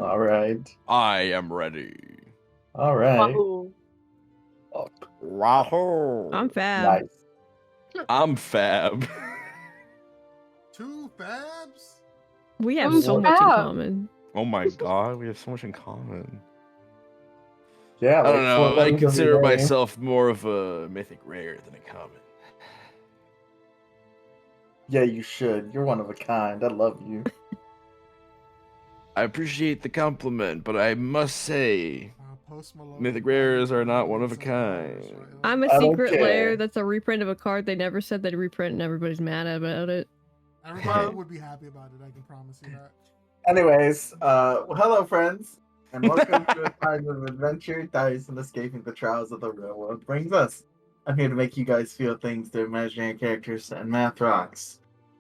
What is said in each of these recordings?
All right. I am ready. All right. Wahoo. Oh, Wahoo! I'm fab. nice. I'm fab. Two Fabs? We have Who's so much in fab? common. Oh my god, we have so much in common. Yeah, I don't like know. 4 I letters of your consider name. myself more of a mythic rare than a common. Yeah, you should. You're one of a kind. I love you. I appreciate the compliment, but I must say, Post Malone. mythic rares are not one of a Some bars, kind. right? I'm a I don't secret care. layer that's a reprint of a card they never said they'd reprint and everybody's mad about it. Everybody would be happy about it, I can promise you that. Anyways, well, hello, friends, and welcome to a time of adventure, dice, and escaping the trials of the real world brings us. I'm here to make you guys feel things through imaginary characters and math rocks.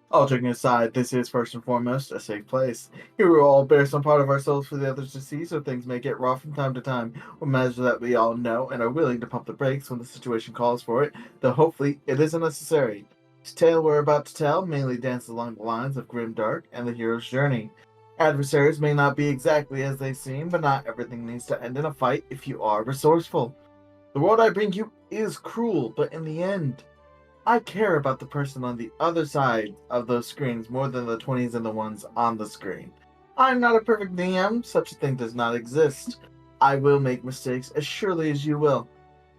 All joking aside, this is first and foremost a safe place. Here we all bear some part of ourselves for the others to see, so things may get raw from time to time. A measure that we all know and are willing to pump the brakes when the situation calls for it, though hopefully it isn't necessary. This tale we're about to tell mainly dances along the lines of Grim Dark and the hero's journey. Adversaries may not be exactly as they seem, but not everything needs to end in a fight if you are resourceful. The world I bring you is cruel, but in the end, I care about the person on the other side of those screens more than the 20s and the ones on the screen. I'm not a perfect DM, such a thing does not exist. I will make mistakes as surely as you will.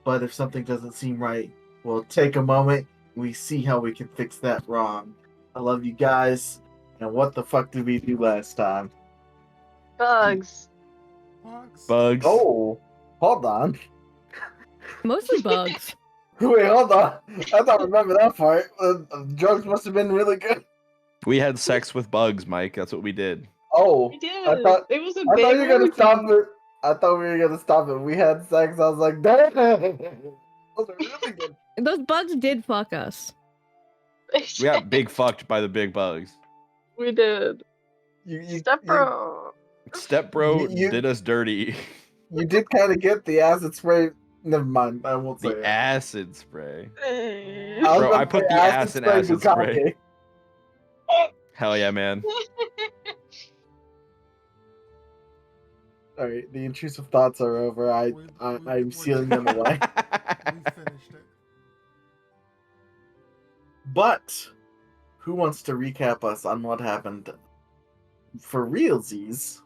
But if something doesn't seem right, we'll take a moment and we see how we can fix that wrong. I love you guys, and what the fuck did we do last time? Bugs. Bugs. Oh, hold on. Mostly bugs. Wait, hold on. I don't remember that part. Drugs must have been really good. We had sex with bugs, Mike. That's what we did. Oh, We did. I thought It was a I big thought you were gonna orgy. stop it. I thought we were gonna stop it. We had sex. I was like, damn. Those are really good. Those bugs did fuck us. We got big fucked by the big bugs. We did. Step bro. Step bro You- did us dirty. You did kind of get the acid spray. Never mind. I won't say The it. acid spray. Eh. I was Bro, about I to put say the ass in acid spray. bukkake. Hell yeah, man. All right, the intrusive thoughts are over. I'm sealing them away. We finished it. But who wants to recap us on what happened for realsies?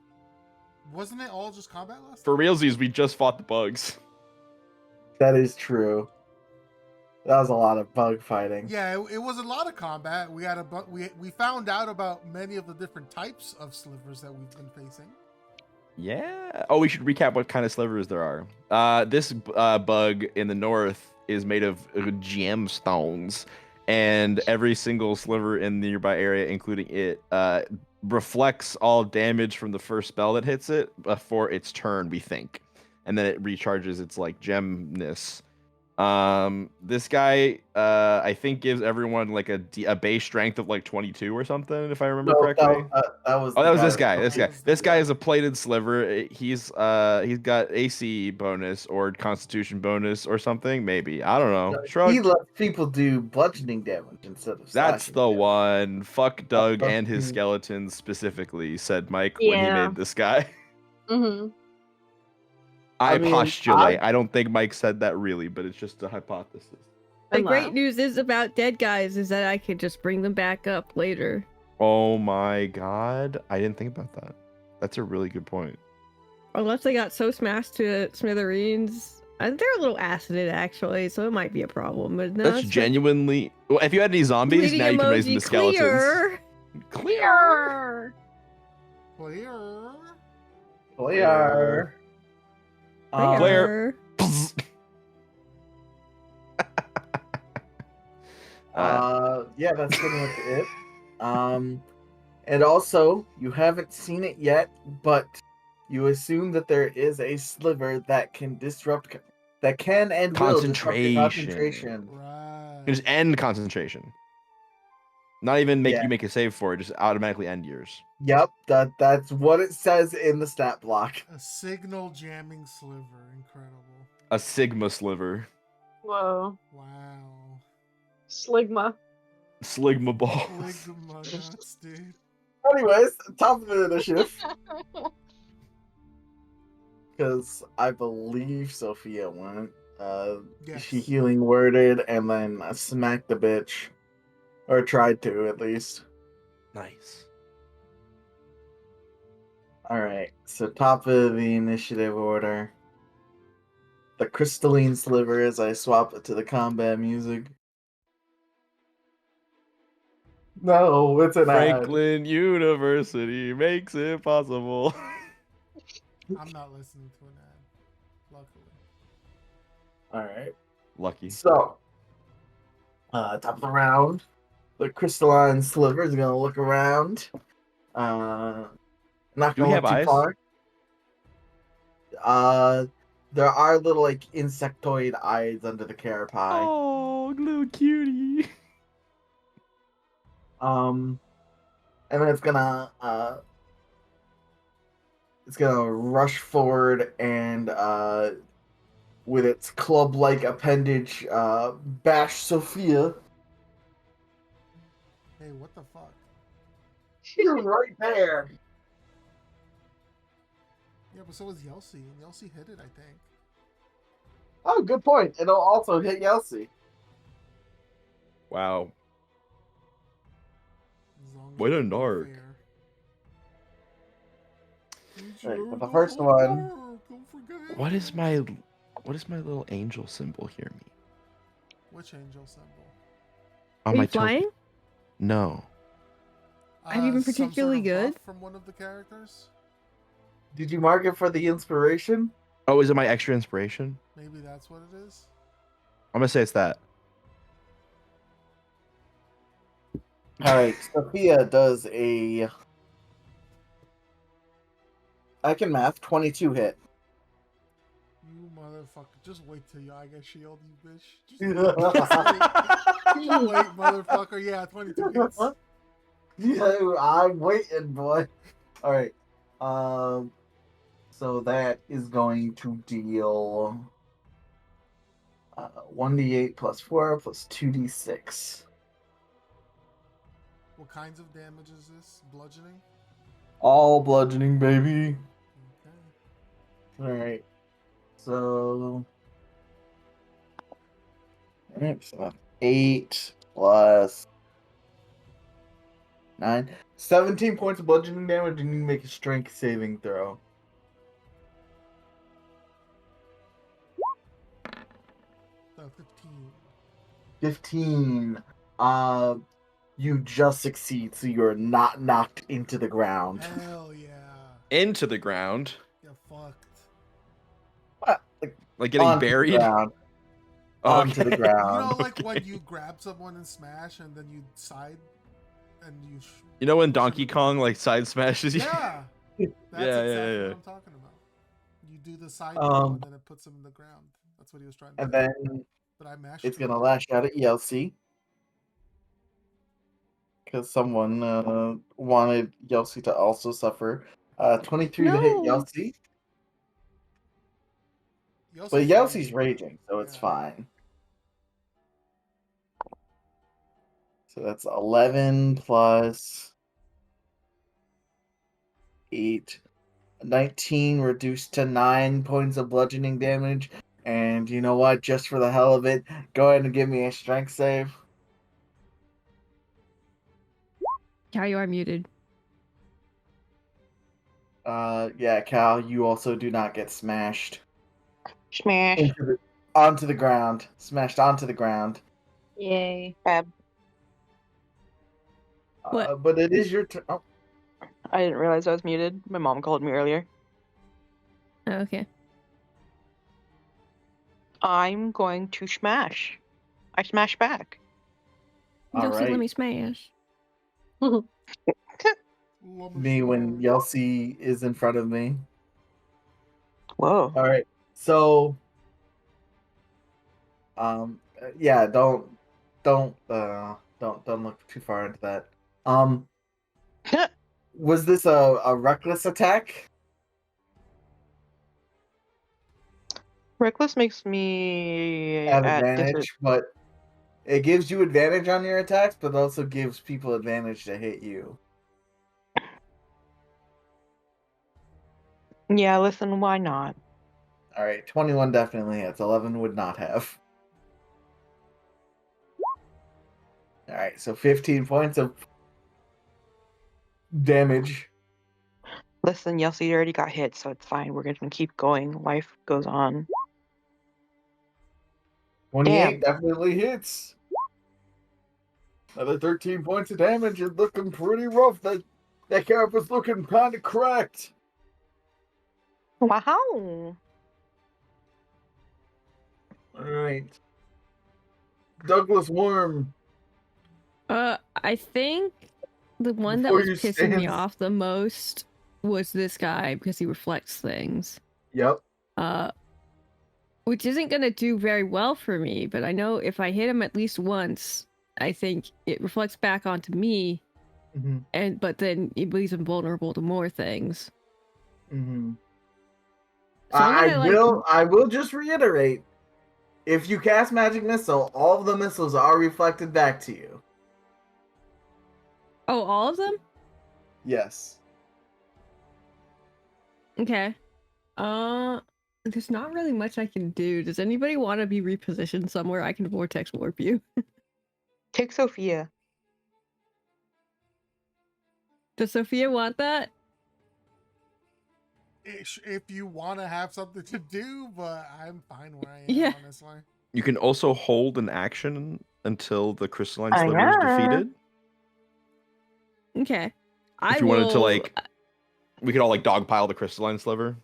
Wasn't it all just combat last For time? realsies, we just fought the bugs. That is true. That was a lot of bug fighting. Yeah, it was a lot of combat. We had we found out about many of the different types of slivers that we've been facing. Yeah. Oh, we should recap what kind of slivers there are. This bug in the north is made of gemstones, and every single sliver in the nearby area, including it, reflects all damage from the first spell that hits it before its turn, we think. And then it recharges its like gemness. This guy, I think gives everyone like a base strength of like 22 or something, if I remember correctly. That was Oh, the that was guy this guy. that- This guy. This guy is a plated sliver. He's got AC bonus or Constitution bonus or something. Maybe I don't know. Shrug. He lets people do bludgeoning damage instead of That's slashing the damage. one. Fuck Doug and his Mhm. skeletons specifically, said Mike when he Yeah. made this guy. Mm-hmm. I I mean, postulate. I don't think Mike said that really, but it's just a hypothesis. The great news is about dead guys is that I could just bring them back up later. Oh my god. I didn't think about that. That's a really good point. Unless they got so smashed to smithereens. They're a little acided actually, so it might be a problem. But no, That's genuinely. Well, if you had any zombies, bleeding now you can raise them emoji to skeletons. clear. Clear. Player. Player. Yeah, that's pretty much it. And also, you haven't seen it yet, but you assume that there is a sliver that can disrupt, that can and will disrupt your concentration. Right. Just end concentration. Not even make Yeah. you make a save for it, just automatically end yours. Yep, that's what it says in the stat block. A signal jamming sliver. Incredible. A Sigma sliver. Whoa. Wow. Sligma. Sligma balls. Ligma nuts, dude. Anyways, top of the initiative. because I believe Sophia went. Yes. She healing worded and then smacked the bitch, or tried to at least. Nice. All right, so top of the initiative order. The crystalline sliver as I swap it to the combat music. No, it's an ad. Franklin University makes it possible. I'm not listening to an ad, luckily. All right. Lucky. So, top of the round, the crystalline sliver is gonna look around. Not Do we gonna have look too eyes? far. There are little like insectoid eyes under the carapace. Oh, little cutie. And then it's gonna rush forward and with its club-like appendage bash Sophia. Hey, what the fuck? You're right there. Yeah, but so was Yelsey, and Yelsey hit it, I think. Oh, good point. It'll also hit Yelsey. Wow. As long as What a we're being narc. fair. Right, Sure, but the go first for one- it, don't forget. What is my little angel symbol here mean? Which angel symbol? On Are my you flying? No. Have you been Some sort particularly of good? buff from one of the characters? Did you mark it for the inspiration? Oh, is it my extra inspiration? Maybe that's what it is. I'm gonna say it's that. All right, Sophia does a. I can math 22 hit. You motherfucker. Just wait till your eye gets shield, you bitch. Just wait, motherfucker. Yeah, 22 hits. Yeah, I'm waiting, boy. All right. So that is going to deal 1d8 plus 4 plus 2d6. What kinds of damage is this? Bludgeoning? All bludgeoning, baby. Okay. All right. So, so that's 8 plus 9. 17 points of bludgeoning damage, and you make a strength saving throw. So 15. 15. You just succeed, so you're not knocked into the ground. Hell yeah. Into the ground. You're fucked. Like getting Onto the buried. ground. Oh, Onto the okay. ground. You know, like okay. when you grab someone and smash, and then you side, and you. You know when Donkey Kong like side smashes you? Yeah. That's Yeah, exactly yeah. what I'm talking about. You do the side Um, throw, and then it puts him in the ground. That's what he was trying to And do. then But I mashed it's him. gonna lash out at Yelsey. Because someone wanted Yelsey to also suffer. 23 to hit No. Yelsey. Yosef's But Yelsey's raging, so it's Yeah. fine. So that's 11 plus 8. 19 reduced to 9 points of bludgeoning damage. And you know what? Just for the hell of it, go ahead and give me a strength save. Cal, you are muted. Yeah, Cal, you also do not get smashed. Smash. Onto the ground. Smashed onto the ground. Yay. Fab. What? But it is your turn. Oh, I didn't realize I was muted. My mom called me earlier. Oh, okay. I'm going to smash. I smash back. all You'll see, right. let me smash. Me when Yelsey is in front of me. Whoa. All right. So, yeah, don't look too far into that. Was this a reckless attack? Reckless makes me Have at advantage, but it gives you advantage on your attacks, but also gives people advantage to hit you. Yeah, listen, why not? All right, 21 definitely hits. 11 would not have. All right, so 15 points of damage. Listen, Yelsey, you already got hit, so it's fine. We're gonna keep going. Life goes on. 28 definitely hits. Another 13 points of damage. It's looking pretty rough. That carapace looking kind of cracked. Wow. All right. Douglas Worm. I think the one that Before was you pissing me stand- off the most was this guy because he reflects things. Yep. Which isn't gonna do very well for me, but I know if I hit him at least once, I think it reflects back onto me, Mm-hmm. but then it leaves him vulnerable to more things. Mm-hmm. So I'm gonna, I will just reiterate. If you cast Magic Missile, all of the missiles are reflected back to you. Oh, all of them? Yes. Okay. There's not really much I can do. Does anybody want to be repositioned somewhere I can vortex warp you? Take Sophia. Does Sophia want that? If you want to have something to do, but I'm fine where I am, Yeah. honestly. You can also hold an action until the crystalline Oh, sliver is yeah. defeated. Okay. If you wanted to, like, we could all like dogpile the crystalline sliver.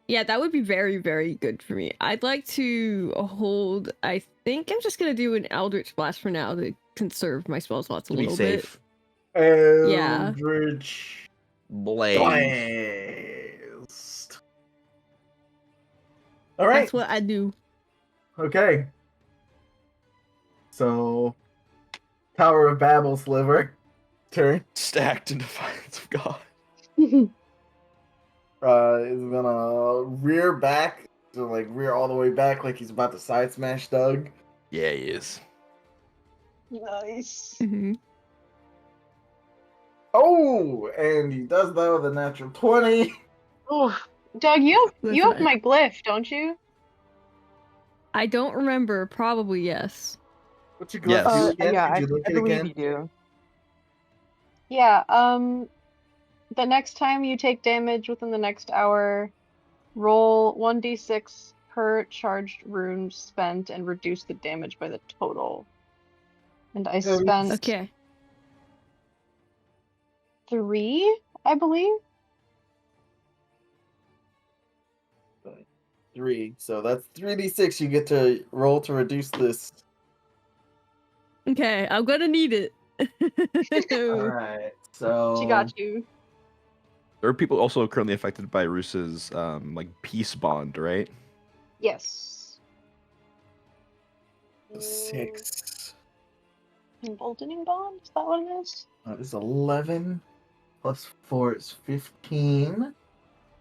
Yeah, that would be very, very good for me. I'd like to hold. I think I'm just gonna do an Eldritch Blast for now to conserve my spell slots a To be little safe. Yeah. Eldritch Blaze. Blast. bit. All right. That's what I do. Okay. So, Tower of Babel sliver. Turn. Stacked in defiance of God. Is gonna rear back. So, like, rear all the way back like he's about to side smash Doug. Yeah, he is. Nice. Mhm. Oh! And he does that with a natural 20. Oh, Doug, you have Listen, my glyph, don't you? I don't remember. Probably yes. What's your Yes. glyph do again? Yeah, Could you look I it believe again? you do. Yeah, the next time you take damage within the next hour, roll 1d6 per charged rune spent and reduce the damage by the total. And I Yeah, spent Okay. 3, I believe. 3. So that's 3d6 you get to roll to reduce this. Okay, I'm gonna need it. Alright, so. She got you. There are people also currently affected by Roos's like peace bond, right? Yes. 6. Emboldening bond? Is that what it is? That is 11. Plus 4 is 15.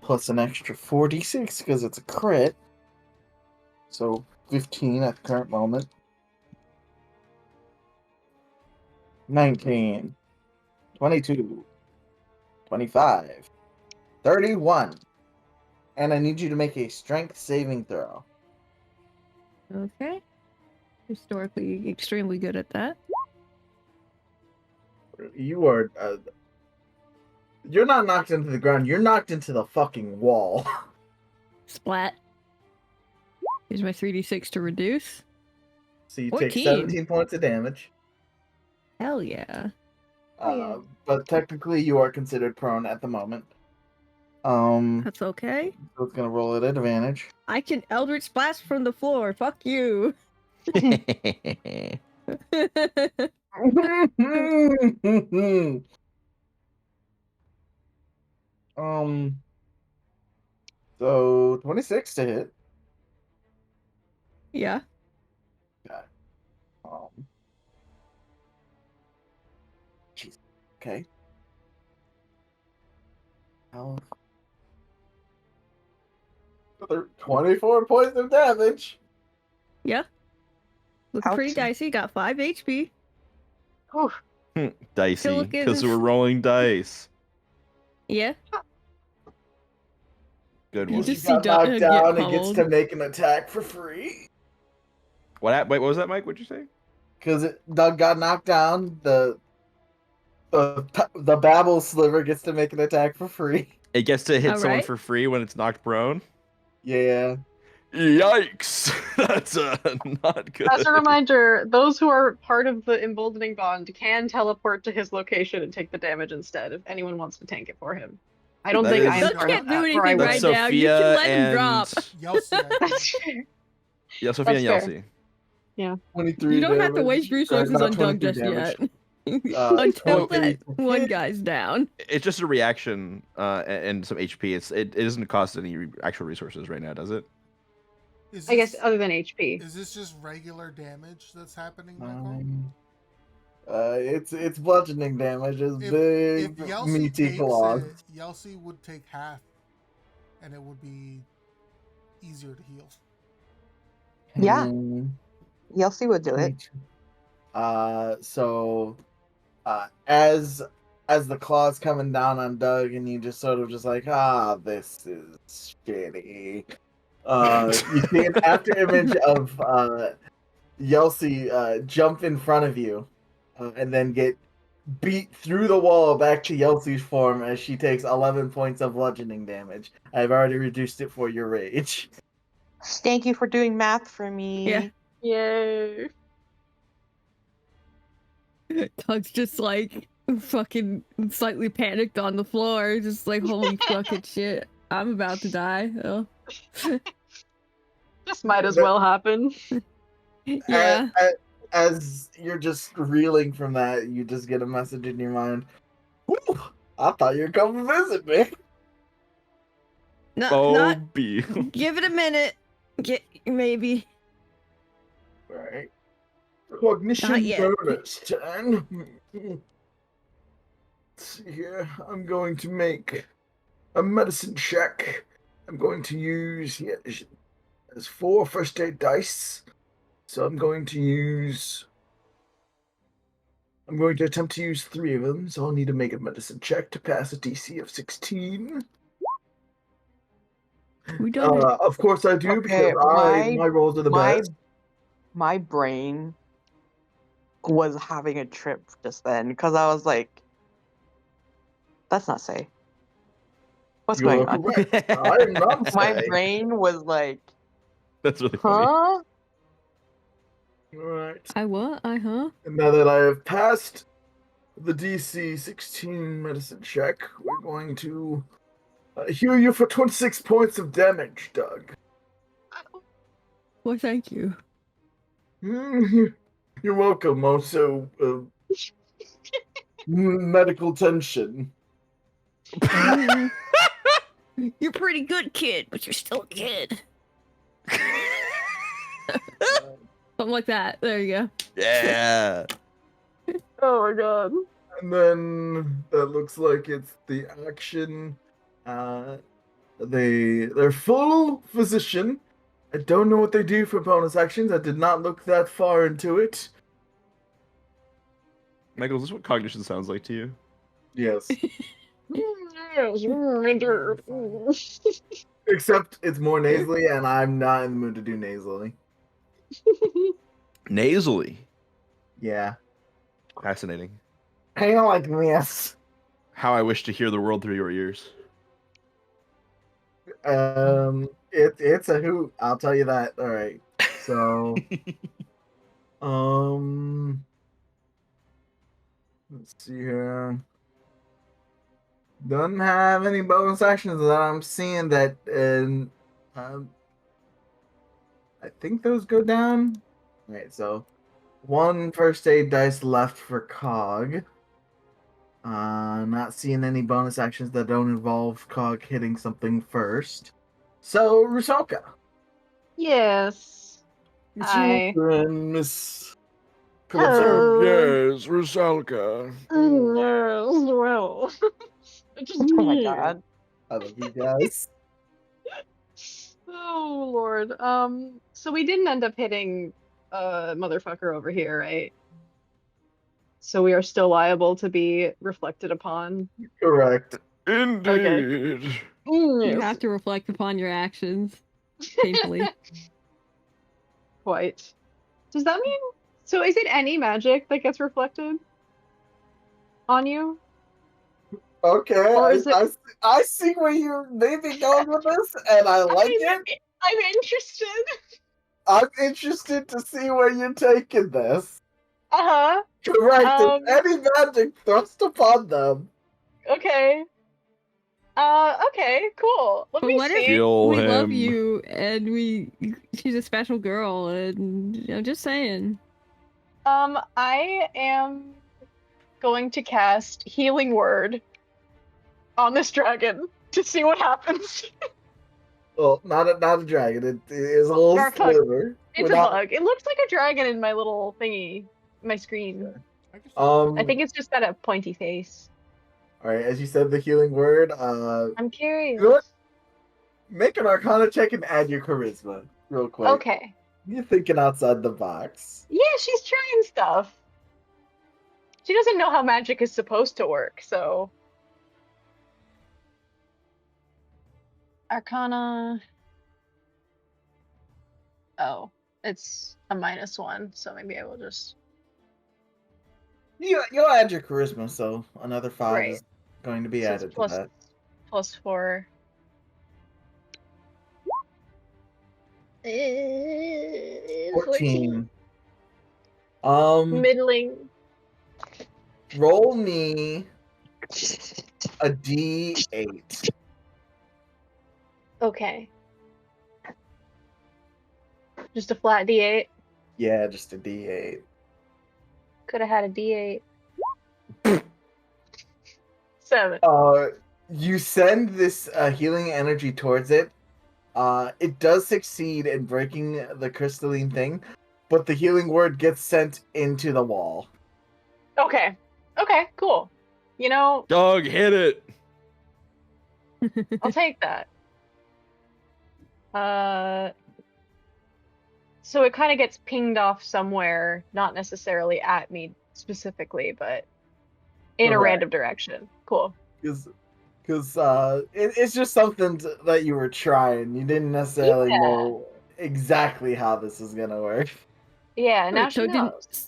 Plus an extra 46 because it's a crit. So 15 at the current moment. 19. 22. 25. 31. And I need you to make a strength saving throw. Okay. Historically, extremely good at that. You are. You're not knocked into the ground. You're knocked into the fucking wall. Splat. Here's my 3d6 to reduce. So you 14. take 17 points of damage. Hell yeah. But technically, you are considered prone at the moment. That's okay. So it's gonna roll at advantage. I can Eldritch Blast from the floor. Fuck you. um. So 26 to hit. Yeah. Okay. Um. Jeez. Okay. Another 24 points of damage. Yeah. Looking pretty Ouch. dicey. Got 5 HP. Whew. Dicey, Still looking- because we're rolling dice. Yeah. Good You one. Because he just see got Doug knocked get down and gets pummeled. to make an attack for free. Wait, what was that, Mike? What'd you say? Because Doug got knocked down, the Babel sliver gets to make an attack for free. It gets to hit All someone right. for free when it's knocked prone. Yeah. Yikes! That's not good. As a reminder, those who are part of the emboldening bond can teleport to his location and take the damage instead if anyone wants to tank it for him. I don't That think is- I'm Doug part of can't do that, or I anything would. That's right now. You Sophia can let him and drop. Yelsey, I think. That's fair. yeah, Sophia and That's Yelsey. 23 You don't have to damage. waste Sorry, resources not on Doug 23 just damage. yet. Uh, Until 23 that one hit. guy's down. It's just a reaction and some HP. It doesn't cost any actual resources right now, does it? Is I guess this- other than HP. Is this just regular damage that's happening, Michael? 9. It's bludgeoning damage. It's If big, Yelsey meaty takes claws. it, Yelsey would take half, and it would be easier to heal. Yeah. Hmm. Yelsey would do it. So, as the claws coming down on Doug, and you just sort of just like, this is shitty. You see an after image of Yelsey jump in front of you, and then get beat through the wall back to Yelsey's form as she takes 11 points of bludgeoning damage. I've already reduced it for your rage. Thank you for doing math for me. Yeah. Yay. Doug's just like fucking slightly panicked on the floor, just like holy fucking shit. I'm about to die. Oh. This might as well happen. Yeah. As you're just reeling from that, you just get a message in your mind. Whew, I thought you'd come visit me. Not B. give it a minute. Maybe. Right. Not Cognition yet. bonus 10. Let's see here. I'm going to make a medicine check. I'm going to use there's 4 first aid dice. So I'm going to attempt to use 3 of them, so I'll need to make a medicine check to pass a DC of 16. We done it. Of course I do, Okay, because my rolls are the best. My brain was having a trip just then because I was like, "That's not safe. What's You're going on?" correct. I am not My safe. brain was like, That's really funny. "Huh?" Alright. Huh? And now that I have passed the DC 16 medicine check, we're going to heal you for 26 points of damage, Doug. Well, thank you. You're welcome. Also, medical tension. You're a pretty good kid, but you're still a kid. Something like that. There you go. Yeah. Oh my god. And then that looks like it's the action. They're full physician. I don't know what they do for bonus actions. I did not look that far into it. Michael, is this what cognition sounds like to you? Yes. Except it's more nasally, and I'm not in the mood to do nasally. Nasally. Yeah. Fascinating. Kind of like this. How I wish to hear the world through your ears. It's a hoot. I'll tell you that. All right. So, let's see here. Don't have any bonus actions that I'm seeing that, I think those go down. All right. So, 1 first aid dice left for Cog. Not seeing any bonus actions that don't involve Cog hitting something first. So, Rusalka. Yes. It's Hi. your turn, Miss. Hello. Yes, Rusalka. Well. Oh my god. I love you guys. Oh Lord. So we didn't end up hitting motherfucker over here, right? So we are still liable to be reflected upon. Correct. Indeed. You have to reflect upon your actions. Painfully. Quite. Does that mean? So is it any magic that gets reflected on you, Okay, or is it? I see where you may be going with this, and I like it. I'm interested. I'm interested to see where you're taking this. Uh-huh. Correct. If any magic thrust upon them. Okay. Okay, cool. Let But me what if see. Kill we love him. you and she's a special girl and I'm just saying. I am going to cast Healing Word on this dragon to see what happens. Well, not a dragon. It is a little Or fuck, sliver. it's a bug. It looks like a dragon in my little thingy, my screen. I think it's just got a pointy face. All right, as you said, the healing word. I'm curious. You know what? Make an Arcana check and add your charisma real quick. Okay. You're thinking outside the box. Yeah, she's trying stuff. She doesn't know how magic is supposed to work, so. Arcana. Oh, it's a -1, so maybe I will just. You'll add your charisma, so another 5 Right. is going to be So it's added to that. +4. 14. Middling. Roll me a D8. Okay. Just a flat D8. Yeah, just a D8. Could have had a D8. 7. You send this healing energy towards it. It does succeed in breaking the crystalline thing, but the healing word gets sent into the wall. Okay. Okay, cool. You know, Dog, hit it. I'll take that. So it kind of gets pinged off somewhere, not necessarily at me specifically, but in a Correct. random direction. Cool. Because it's just something that you were trying. You didn't necessarily know exactly how this is gonna work. Yeah, now Wait, she knows.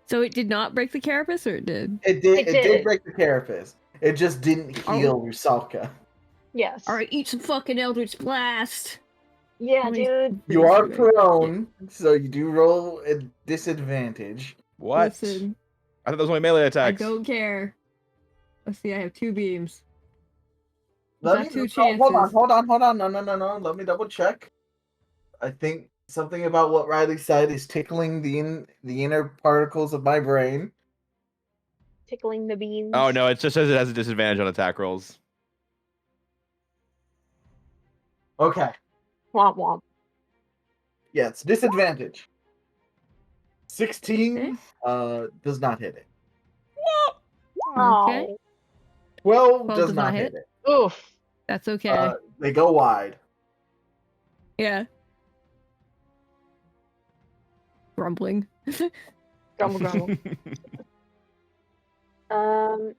So it did not break the carapace, or it did? It did. It It did did. break the carapace. It just didn't heal Rusalka. Yes. Alright, eat some fucking Eldritch Blast! Yeah, Let me- dude. You are prone, so you do roll a disadvantage. What? Listen, I thought that was only melee I attacks. don't care. Let's see, I have 2 beams. Hold Got 2 on, chances. hold on. No. Let me double check. I think something about what Riley said is tickling the inner particles of my brain. Tickling the beans. Oh no, it just says it has a disadvantage on attack rolls. Okay. Womp womp. Yeah, it's disadvantage. 16 does not hit it. Okay. 12 12 does not hit it. Oof. That's okay. They go wide. Yeah. Grumbling. Grumble grumble. The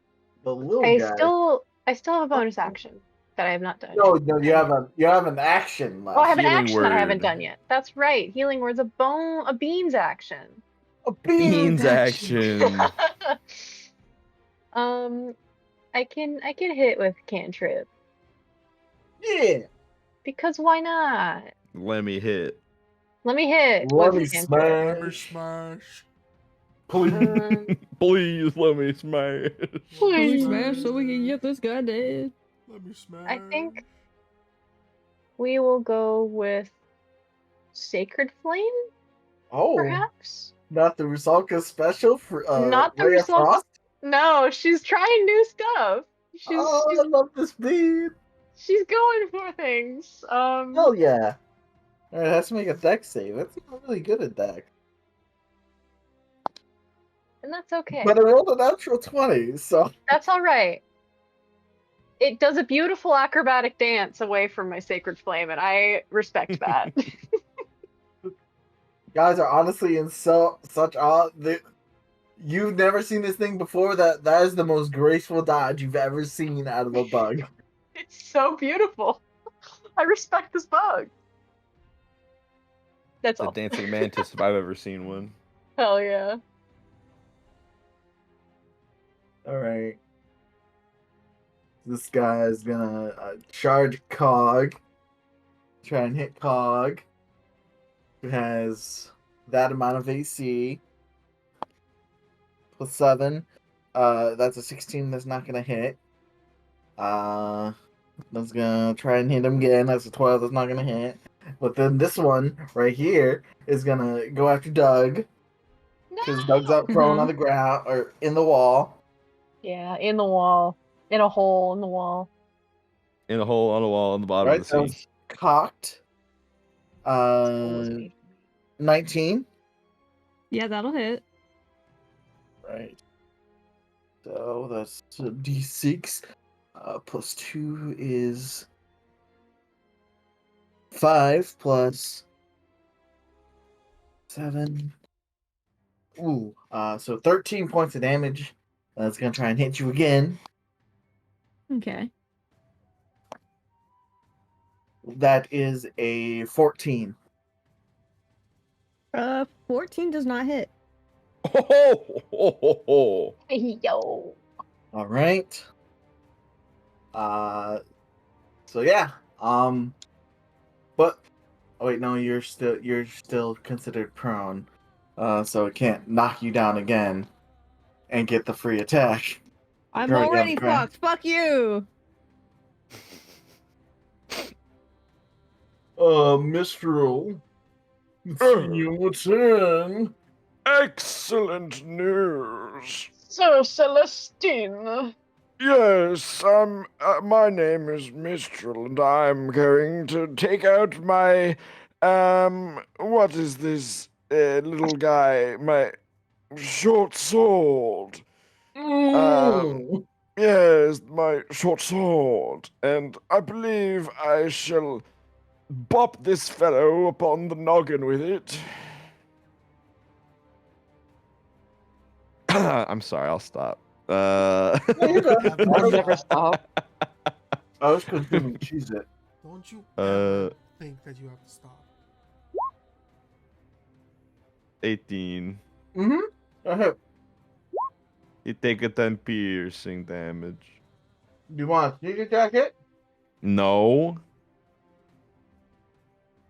little I guy. still have a bonus action that I have not done. No, you have an action left. Oh, I have an Healing action that I haven't word. done yet. That's right. Healing word's a beans action. A Beans action. I can hit with cantrip Yeah. because why not? Let me hit. Let me hit Let with me cantrip. Let me smash. smash. Please. Please let me smash. Please smash so we can get this guy dead. Let me smash. I think we will go with Sacred Flame, Oh, perhaps? not the Rusalka special for Not the Ray of Rusalka- Frost? No, she's trying new stuff. I love this bead. She's going for things. Hell yeah. Alright, it has to make a deck save. That's not really good at deck. And that's okay. But I rolled a natural 20, so. That's all right. It does a beautiful acrobatic dance away from my Sacred Flame, and I respect that. Guys are honestly in such awe. You've never seen this thing before. That is the most graceful dodge you've ever seen out of a bug. It's so beautiful. I respect this bug. That's The all. dancing mantis, if I've ever seen one. Hell yeah. All right. This guy's gonna charge Cog. Try and hit Cog. Who has that amount of AC. Plus 7. That's a 16. That's not gonna hit. That's gonna try and hit him again. That's a 12. That's not gonna hit. But then this one right here is gonna go after Doug. Because Doug's up prone on the ground or in the wall. Yeah, in the wall. In a hole in the wall. In a hole on a wall on the bottom Right? of the That sea. was cocked. Almost Uh, me. 19. Yeah, that'll hit. Right. So that's a D6. Plus 2 is 5 plus 7. Ooh. So 13 points of damage. That's gonna try and hit you again. Okay. That is a 14. 14 does not hit. Oh. Yo. All right. So yeah. But oh wait, no, you're still considered prone. So it can't knock you down again and get the free attack. I'm You're already on already the ground. fucked. Fuck you. Mistral. It's your turn. Excellent news. So Celestine. Yes, my name is Mistral, and I'm going to take out my, what is this, little guy, my short sword. Yes, my short sword, and I believe I shall bop this fellow upon the noggin with it. I'm sorry, I'll stop. I'll never stop. I was consuming cheese it. Don't you ever think that you have to stop. 18. I have. You take a 10 piercing damage. Do you want a sneak attack it? No.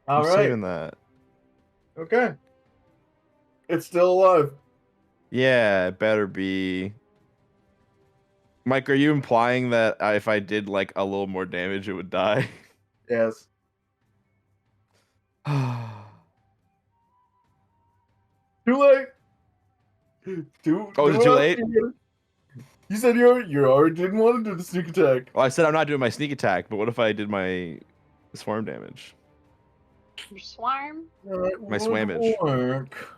All I'm right. saving that. Okay. It's still alive. Yeah, it better be. Mike, are you implying that if I did like a little more damage, it would die? Yes. Too late. Oh, is it too late? You said you already didn't want to do the sneak attack. Well, I said I'm not doing my sneak attack, but what if I did my swarm damage? Your swarm? My swammage. Work.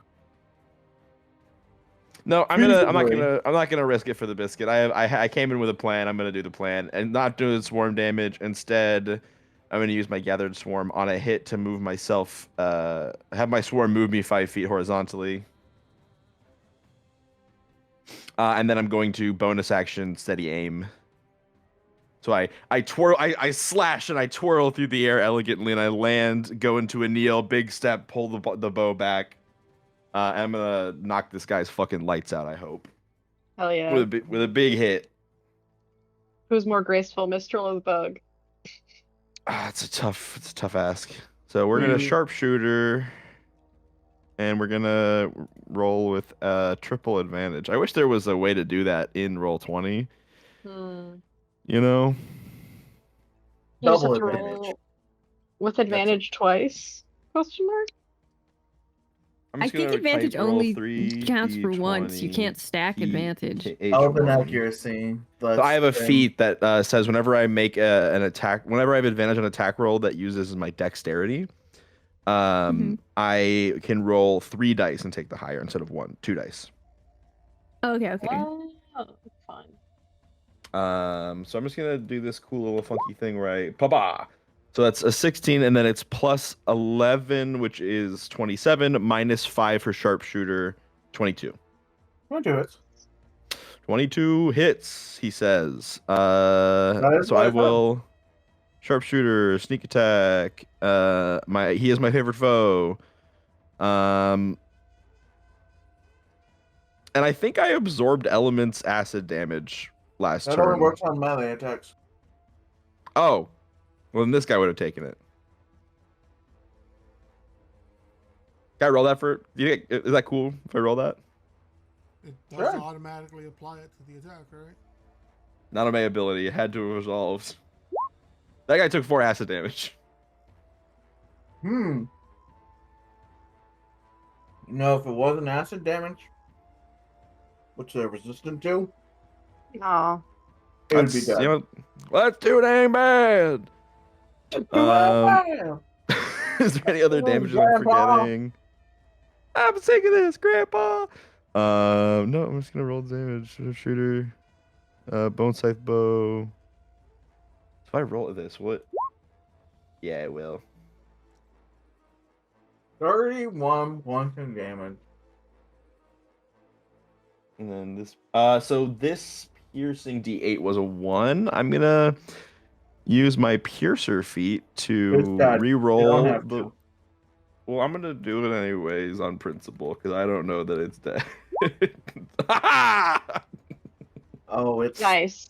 No, I'm not Feasibly. gonna risk it for the biscuit. I came in with a plan. I'm gonna do the plan and not do the swarm damage. Instead, I'm gonna use my gathered swarm on a hit to move myself. Have my swarm move me 5 feet horizontally. And then I'm going to bonus action steady aim. So I twirl, I slash and I twirl through the air elegantly, and I land, go into a kneel, big step, pull the bow back. And I'm gonna knock this guy's fucking lights out. I hope Hell yeah. with a big hit. Who's more graceful, Mistral or the bug? It's a tough ask. So we're gonna sharpshooter, and we're gonna roll with triple advantage. I wish there was a way to do that in Roll20. You know. You just Double have to advantage. roll with advantage twice? Question mark? I'm I just think gonna advantage type roll only 3 counts for once. You D20, can't stack advantage. Open H1. accuracy. So I have a feat that says whenever I make an attack, whenever I have advantage on attack roll that uses my dexterity, I can roll 3 dice and take the higher instead of 2 dice. Okay. Oh, fine. So I'm just gonna do this cool little funky thing right. Papa. So that's a 16, and then it's plus 11, which is 27, minus 5 for sharpshooter, 22. I'll do it. 22 hits, he says. That is So I what I thought. will Sharpshooter, sneak attack. He is my favorite foe. And I think I absorbed elements acid damage last That turn. only works on melee attacks. Oh, well then this guy would have taken it. Can I roll that for? Is that cool if I roll that? It does Sure. automatically apply it to the attack, right? Not a May ability. It had to have resolved. That guy took 4 acid damage. You know, if it wasn't acid damage, which they're resistant to, Aw. it would be That's, dead. you know, let's do it ain't bad. Is there any other damages I'm Grandpa. forgetting? I'm sick of this, Grandpa. No, I'm just gonna roll damage. Shooter, bone scythe bow. If I roll this, what? Yeah, it will. 31 points of damage. And then this. So this piercing D8 was a 1. I'm gonna use my piercer feat to It's dead. You don't re-roll have the. to. Well, I'm gonna do it anyways on principle because I don't know that it's dead. Oh, it's Nice.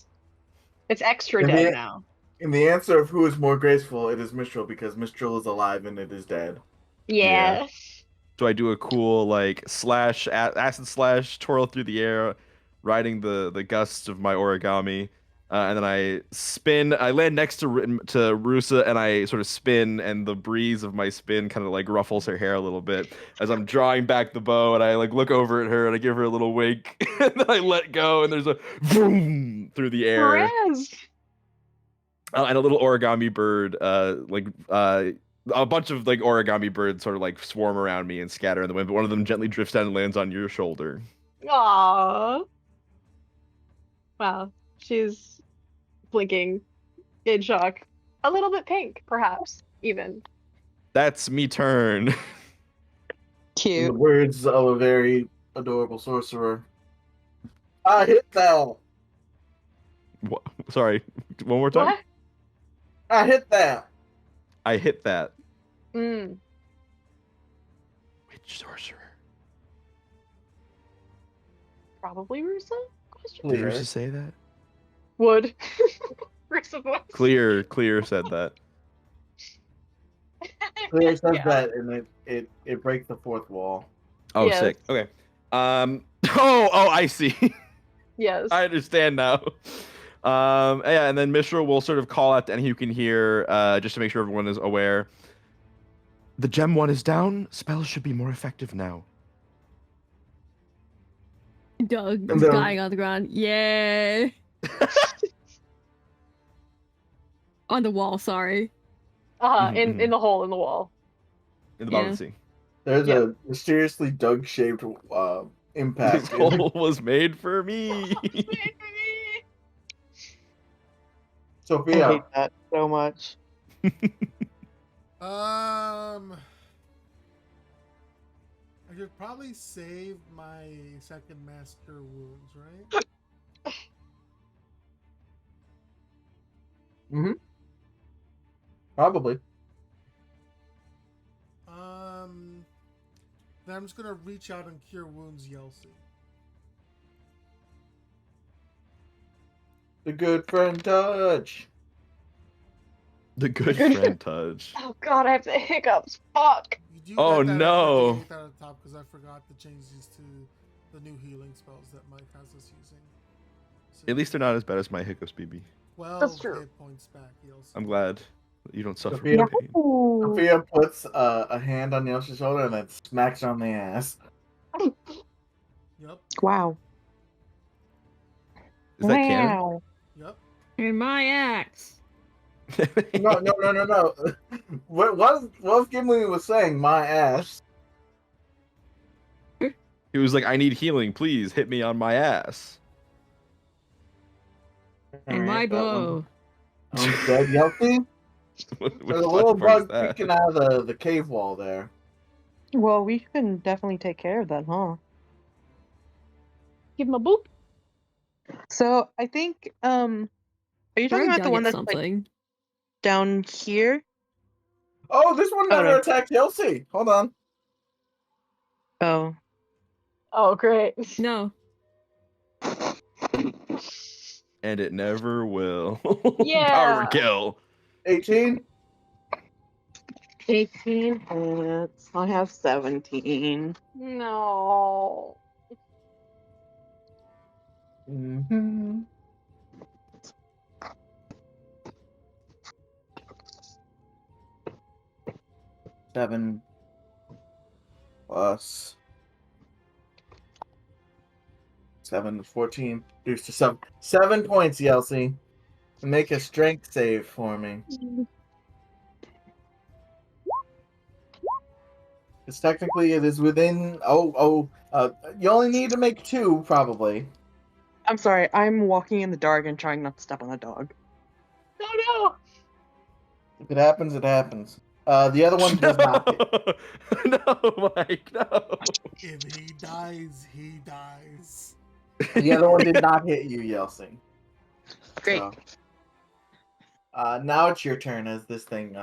It's extra And dead the- now. in the answer of who is more graceful, it is Mistral because Mistral is alive and it is dead. Yeah. So I do a cool like acid slash, twirl through the air, riding the gusts of my origami, and then I spin. I land next to Rusa, and I sort of spin, and the breeze of my spin kind of like ruffles her hair a little bit as I'm drawing back the bow, and I like look over at her and I give her a little wink, and then I let go, and there's a vroom through the air. Perez! And a little origami bird, a bunch of like origami birds sort of like swarm around me and scatter in the wind, but one of them gently drifts down and lands on your shoulder. Aww. Wow. She's blinking in shock. A little bit pink, perhaps, even. That's me turn. In the Cute. words of a very adorable sorcerer. I hit that. Sorry, one more time. What? I hit that. I hit that. Mm. Which sorcerer? Probably Rusa? Question? Did Clear. Rusa say that? Would. Rusa voice. Clear said that. Clear says Yeah. that, and it breaks the fourth wall. Oh, Yes. sick. Okay. Oh, I see. Yes. I understand now. Yeah, and then Mishra will sort of call out to anyone who can hear, just to make sure everyone is aware. The gem 1 is down. Spells should be more effective now. Doug And is then- dying on the ground. Yeah. On the wall, sorry. In the hole in the wall. In the bottom of Yeah. the sea. There's Yep. a mysteriously Doug-shaped This impact. hole was made for me. I Sophia, hate that so much. I should probably save my second master wounds, right? probably. Then I'm just gonna reach out and cure wounds, Yelsi. The good friend touch. The good friend touch. Oh god, I have the hiccups. Fuck. You do Oh, get that no. extra D8 at the top because I forgot to change these to the new healing spells that Mike has us using. So At least they're not as bad as my hiccups, BB. 12 That's true. hit points back, Yelsi. I'm glad that you don't suffer Sophia- from pain. Sophia puts a hand on Yoshi's shoulder and then smacks her on the ass. Yep, Wow. Is that canon? Wow. yep. And my axe. No. What was Gimli was saying? My ass. He was like, I need healing. Please hit me on my ass. And my Alright, that one- bow. I'm dead, Yelty. Which There's a little part is bug that? peeking out of the cave wall there. Well, we can definitely take care of that, huh? Give him a boop. So I think are you talking Probably about the dug one at that's like something. down here. Oh, this one Oh, never no. attacked Yelsi. Hold on. Oh. Oh, great. No. And it never will. Yeah. Power kill. 18. 18 hits. I have 17. No. Mm-hmm. Seven plus 7 to 14. Reduced to 7. 7 points, Yelsi. Make a strength save for me. Because technically it is within. You only need to make 2, probably. I'm sorry, I'm walking in the dark and trying not to step on a dog. Oh If it happens, it happens. The other one does not hit. No, Mike, no. If he dies, he dies. The other one did not hit you, Yelsi. Great. So, now it's your turn as this thing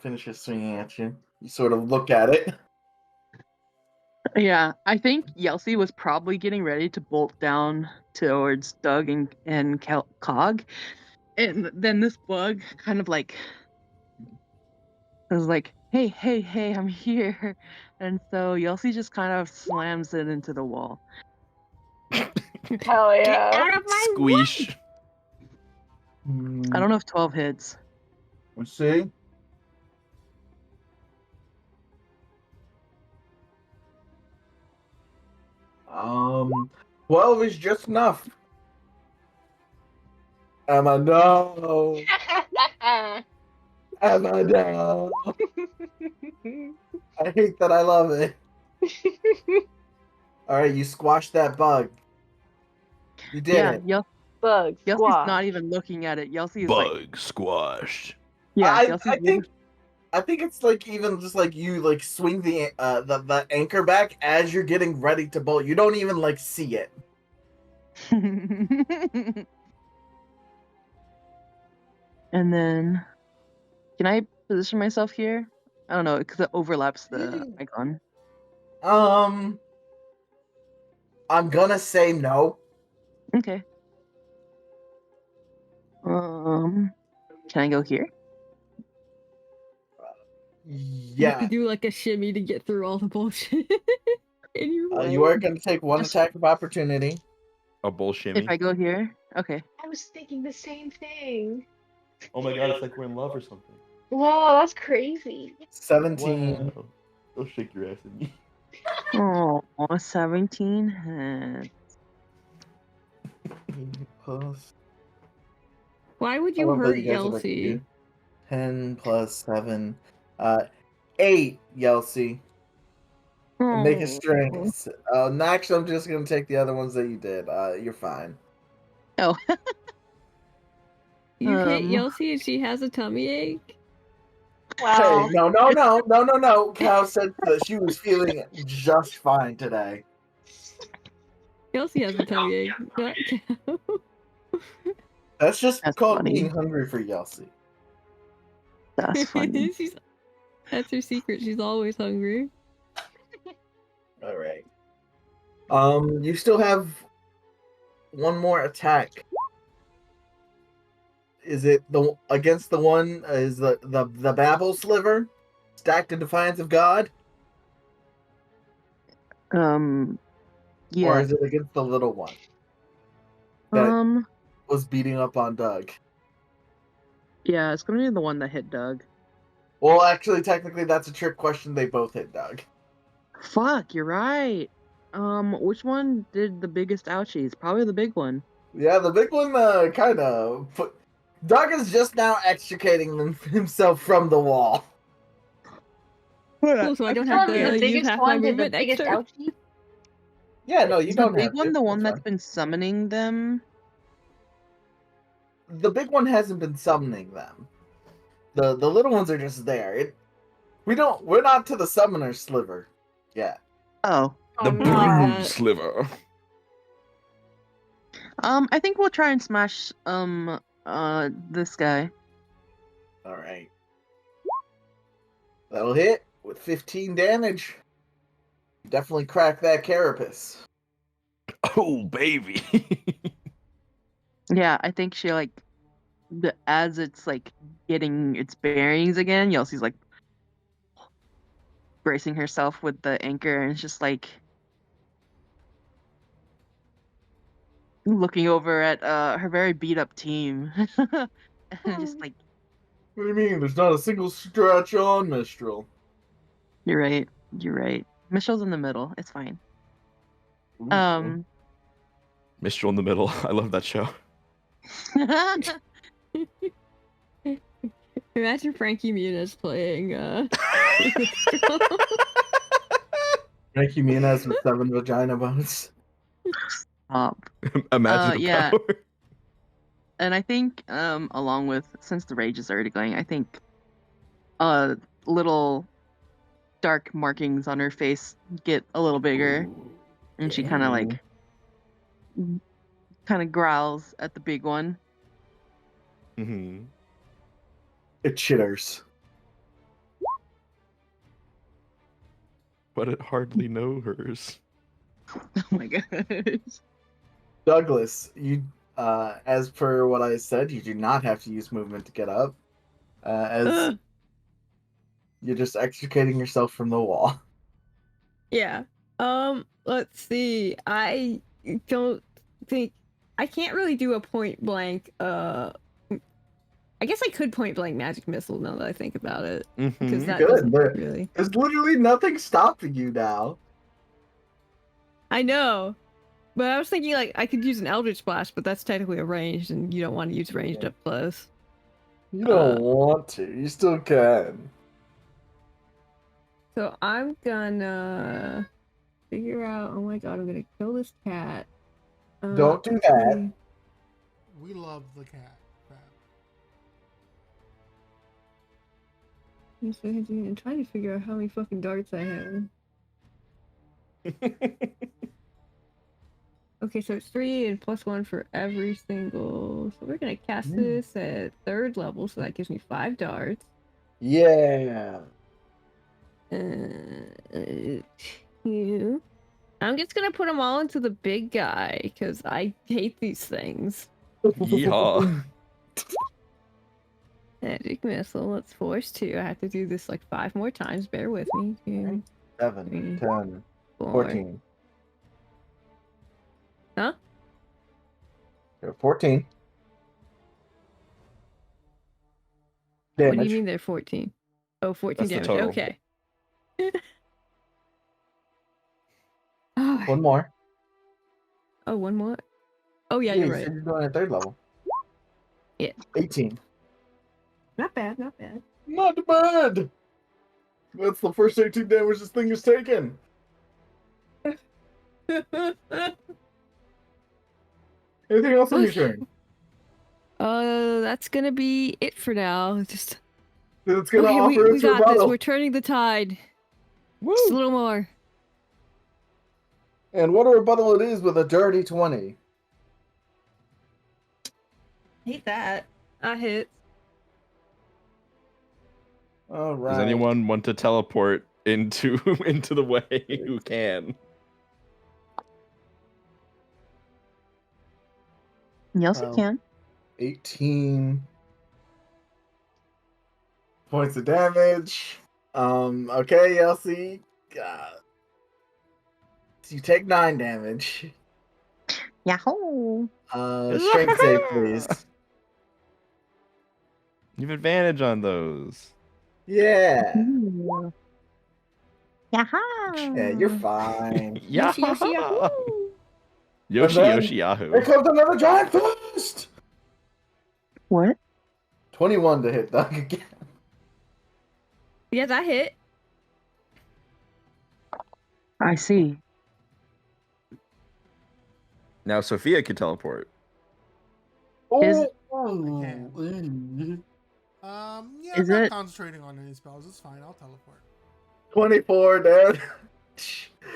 finishes swinging at you. You sort of look at it. Yeah, I think Yelsi was probably getting ready to bolt down towards Doug and Cog. And then this bug kind of like was like, hey, hey, hey, I'm here. And so Yelsi just kind of slams it into the wall. no. Hell yeah. Out of my Squeesh. I don't know if 12 hits. Let's see. Um, 12 is just enough. Emma, no. Emma, no. I hate that I love it. Alright, you squashed that bug. You did Yeah, it. Bug Yelsi's squash. not even looking at it. Yelsi is like, Bug squashed. yeah, I Yelsi's think it's like even just like you like swing the anchor back as you're getting ready to bolt. You don't even like see it. And then, can I position myself here? I don't know, because it overlaps the icon. I'm gonna say no. Okay. Can I go here? You Yeah. could do like a shimmy to get through all the bullshit. In your way. You are gonna take one Just- attack of opportunity. A bullshimmy. If I go here? Okay. I was thinking the same thing. Oh my god, it's like we're in love or something. Whoa, that's crazy. 17. Wow. Go shake your ass at me. Oh, 17 hits. Plus. Why would I you love that hurt you guys are like Yelsi? you. 10 plus 7. 8, Yelsi. And make a strength. Actually, I'm just gonna take the other ones that you did. You're fine. Oh. You hit Um. Yelsi and she has a tummy ache? Wow. Hey, no. Cow said that she was feeling just fine today. Yelsi has a tummy ache. Not Cow. That's just That's called funny. being hungry for Yelsi. That's funny. That's her secret. She's always hungry. All right. You still have one more attack. Is it against the one? Is the Babel sliver stacked in defiance of God, or Yeah. is it against the little one that was beating up on Doug? Yeah, it's gonna be the one that hit Doug. Well, actually, technically, that's a trick question. They both hit Doug. Fuck, you're right. Which one did the biggest ouchies? Probably the big one. Yeah, the big one kind of put. Doug is just now extricating himself from the wall. Cool, so I don't have Tell me, to the use biggest half my one did the movement next biggest turn. ouchie? Yeah, no, you Is don't the big have one to. the one That's that's been summoning them? fine. The big one hasn't been summoning them. The little ones are just there. We're not to the summoner sliver yet. Oh. The Oh, no. broom sliver. I think we'll try and smash this guy. All right. That'll hit with 15 damage. Definitely crack that carapace. Oh, baby. Yeah, I think she like as it's like getting its bearings again, Yelsie's like bracing herself with the anchor and it's just like looking over at her very beat up team. And just like, What do you mean? There's not a single stretch on Mistral. you're right. You're right. Michelle's in the middle. It's fine. Ooh. Mistral in the middle. I love that show. Imagine Frankie Muniz playing Frankie Muniz with 7 vagina bones. Stop. Imagine the yeah. power. And I think, along with, since the rage is already going, I think little dark markings on her face get a little bigger. And she kind of like, growls at the big one. Mm-hmm. It chitters. But it hardly know hers. Oh my gosh. Douglas, you, as per what I said, you do not have to use movement to get up. As you're just extricating yourself from the wall. Yeah. Let's see. I don't think I can't really do a point blank. I guess I could point blank magic missile now that I think about it, because that Good, doesn't but really. there's literally nothing stopping you now. I know, but I was thinking like I could use an Eldritch Blast, but that's technically a ranged, and you don't want to use ranged up close. You don't want to. You still can. So I'm gonna figure out. Oh my god, I'm gonna kill this cat. Don't do that. We love the cat. I'm trying to figure out how many fucking darts I have. Okay, so it's 3 and +1 for every single. So we're gonna cast this at 3rd level, so that gives me 5 darts. Yeah. 2. I'm just gonna put them all into the big guy because I hate these things. Yeehaw. Magic missile. Let's force 2. I have to do this like 5 more times. Bear with me. 2, 7, 3, 10, 4. 14. Huh? 14. What do Damage. you mean they're 14? Oh, 14 That's the damage. total. Okay. Oh, One more. oh, one more. Oh yeah, you're you right. said you're doing it at 3rd level. Yeah. 18. Not bad, not bad. Not bad. That's the first 18 damage this thing has taken. Anything else on your turn? That's gonna be it for now. Just It's gonna okay, offer we its got this. rebuttal. We're turning the tide. Woo! Just a little more. And what a rebuttal it is with a dirty 20. Hate that. I hit. All right. Does anyone want to teleport into into the way? Who can? Yelsey Oh. can. 18 points of damage. Okay, Elsie. So you take 9 damage. Yahoo! Strength save, please. You have advantage on those. Yeah. Yahoo! Yeah, you're fine. Yeah. Yoshi, Yoshi, Yahoo! Yoshi, And then- Yoshi, Yahoo. Here comes another giant fist! What? 21 to hit Doug again. Yes, I hit. I see. Now Sophia can teleport. Is- Oh, Yeah, Is I'm not it- concentrating on any spells. It's fine. I'll teleport. 24, dude.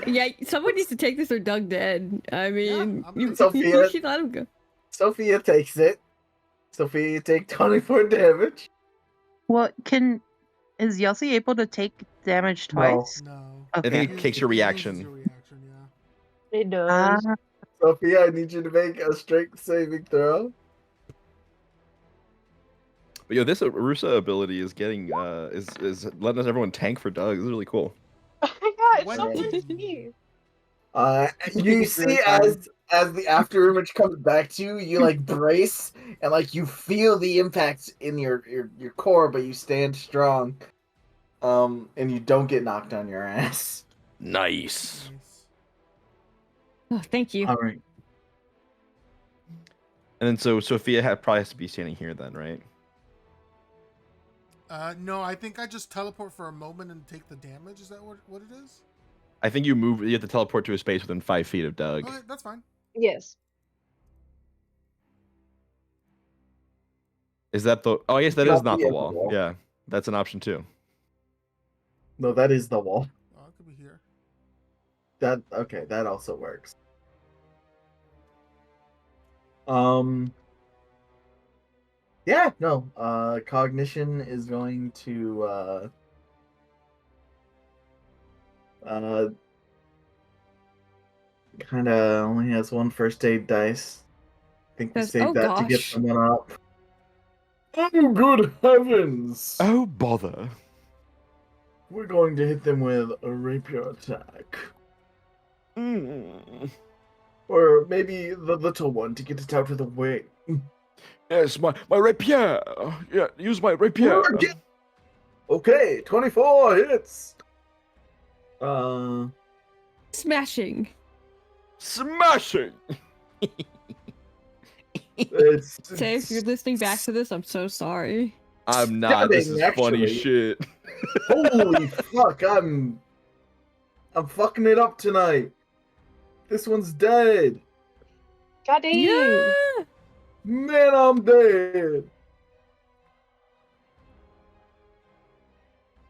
Yeah, someone needs to take this or Doug dead. I mean, I'm you, good. Sophia. you should let him go. Sophia takes it. Sophia, you take 24 damage. What is Yelsey able to take damage No. twice? No. Okay. think it kicks your loses reaction. your reaction, yeah. It Ah, does. Sophia, I need you to make a strength saving throw. But yo, this Arusa ability is getting is letting us everyone tank for Doug. This is really cool. Oh my god, it's so 20. fun to see. You It's really see fun. as the after image comes back to you, you like brace and like you feel the impact in your core, but you stand strong. And you don't get knocked on your ass. Nice. Nice. Oh, thank you. All right. And then so Sophia probably has to be standing here then, right? No, I think I just teleport for a moment and take the damage. Is that what it is? I think you have to teleport to a space within 5 feet of Doug. Okay, that's fine. Yes. Is that the? Oh, I guess that Not is not the the end wall. wall. Yeah, that's an option too. No, that is the wall. Oh, it could be here. That also works. Yeah, no. Cognition is going to kind of only has one first aid dice. I think we Says, saved "Oh, that to get gosh." someone up. Oh, good heavens! Oh bother! We're going to hit them with a rapier attack. Mm. Or maybe the little one to get it out of the way. Yes, my rapier. Yeah, use my rapier. Okay, 24 hits. Smashing. Smashing. It's Say, if you're listening back to this, I'm so sorry. I'm not. This is Stabbing, funny actually. shit. Holy fuck, I'm fucking it up tonight. This one's dead. God dang. Yeah. Man, I'm dead.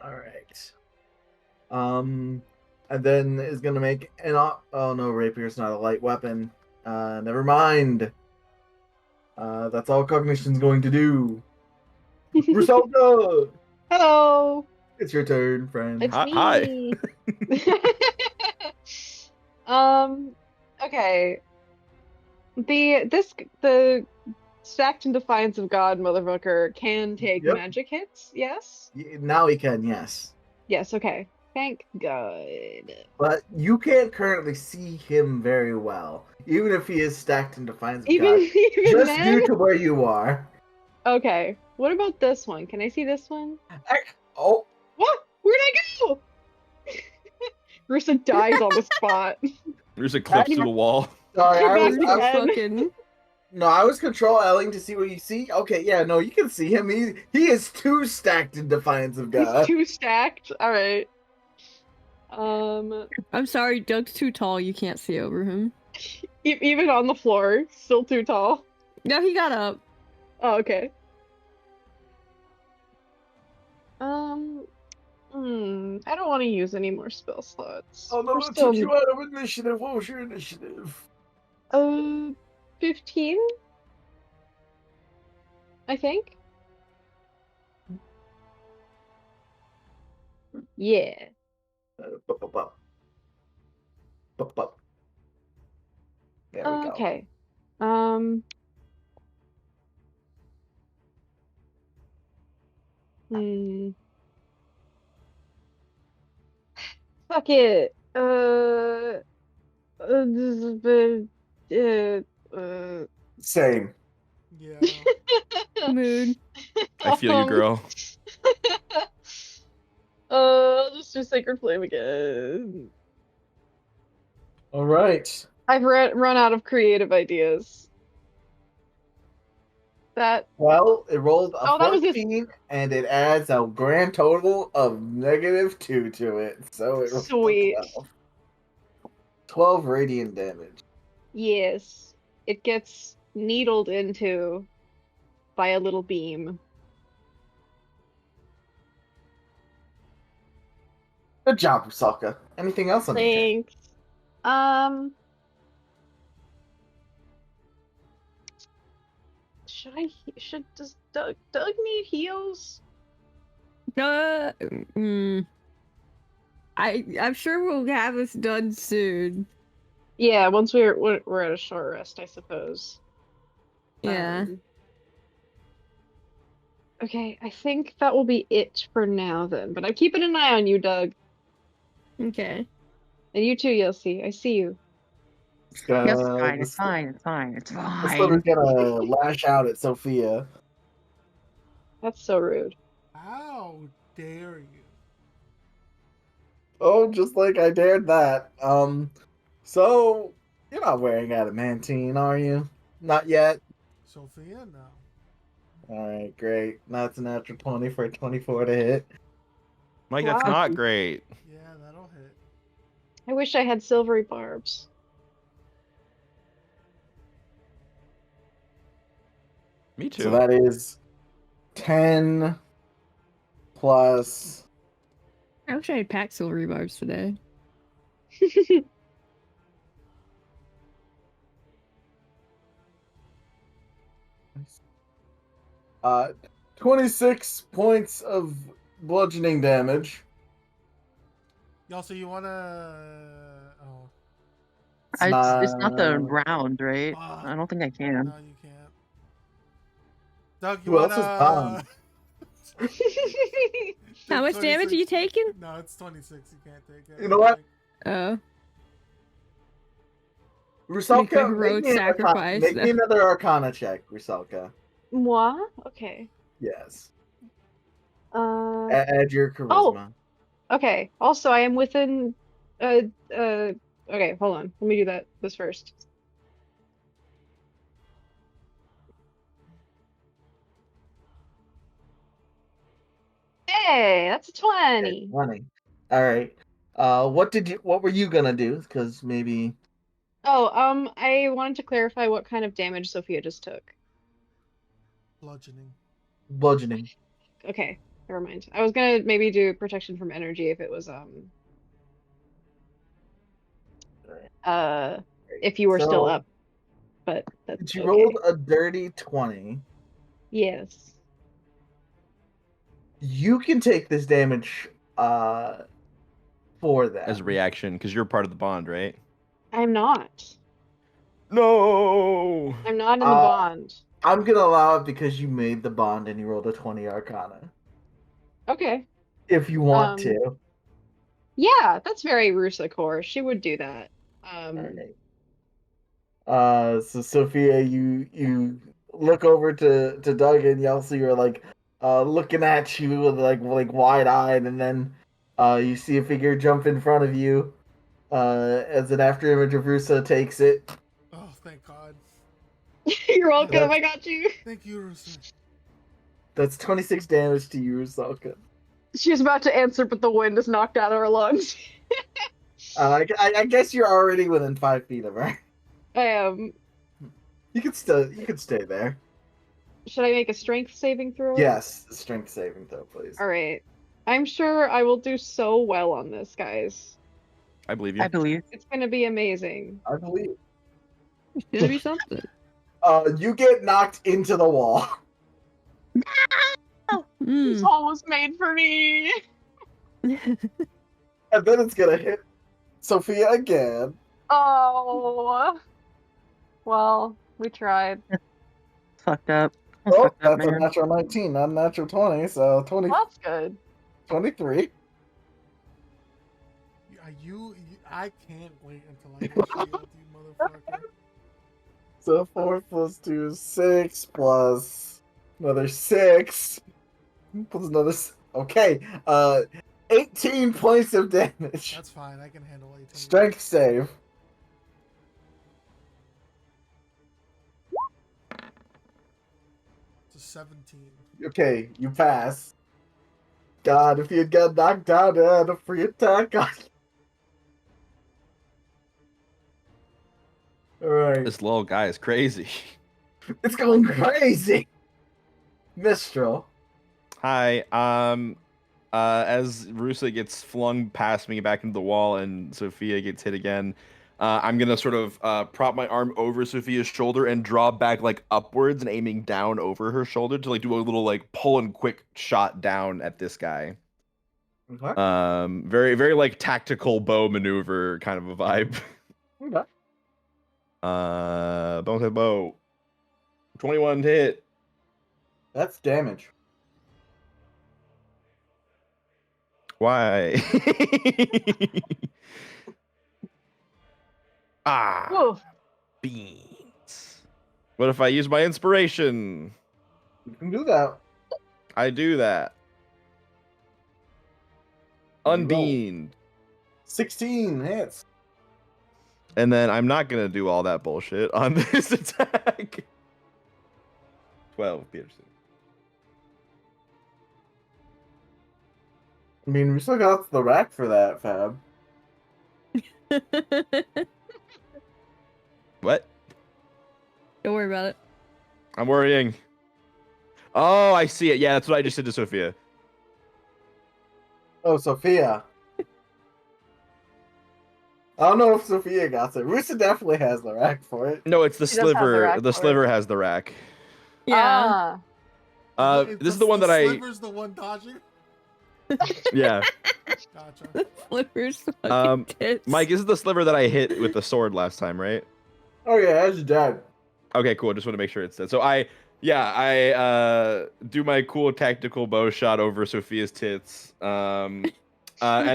All right. And then is gonna make an oh no, rapier's not a light weapon. Never mind. That's all cognition's going to do. Rusalka, Hello. it's your turn, friend. It's Hi. me. Okay. The stacked in defiance of God motherfucker can take Yep. magic hits, yes? Now he can, yes. Yes, okay. Thank God. But you can't currently see him very well, even if he is stacked in defiance of Even God, even just then? due to where you are. Okay. What about this one? Can I see this one? Oh, What? Where'd I go? Rusa dies on the spot. There's a clip through the wall. sorry, You're I back was, again. Fucking. no, I was control L'ing to see what you see. Okay, yeah, no, you can see him. He is too stacked in defiance of He's God. too stacked. All right. I'm sorry, Doug's too tall. You can't see over him. Even on the floor, still too tall. No, he got up. Oh, okay. I don't want to use any more spell slots. Oh no, We're that still took you out of initiative. What was your initiative? 15, I think. Yeah. Bup, bup, bup. Bup, bup. There we go. Okay. Fuck it. Same. Yeah. Mood. I feel you, girl. I'll just do Sacred Flame again. All right. I've run out of creative ideas. That Well, it rolled a Oh, that was 14, and it adds a grand total of -2 to it. So it rolled a sweet. 12 radiant damage. Yes, it gets needled into by a little beam. Good job, Rusaka. Anything else on your turn? Thanks. Does Doug need heals? mm, I'm sure we'll have this done soon. Yeah, once we're at a short rest, I suppose. Yeah. Okay, I think that will be it for now then. But I'm keeping an eye on you, Doug. Okay. And you too, Yossi. I see you. It's Yes, it's gonna, fine. It's fine. It's fine. It's the sliver's fine. gonna lash out at Sophia. That's so rude. How dare you? Oh, just like I dared that. So you're not wearing adamantine, are you? Not yet. Sophia, no. All right, great. That's a natural 20 for a 24 to hit. Mike, that's Wow. not great. Yeah, that'll hit. I wish I had silvery barbs. Me too. So that is 10 plus. I wish I had packed silvery barbs today. 26 points of bludgeoning damage. Y'all, so you wanna? Oh, It's not the round, right? fuck. I don't think I can. No, you can't. Doug, you Who else is wanna? How much damage are you taking? No, it's 26. You can't take it. You know what? Oh. Rusalka, Make a heroic sacrifice. make me another Arcana check, Rusalka. Moi? Okay. Yes. Uh, Add your charisma. okay. Also, I am within. Okay, hold on. Let me do this first. Hey, that's a 20. 20. All right. What were you gonna do? Because maybe Oh, I wanted to clarify what kind of damage Sophia just took. Bludgeoning. bludgeoning. Okay, never mind. I was gonna maybe do protection from energy if it was if you were still So, up, but that's she okay. rolled a dirty 20. Yes. You can take this damage for that. As a reaction, because you're part of the bond, right? I'm not. No. I'm not in the Uh, bond. I'm gonna allow it because you made the bond and you rolled a 20 Arcana. Okay. If you want Um, to. Yeah, that's very Rusa core. She would do that. Alright. So Sophia, you look over to Doug and Yelsi are like looking at you with like wide eyed, and then you see a figure jump in front of you. As an after image of Rusa takes it. Oh, thank God. You're welcome. That's- I got you. Thank you, Rusa. That's 26 damage to you, Rusalka. She was about to answer, but the wind is knocked out of her lungs. I guess you're already within 5 feet of her. I am. You could stay there. Should I make a strength saving throw? Yes, strength saving throw, please. All right. I'm sure I will do so well on this, guys. I believe you. I believe. It's gonna be amazing. I believe. It's gonna be something. You get knocked into the wall. This hole was made for me. And then it's gonna hit Sophia again. Oh. Well, we tried. Fucked up. Oh, Fucked up, that's a man. natural 19, not a natural 20, so 20, Well, that's good. 23. I can't wait until I get shield, you motherfucker. So 4 plus 2 is 6, plus another 6, plus another... Okay, 18 points of damage. That's fine. I can handle 18. Strength save. It's a 17. Okay, you pass. God, if you had got knocked down and had a free attack, God. Alright. This little guy is crazy. It's going crazy! Mistral. Hi. As Rusa gets flung past me back into the wall and Sophia gets hit again, I'm gonna sort of prop my arm over Sophia's shoulder and draw back like upwards and aiming down over her shoulder to like do a little like pull and quick shot down at this guy. Okay. Very very like tactical bow maneuver kind of a vibe. Okay. Don't hit bow. 21 to hit. That's damage. Why? Oof. Beans. What if I use my inspiration? You can do that. I do that. Roll. Unbeaned. 16 hits. And then I'm not gonna do all that bullshit on this attack. 12, Peterson. I mean, we still got the rack for that, Fab. What? Don't worry about it. I'm worrying. Oh, I see it. Yeah, that's what I just did to Sophia. Oh, Sophia. I don't know if Sophia got it. Rusa definitely has the rack for it. No, it's the She does have the sliver. rack The for sliver it. has the rack. Yeah. This is the one that I. Sliver's the one dodging. Yeah. Gotcha. Sliver's fucking Um, tits. Mike, this is the sliver that I hit with the sword last time, right? Oh yeah, that's dead. Okay, cool. Just want to make sure it's dead. So I do my cool tactical bow shot over Sophia's tits, and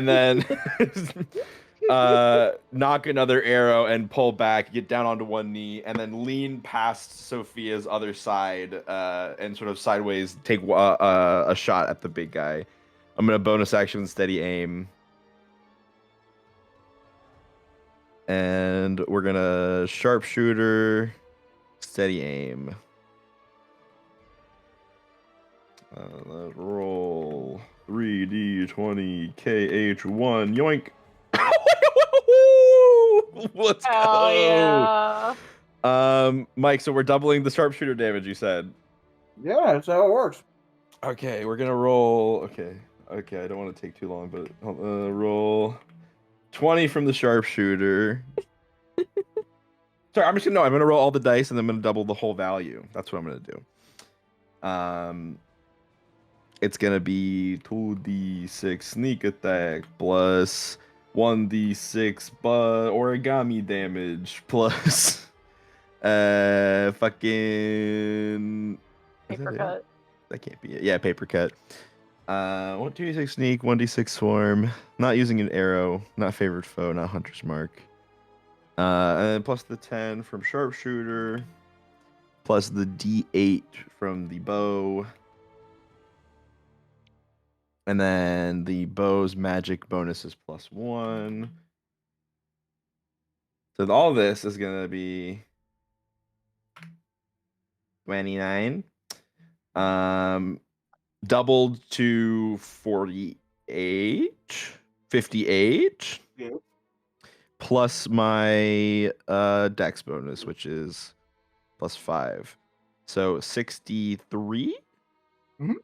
then knock another arrow and pull back, get down onto one knee, and then lean past Sophia's other side, and sort of sideways take a shot at the big guy. I'm gonna bonus action steady aim. And we're gonna sharpshooter, steady aim. Let's roll 3d20 KH1 yoink. Let's Hell go. yeah. Mike, so we're doubling the sharpshooter damage, you said. Yeah, that's how it works. Okay, we're gonna roll. Okay, I don't want to take too long, but roll 20 from the sharpshooter. Sorry, I'm gonna roll all the dice and then I'm gonna double the whole value. That's what I'm gonna do. It's gonna be 2d6 sneak attack plus 1d6 origami damage plus fucking Paper it? cut. That can't be it. Yeah, paper cut. 1d6 sneak, 1d6 swarm. Not using an arrow. Not favored foe. Not hunter's mark. And then plus the 10 from sharpshooter. Plus the d8 from the bow. And then the bow's magic bonus is +1. So all this is gonna be 29. Doubled to 48, 58, Yeah. plus my dex bonus, which is +5, so 63. Mhm.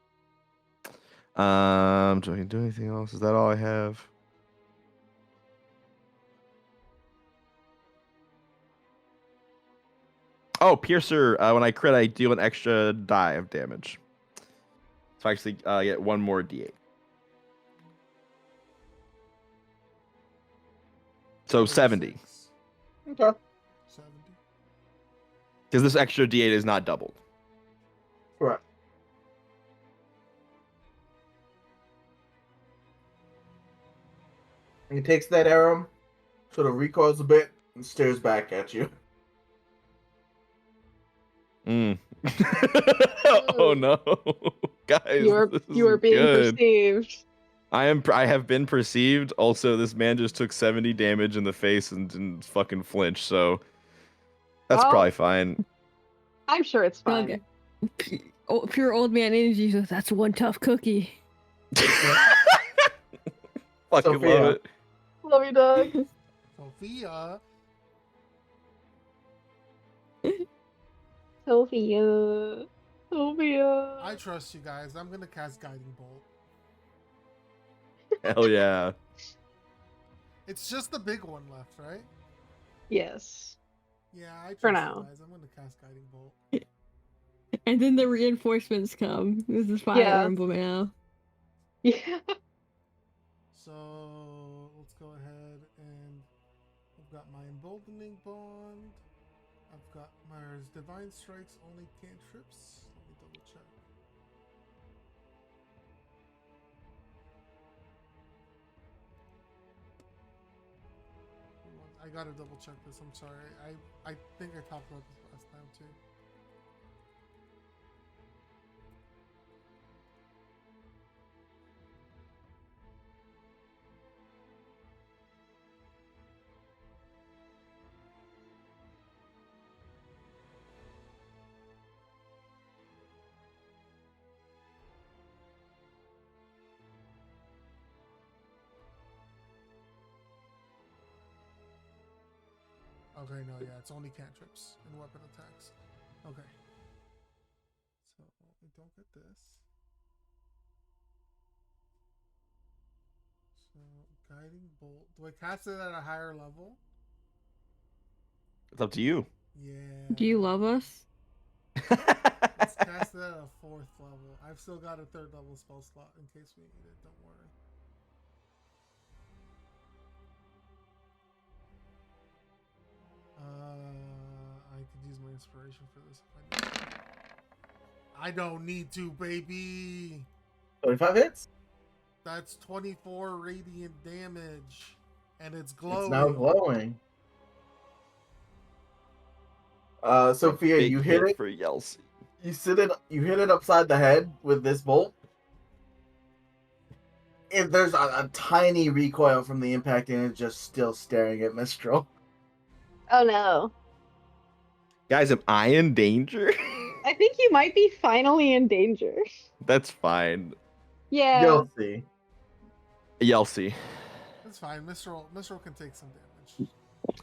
Do I do anything else? Is that all I have? Oh, piercer. When I crit, I deal an extra die of damage. So I actually get one more d8. So 70. Okay. 70. Because this extra d8 is not doubled. Correct. He takes that arrow, sort of recoils a bit, and stares back at you. Mm. Oh no, guys! You are this being good. perceived. I have been perceived. Also, this man just took 70 damage in the face and didn't fucking flinch. So that's Well, probably fine. I'm sure it's fine. Okay. Pure old man energy. So that's one tough cookie. Fucking Sophia. love it. Love you, Doug. Sophia. Sophia. Sophia. I trust you guys. I'm gonna cast Guiding Bolt. Hell yeah. It's just the big one left, right? Yes. Yeah, I trust For you now. guys. I'm gonna cast Guiding Bolt. And then the reinforcements come. This is Fire Yeah. Emblem now. Yeah. So let's go ahead and I've got my Emboldening Bond. I've got my Divine Strikes, only cantrips. Let me double check. I gotta double check this. I'm sorry. I think I talked about this last time too. Okay, no, yeah, it's only cantrips and weapon attacks. Okay. So we don't get this. So Guiding Bolt. Do I cast it at a higher level? It's up to you. Yeah. Do you love us? Let's cast it at a 4th level. I've still got a 3rd level spell slot in case we need it. Don't worry. I could use my inspiration for this if I need to. I don't need to, baby. 25 hits. That's 24 radiant damage, and it's glowing. It's now glowing. Sophia, Big you hit it. for Yelsey. You hit it upside the head with this bolt. If there's a tiny recoil from the impact, and it's just still staring at Mistral. Oh no. Guys, am I in danger? I think you might be finally in danger. That's fine. Yeah. You'll see. Yelsey. That's fine. Mistral can take some damage.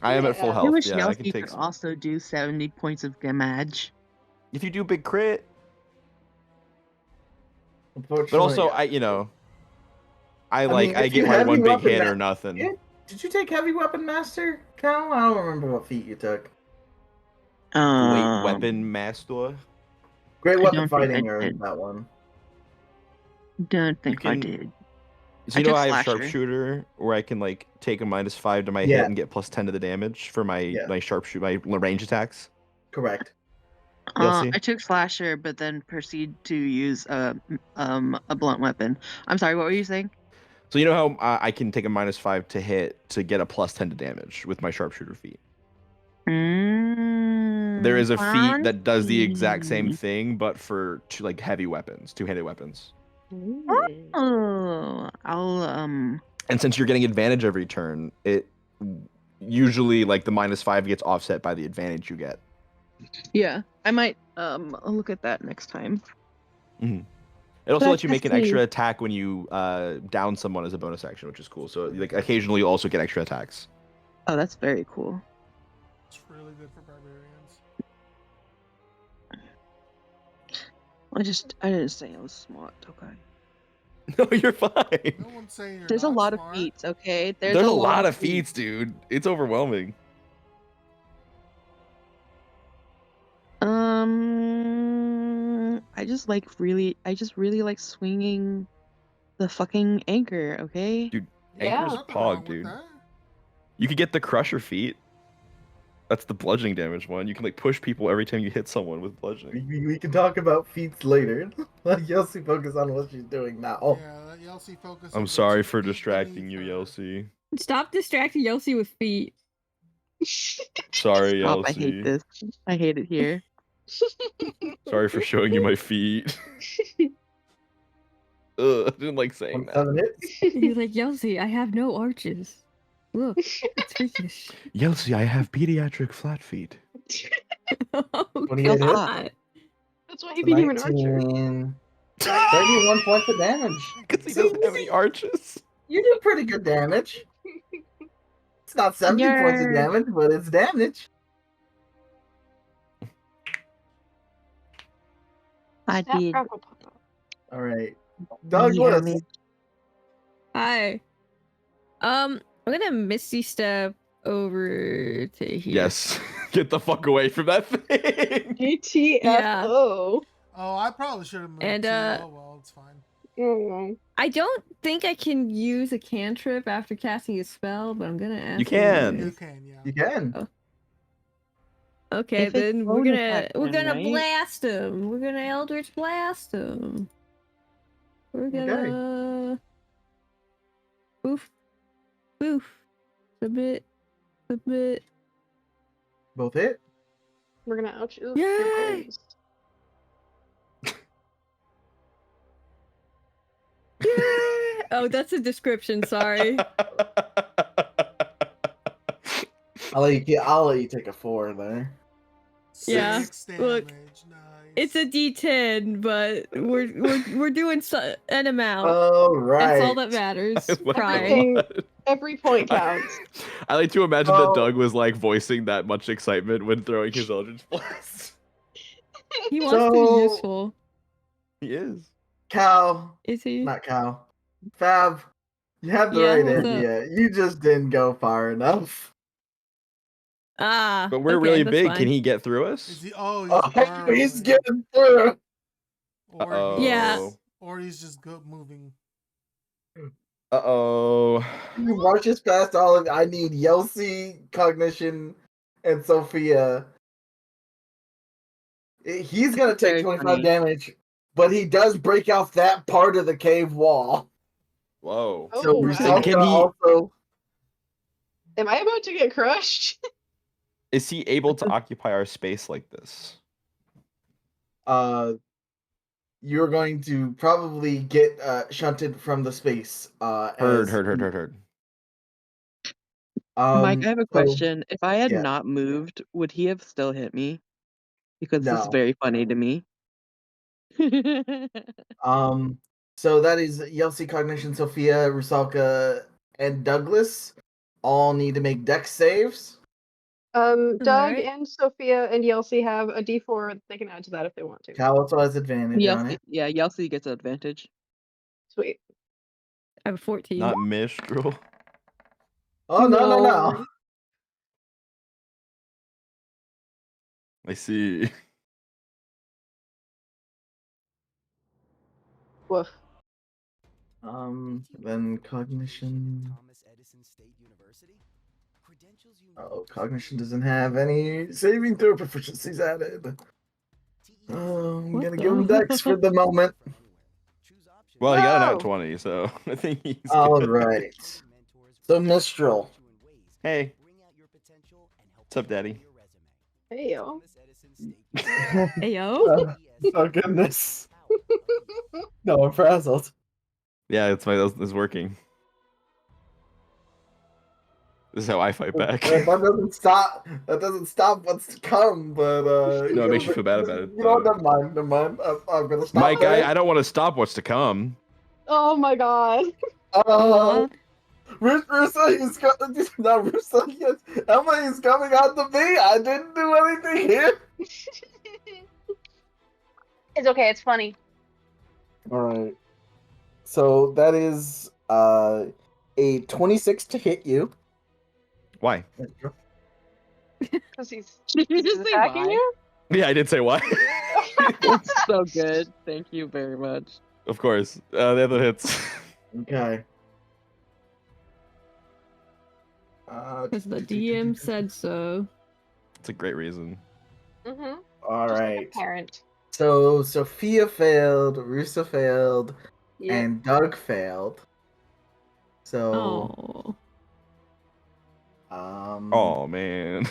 I am at full Yeah. health. I wish Yeah, I can Yelsey take could some. also do 70 points of damage. If you do big crit. Unfortunately, But also, I mean, I if you get my have one the big weapon hit ma- or nothing. Yeah. Did you take Heavy Weapon Master, Cal? I don't remember what feat you took. Great weapon master. Great I Weapon don't think I Fighting earned did. that one. Don't think I can- did. So I you know took I have Slasher. Sharpshooter where I can like take a -5 to my Yeah. hit and get +10 to the damage for my Yeah. my range attacks. Correct. Yelsey? I took Slasher, but then proceed to use a blunt weapon. I'm sorry, what were you saying? So you know how I can take a -5 to hit to get a +10 to damage with my Sharpshooter feat. There is a feat that does the exact same thing, but for heavy weapons, two-handed weapons. Oh, I'll And since you're getting advantage every turn, it usually the -5 gets offset by the advantage you get. yeah, I might I'll look at that next time. Mm-hmm. It also But lets you make an actually- extra attack when you down someone as a bonus action, which is cool. So occasionally you also get extra attacks. Oh, that's very cool. It's really good for barbarians. I didn't say I was smart, okay? No, you're fine. No one's saying you're There's a not lot smart. of feats, okay? There's a lot of feats, dude. It's overwhelming. I just really like swinging the fucking anchor, okay? Dude, Yeah. Anchor's Nothing wrong pog, with dude. that. You could get the Crusher feat. That's the bludgeoning damage one. You can push people every time you hit someone with bludgeoning. We can talk about feats later. Let Yelsey focus on what she's doing now. Yeah, let Yelsey focus. I'm on sorry the for feet distracting you, beneath her. Yelsey. Stop distracting Yelsey with feet. Sorry, Stop, I hate Yelsey. this. I hate it here. Sorry for showing you my feet. Ugh, I didn't like saying that. 7 hits. He's like, Yelsey, I have no arches. Look, it's freakish. Yelsey, I have pediatric flat feet. Oh, 28 hits. God. That's why he became an archer. 19. 31 points of damage. Because he doesn't have any arches. You do pretty good damage. It's not 70 points of Yer. damage, but it's damage. I Snap, did. crackle, pop. All right. Douglas. Hi. I'm gonna Misty Step over to here. Yes. Get the fuck away from that thing. GTFO. Oh, I probably should have moved And, too. Oh well, it's fine. I don't think I can use a cantrip after casting a spell, but I'm gonna ask. You can. You anyways. can, yeah. You can. Oh. Okay, If it's then we're bonus gonna action, right? blast him. We're gonna Eldritch blast him. We're gonna boof, boof, submit. Both hit. We're gonna ouch. Ooh, Yay! your bones. Yeah! Oh, that's a description. Sorry. I'll let you take a 4 there. Yeah, 6 damage. look, Nice. It's a D10, but we're doing an amount. All right. That's all that matters. Crying. Every point counts. I like to imagine that Oh. Doug was like voicing that much excitement when throwing his Eldritch Blast. He wants to be So- useful. He is. Cal, Is he? not Cal. Fab, you have the Yeah, right what's up? idea. You just didn't go far enough. Ah. But we're okay, really that's big. fine. Can he get through Is us? he? Oh, he's, Oh, he's burrowing. getting through. Or Uh-oh. he's, Yeah. Or he's just moving. Uh-oh. He marches past all of. I need Yelsi, Cognition, and Sophia. He's gonna take Very 25 funny. damage, but he does break off that part of the cave wall. Whoa. So Oh, Rusalka Can he- also. am I about to get crushed? Is he able to occupy our space like this? You're going to probably get shunted from the space. Heard. Mike, I have a So, question. If I had yeah. not moved, would he have still hit me? Because this is No. very funny to me. So that is Yelsi, Cognition, Sophia, Rusalka, and Douglas all need to make dex saves. Doug Alright. and Sophia and Yelsi have a D4. They can add to that if they want to. Cal also has advantage on Yelsi, it. yeah, Yelsi gets an advantage. Sweet. I have a 14. Not Mistral. Oh no. I see. Woof. Then Cognition. Oh, Cognition doesn't have any saving throw proficiencies added. I'm What gonna the give him dex for the moment. Well, he got an No. out 20, so I think he's All good. right. So Mistral. Hey. What's up, Daddy? Hey yo. Hey yo. Oh goodness. No, I'm frazzled. Yeah, it's working. This is how I fight back. That doesn't stop what's to come, but No, it makes you feel bad about it, You know what, though. never mind. I'm gonna stop Mike, there. I don't want to stop what's to come. Oh my god. Rusa, he's coming. No, Rusa, yes. Emma is coming out to me. I didn't do anything here. It's okay, it's funny. Alright. So that is a 26 to hit you. Why? Because he's Did you just say attacking why? you? Yeah, I did say why. That's so good. Thank you very much. Of course. The other hits. Okay. Because the DM said so. It's a great reason. Mm-hmm. Alright. Parent. So Sophia failed, Rusa failed, Yeah. and Doug failed. So Oh. Oh man.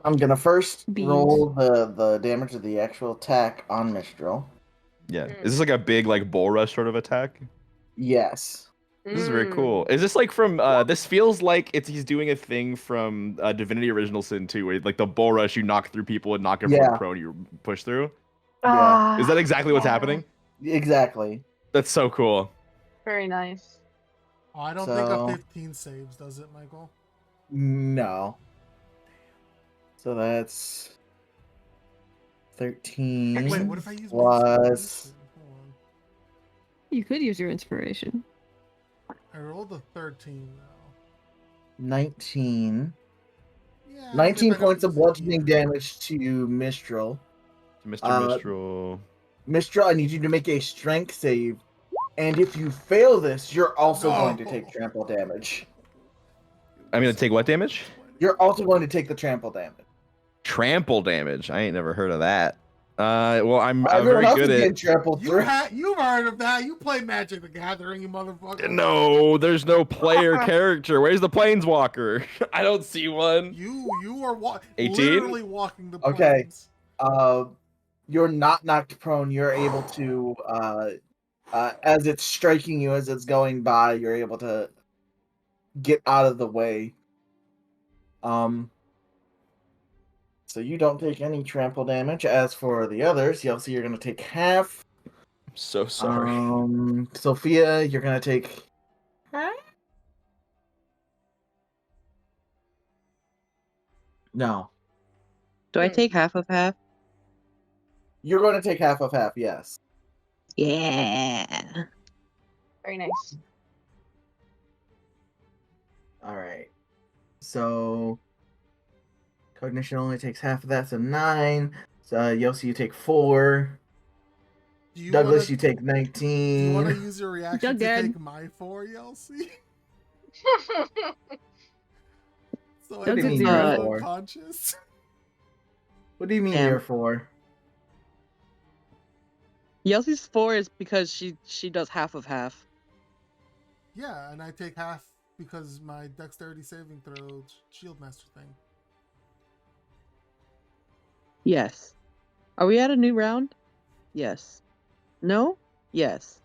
I'm gonna first Beans. roll the damage of the actual attack on Mistral. Yeah. Is this like a big like bull rush sort of attack? Yes. This is very cool. Is this like from this feels like he's doing a thing from Divinity Original Sin 2 where like the bull rush you knock through people and knock everyone Yeah. prone you push through? Yeah. Is that exactly what's happening? Exactly. That's so cool. Very nice. Oh, I don't think So- a 15 saves, does it, Michael? No. So that's 13 Wait, what if I use my plus inspiration? Hold on. You could use your inspiration. I rolled a 13 now. 19. Yeah, 19 depending points on of the bludgeoning gear. damage to Mistral. Mr. Mistral. Mistral, I need you to make a strength save. And if you fail this, you're also going to take No. trample damage. I'm gonna take what damage? You're also going to take the trample damage. Trample damage. I ain't never heard of that. Well, I'm Everyone very else good is at. getting trampled through. You've heard of that. You play Magic the Gathering, you motherfucker. No, there's no player character. Where's the planeswalker? I don't see one. You are 18? literally walking the Okay. plains. You're not knocked prone. You're able to, as it's striking you, as it's going by, you're able to get out of the way. So you don't take any trample damage. As for the others, you'll see you're going to take half. I'm so sorry. Sophia, you're going to take half? No. Do I take half of half? You're going to take half of half, yes. Yeah. Very nice. All right. So cognition only takes half of that, so 9. So Yossi, you take 4. Douglas, you take 19. Do you want to use your reaction to Doug take my 4, Yelsey? So I Doug's can at go zero. unconscious. What do you mean Damn. you're 4? Yelsey's 4 is because she does half of half. Yeah, and I take half because my dexterity saving throw shield master thing. Yes. Are we at a new round? Yes. No? Yes.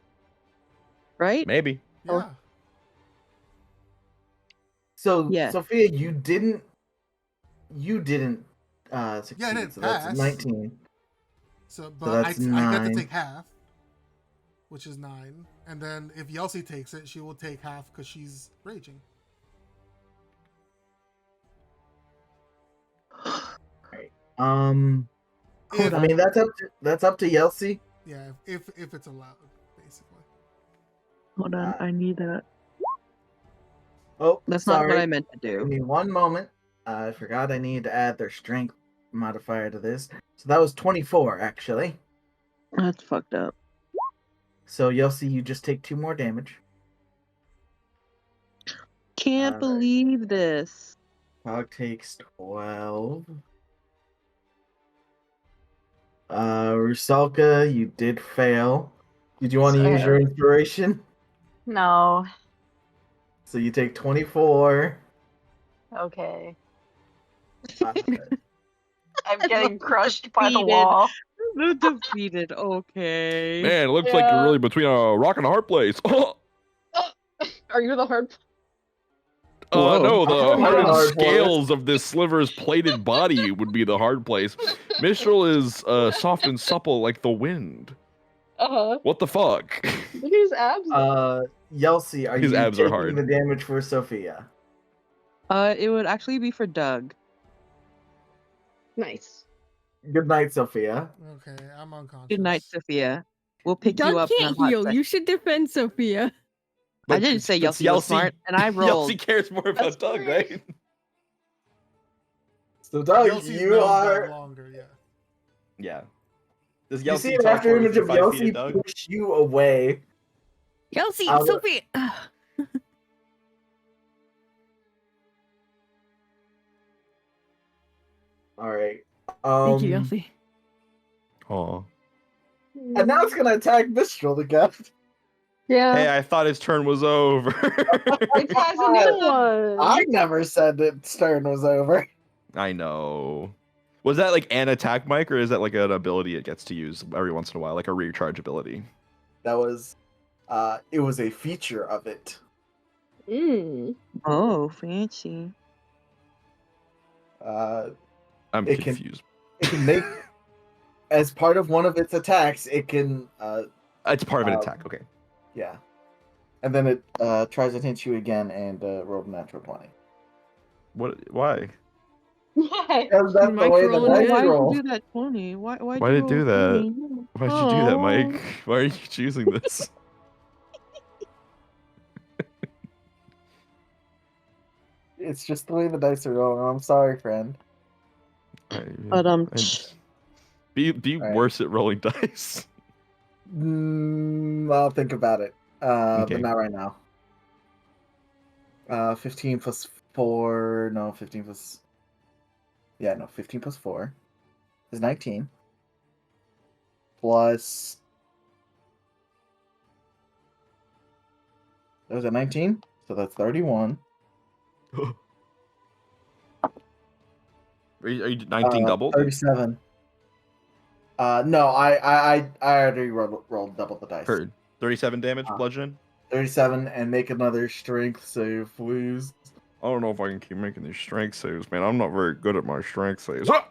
Right? Maybe. Yeah. So Yes. Sophia, you didn't succeed. Yeah, I didn't so pass. that's 19. So, but that's I get 9. to take half, which is 9. And then if Yelsey takes it, she will take half because she's raging. Hold I on. mean that's up to Yelsey. Yeah, if it's allowed, basically. Hold on. I need that. Oh, That's sorry. not what I meant to Give do. me one moment. I forgot I need to add their strength modifier to this. So that was 24 actually. That's fucked up. So Yossi, you just take 2 more damage. Can't Alright. believe this. Cog takes 12. Rusalka, you did fail. Did you want to use your inspiration? No. So you take 24. Okay. Uh, I'm getting crushed by the Defeated. wall. Defeated. Okay. Man, it looks like you're really between a rock and a hard place. Are you the hard? Whoa. No, the I'm hardened hard scales of this sliver's plated body would be the hard place. Mistral is soft and supple like the wind. Uh-huh. What the fuck? Look at his abs. Yelsi, are His you abs are taking hard. the damage for Sophia? It would actually be for Doug. Nice. Good night, Sophia. Okay, I'm unconscious. Good night, Sophia. We'll pick Doug you up in a can't hot heal. second. You should defend Sophia. I didn't say Yelsey was smart, and I rolled. Yelsey cares more about That's Doug, great. right? So Doug, Yelsey's you known are. Doug longer, yeah. Yeah. Does You Yelsey see an teleport after image of within 5 feet Yossi Doug? push you away. Yelsey, I'll- Sophia. All right. Thank you, Yelsey. Aw. And now it's gonna attack Mistral again. Yeah. Hey, I thought his turn was over. It has a new one. I never said its turn was over. I know. Was that like an attack, Mike, or is that like an ability it gets to use every once in a while, like a recharge ability? That was, it was a feature of it. Mm. Oh, fancy. I'm It can- confused. It can make, as part of one of its attacks, it can, It's part of an um, attack. Okay. yeah. And then it tries to hit you again and rolled a natural 20. What? Why? Why? Because that's the Mike way the rolling dice good. Why roll. did you do that, Tony? Why Why did it do that? Why'd you do that, Mike? Why are you choosing this? It's just the way the dice are rolling. I'm sorry, friend. But Be Alright. worse at rolling dice. I'll think about it. Okay. But not right now. 15 plus 4. No, 15 plus. Yeah, no, 15 plus 4 is 19. Plus. That was a 19, so that's 31. Are you 19 doubled? 37. No, I already rolled double the dice. Heard. 37 damage, bludgeoning. 37, and make another strength save, please. I don't know if I can keep making these strength saves, man. I'm not very good at my strength saves. Ah!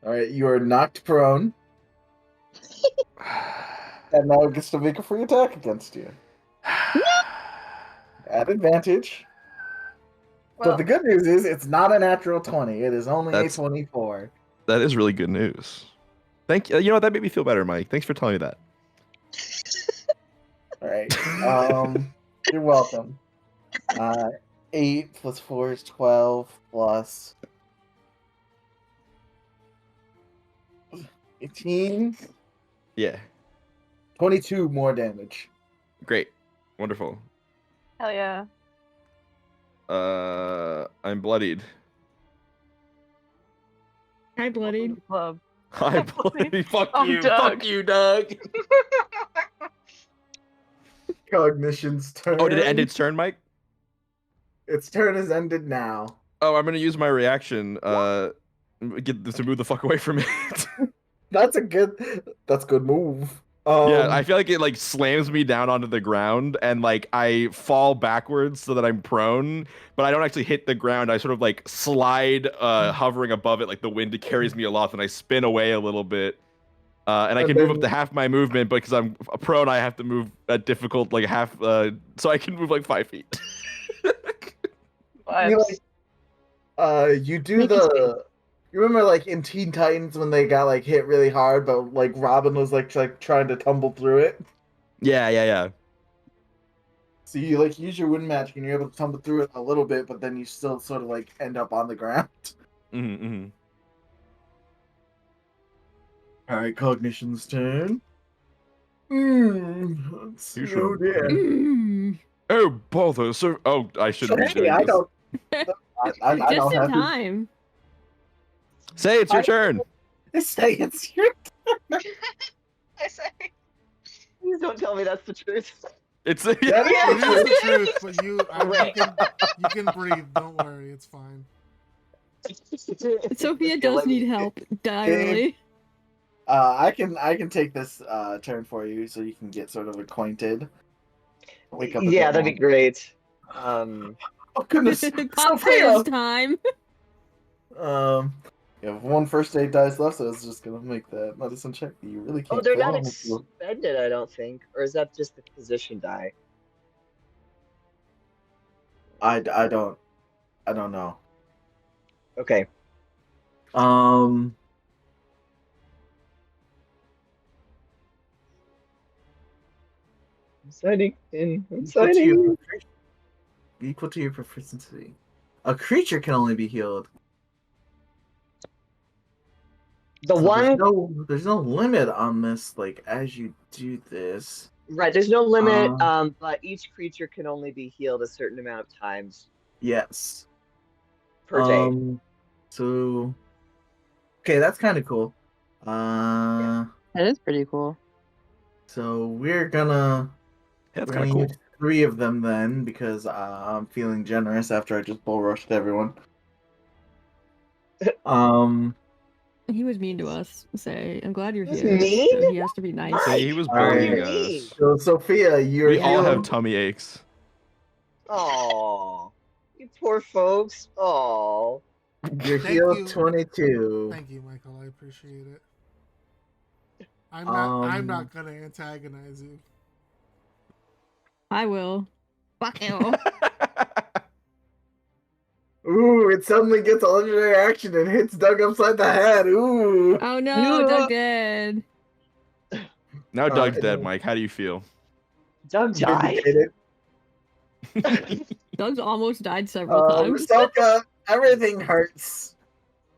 All right, you are knocked prone, and now it gets to make a free attack against you. At advantage. Well, But the good news is it's not a natural 20. It is only That's- a 24. That is really good news. Thank you. You know what? That made me feel better, Mike. Thanks for telling me that. All right. You're welcome. 8 plus 4 is 12 plus 18. Yeah. 22 more damage. Great. Wonderful. hell yeah. I'm bloodied. Hi, bloodied. Club. I'm bloodied. Fuck I'm you. Doug. Fuck you, Doug. Cognition's turn. Oh, did it end its turn, Mike? Its turn is ended now. Oh, I'm gonna use my reaction. Get to move the fuck away from it. That's good move. Yeah, I feel like it like slams me down onto the ground and like I fall backwards so that I'm prone, but I don't actually hit the ground. I sort of like slide hovering above it like the wind carries me aloft and I spin away a little bit. And I can move up to half my movement, but because I'm prone, I have to move at difficult like half so I can move like 5 feet. You do you remember like in Teen Titans when they got like hit really hard, but like Robin was like trying to tumble through it? Yeah. So you like use your wind magic and you're able to tumble through it a little bit, but then you still sort of like end up on the ground. Mm-hmm. Alright, Cognition's turn. Let's see. You Oh should- dear. Oh bother! So I should be Hey, doing I this. don't. I Just don't in have time. Say it's your turn. to say it's your. I say. Please don't tell me that's the truth. It's That It is is the the truth, but you can breathe. Don't worry, it's fine. Sophia does need help direly. I can take this turn for you, so you can get sort of acquainted. Wake up. Yeah, that'd be great. Oh goodness, Pop Sophia. quiz time. You have one first aid dice left, so I was just gonna make that medicine check. You really can't. Oh, they're go not wrong with you. expended, I don't think. Or is that just the position die? I don't know. Okay. I'm signing in. I'm signing in. Equal to your proficiency. A creature can only be healed. The So one there's no limit on this. Like as you do this. right, there's no limit, but each creature can only be healed a certain amount of times Yes. per day. So. Okay, that's kind of cool. That is pretty cool. So we're gonna. That's We're kind gonna of cool. use 3 of them then, because I'm feeling generous after I just bull rushed everyone. He was mean to us. Say, I'm glad you're He was here. mean? So he has to be nice. Say he was All right. bullying Mean. us. So Sophia, you're We all have healed. tummy aches. Oh, you poor folks. Oh, You're Thank healed you. 22. Thank you, Michael. I appreciate it. I'm not gonna antagonize you. I will. Fuck you. Ooh, it suddenly gets a legendary action and hits Doug upside the head. Ooh. Oh no, Doug dead. Now Doug's Uh, dead, Mike. How do you feel? Doug died. Vindicated. Doug's almost died several times. Rusoka, everything hurts.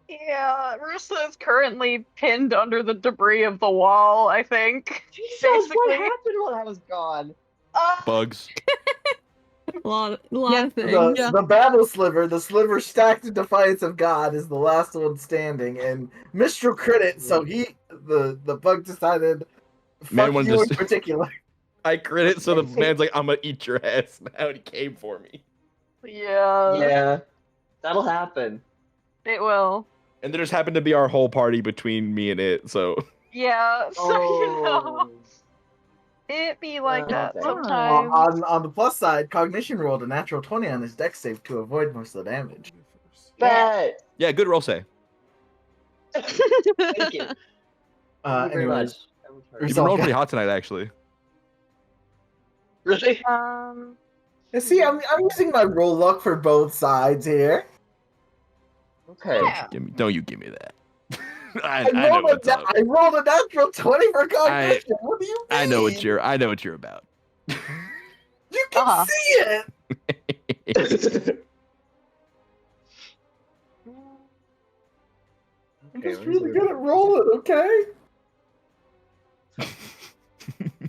Yeah, Rusa is currently pinned under the debris of the wall, I think. Jesus, Basically. what happened while I was gone? Bugs. A lot Yeah. of things. Yeah. The battle sliver, the sliver stacked in defiance of God, is the last one standing, and Mistral crit it, so the bug decided, Man fuck you wanted in to- particular. I crit it, so the man's like, I'm gonna eat your ass now, and he came for me. Yeah. Yeah, that'll happen. It will. And there just happened to be our whole party between me and it, so. Yeah, so you know. Oh, It be like that okay. sometimes. On the plus side, Cognition rolled a natural 20 on his dex save to avoid most of the damage. Bet. Yeah, good roll say. Thank you. Thank you very Anyways, much. That was hard. You've been rolling pretty hot tonight, actually. Really? see, I'm using my roll luck for both sides here. Okay. Yeah. Don't you give me that. I know what's up. I rolled a natural 20 for Cognition. What do you mean? I know what you're about. You can see it. I'm Okay, just let me really look good at at rolling, okay?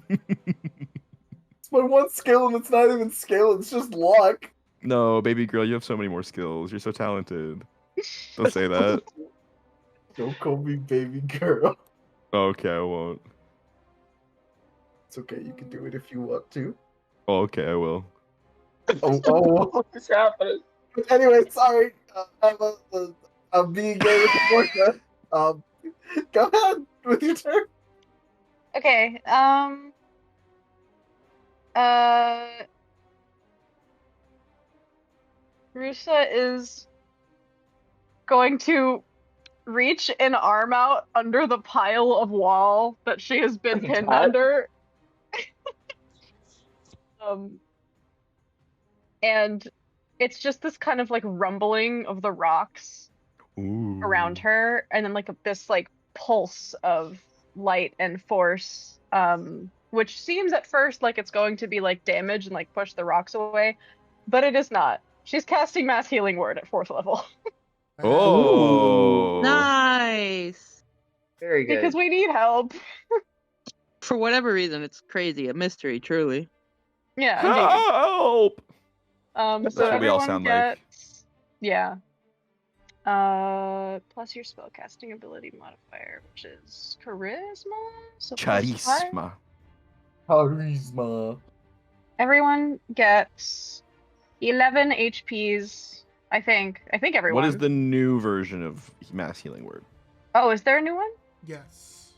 It's my one skill and it's not even skill, it's just luck. No, baby girl, you have so many more skills. You're so talented. Don't say that. Don't call me baby girl. Okay, I won't. It's okay, you can do it if you want to. Oh, okay, I will. Oh. What's happening? But anyway, sorry. I'm being gay with the Portia. Go ahead with your turn. Okay, Rusa is going to reach an arm out under the pile of wall that she has been Like a pinned cat? under. And it's just this kind of like rumbling of the rocks Ooh. around her, and then like this like pulse of light and force, which seems at first like it's going to be like damage and like push the rocks away, but it is not. She's casting Mass Healing Word at 4th level Oh. Nice. Very good. because we need help. For whatever reason, it's crazy. A mystery, truly. Yeah, indeed. Help! So That's what we all everyone sound like. gets, yeah. Plus your spellcasting ability modifier, which is charisma. So plus 5. Charisma. Charisma. Everyone gets 11 HPs. I think everyone. What is the new version of Mass Healing Word? Oh, is there a new one? Yes.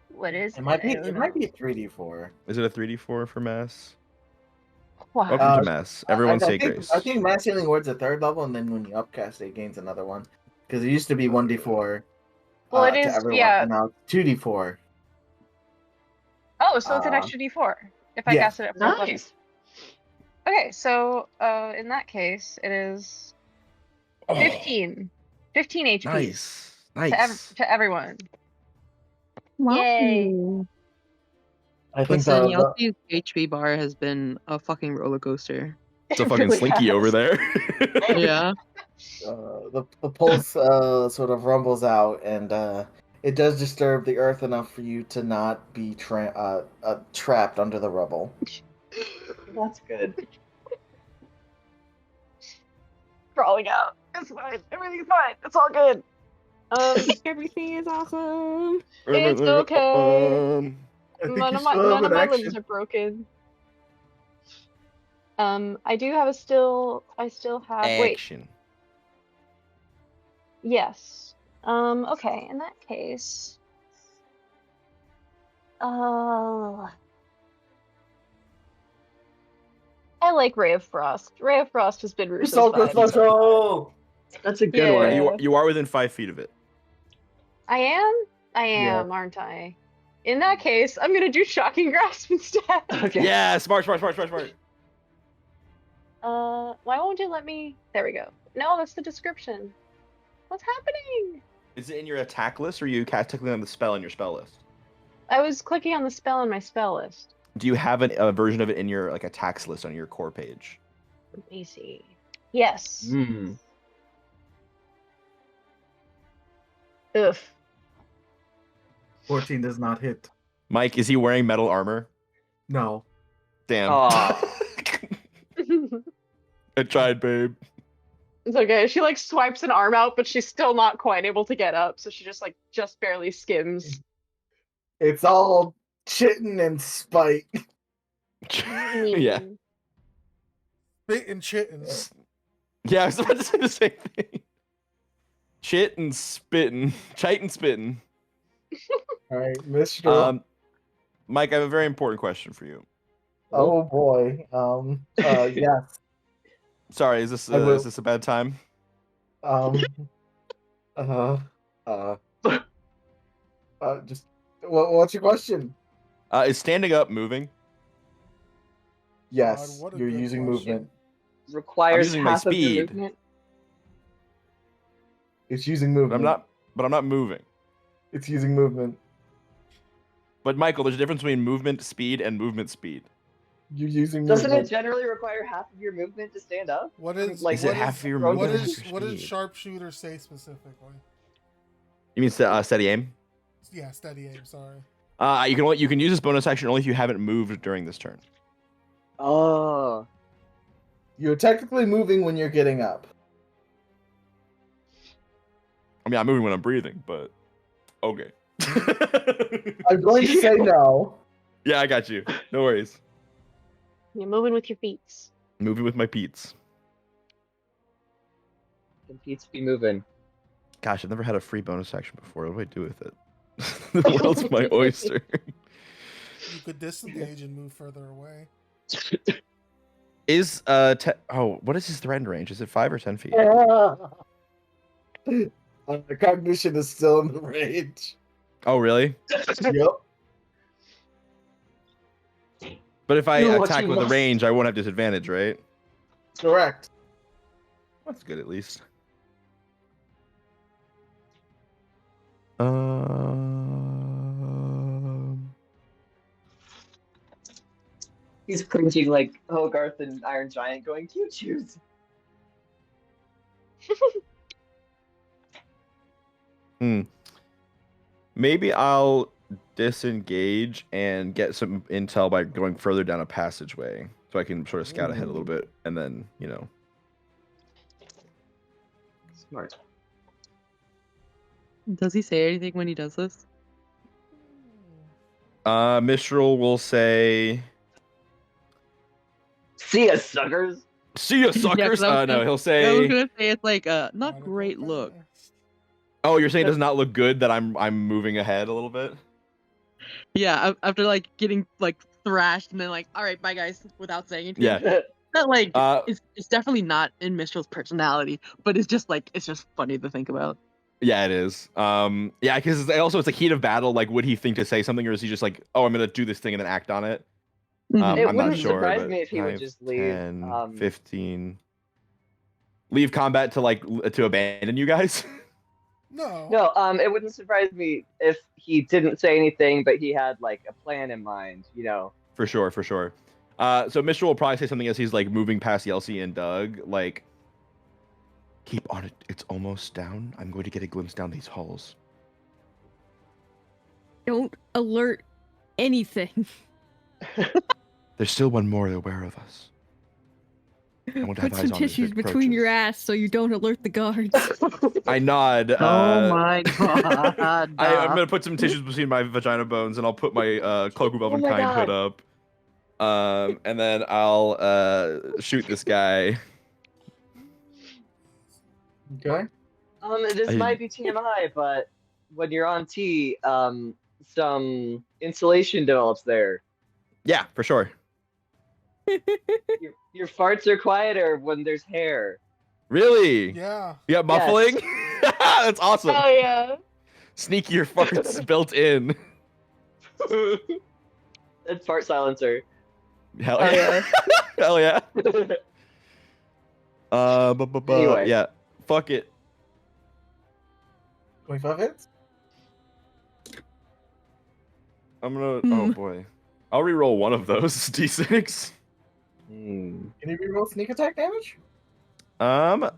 What is It might be. I don't It know. might be 3d4. Is it a 3d4 for Mass? Wow. Welcome to Mass. Everyone say think, grace. I think Mass Healing Word's a 3rd level, and then when you upcast it, gains another one. Because it used to be 1d4. Well, it to is, everyone, yeah. and now it's 2d4. Oh, so it's an extra D4 if I yeah. cast it at 4th level. Nice. Okay, so in that case, it is 15. 15 HPs Nice. to, Nice. to everyone. Wow. Yay. I think Listen, the Yeltsin's HP bar has been a fucking roller coaster. It's a It fucking really slinky has. over there. Yeah. the pulse sort of rumbles out, and it does disturb the earth enough for you to not be trapped under the rubble. That's good. Crawling out. It's fine. Everything's fine. It's all good. Everything is awesome. It's okay. I think None you of my still have none of an my action. limbs are broken. I do have a still. I still have. Wait. Action. Yes. Okay. In that case. I like Ray of Frost. Ray of Frost has been Russo's Rusoka vibe. special. That's a good Yeah. one. You are within 5 feet of it. I am? I Yeah. am, aren't I? In that case, I'm gonna do Shocking Grasp instead. Okay. Yeah, smart. Why won't it let me? There we go. No, that's the description. What's happening? Is it in your attack list, or are you technically on the spell in your spell list? I was clicking on the spell in my spell list. Do you have a version of it in your like attacks list on your core page? Let me see. Yes. Hmm. Ugh. 14 does not hit. Mike, is he wearing metal armor? No. Damn. Aw. I tried, babe. It's okay. She like swipes an arm out, but she's still not quite able to get up, so she just barely skims. It's all chitting and spite. Yeah. Spit and chitting. Yeah, I was about to say the same thing. Chit and spitting. Chite and spitting. All right, Mr. Mike, I have a very important question for you. Oh boy. Yes. Sorry, is this I will. is this a bad time? Just what's your question? Is standing up moving? Yes, God, what a you're good using question. movement. Requires using my half of your speed. movement. It's using But movement. I'm not moving. It's using movement. But Michael, there's a difference between movement speed and movement speed. You're using Doesn't it movement. generally require half of your movement to stand up? What is Like, Is it what half is- of your road what movement? rage? is what does Speed. sharpshooter say specifically? You mean steady aim? Yeah, steady aim. Sorry. You can use this bonus action only if you haven't moved during this turn. Oh. You're technically moving when you're getting up. I mean, I'm moving when I'm breathing, but okay. I'm going to say no. Yeah, I got you. No worries. You're moving with your feet. Moving with my Pete's. Can Pete's be moving? Gosh, I've never had a free bonus action before. What do I do with it? The world's my oyster. You could disengage and move further away. Is what is his threat range? Is it 5 or 10 feet? The cognition is still in the range. Oh, really? Yep. But if I Do what attack you with a must. range, I won't have disadvantage, right? Correct. That's good, at least. He's cringing like Hogarth and Iron Giant going, you choose. Maybe I'll disengage and get some intel by going further down a passageway, so I can sort of scout ahead a little bit, and then Smart. Does he say anything when he does this? Mistral will say, See ya, suckers. "See ya, suckers." 'cause I was No, he'll I was say, gonna say it's like not Gotta go great look. fast. "Oh, you're saying it does not look good that I'm moving ahead a little bit." Yeah, after like getting like thrashed and then like, all right, bye guys, without saying anything. Yeah. Not like Uh, it's definitely not in Mistral's personality, but it's just funny to think about. Yeah, it is. Yeah, because also it's like heat of battle. Like, would he think to say something, or is he just like, "Oh, I'm gonna do this thing and then act on it"? It I'm not wouldn't sure. surprise but me if he would 5, just leave. 10, 15. Leave combat to abandon you guys. No. No, it wouldn't surprise me if he didn't say anything, but he had like a plan in mind, you know. For sure. So Mistral will probably say something as he's like moving past Yelsey and Doug, like, "Keep on it. It's almost down. I'm going to get a glimpse down these halls." Don't alert anything. There's still one more aware of us. I want to have Put eyes some on it as it tissues between your approaches. ass so you don't alert the guards. I nod. Oh my god. I'm gonna put some tissues between my vagina bones, and I'll put my cloak of elven my kind hood God. up. And then I'll shoot this guy. Okay. This might be TMI, but when you're on T, some insulation develops there. Yeah, for sure. Your farts are quieter when there's hair. Really? Yeah. You got muffling? That's awesome. Oh yeah. Sneakier farts built in. It's fart silencer. Hell Oh, yeah. Hell yeah. Anyway. Yeah. Fuck it. 25 hits? I'm gonna. Oh boy. I'll reroll one of those d6. Hmm. Can you reroll sneak attack damage?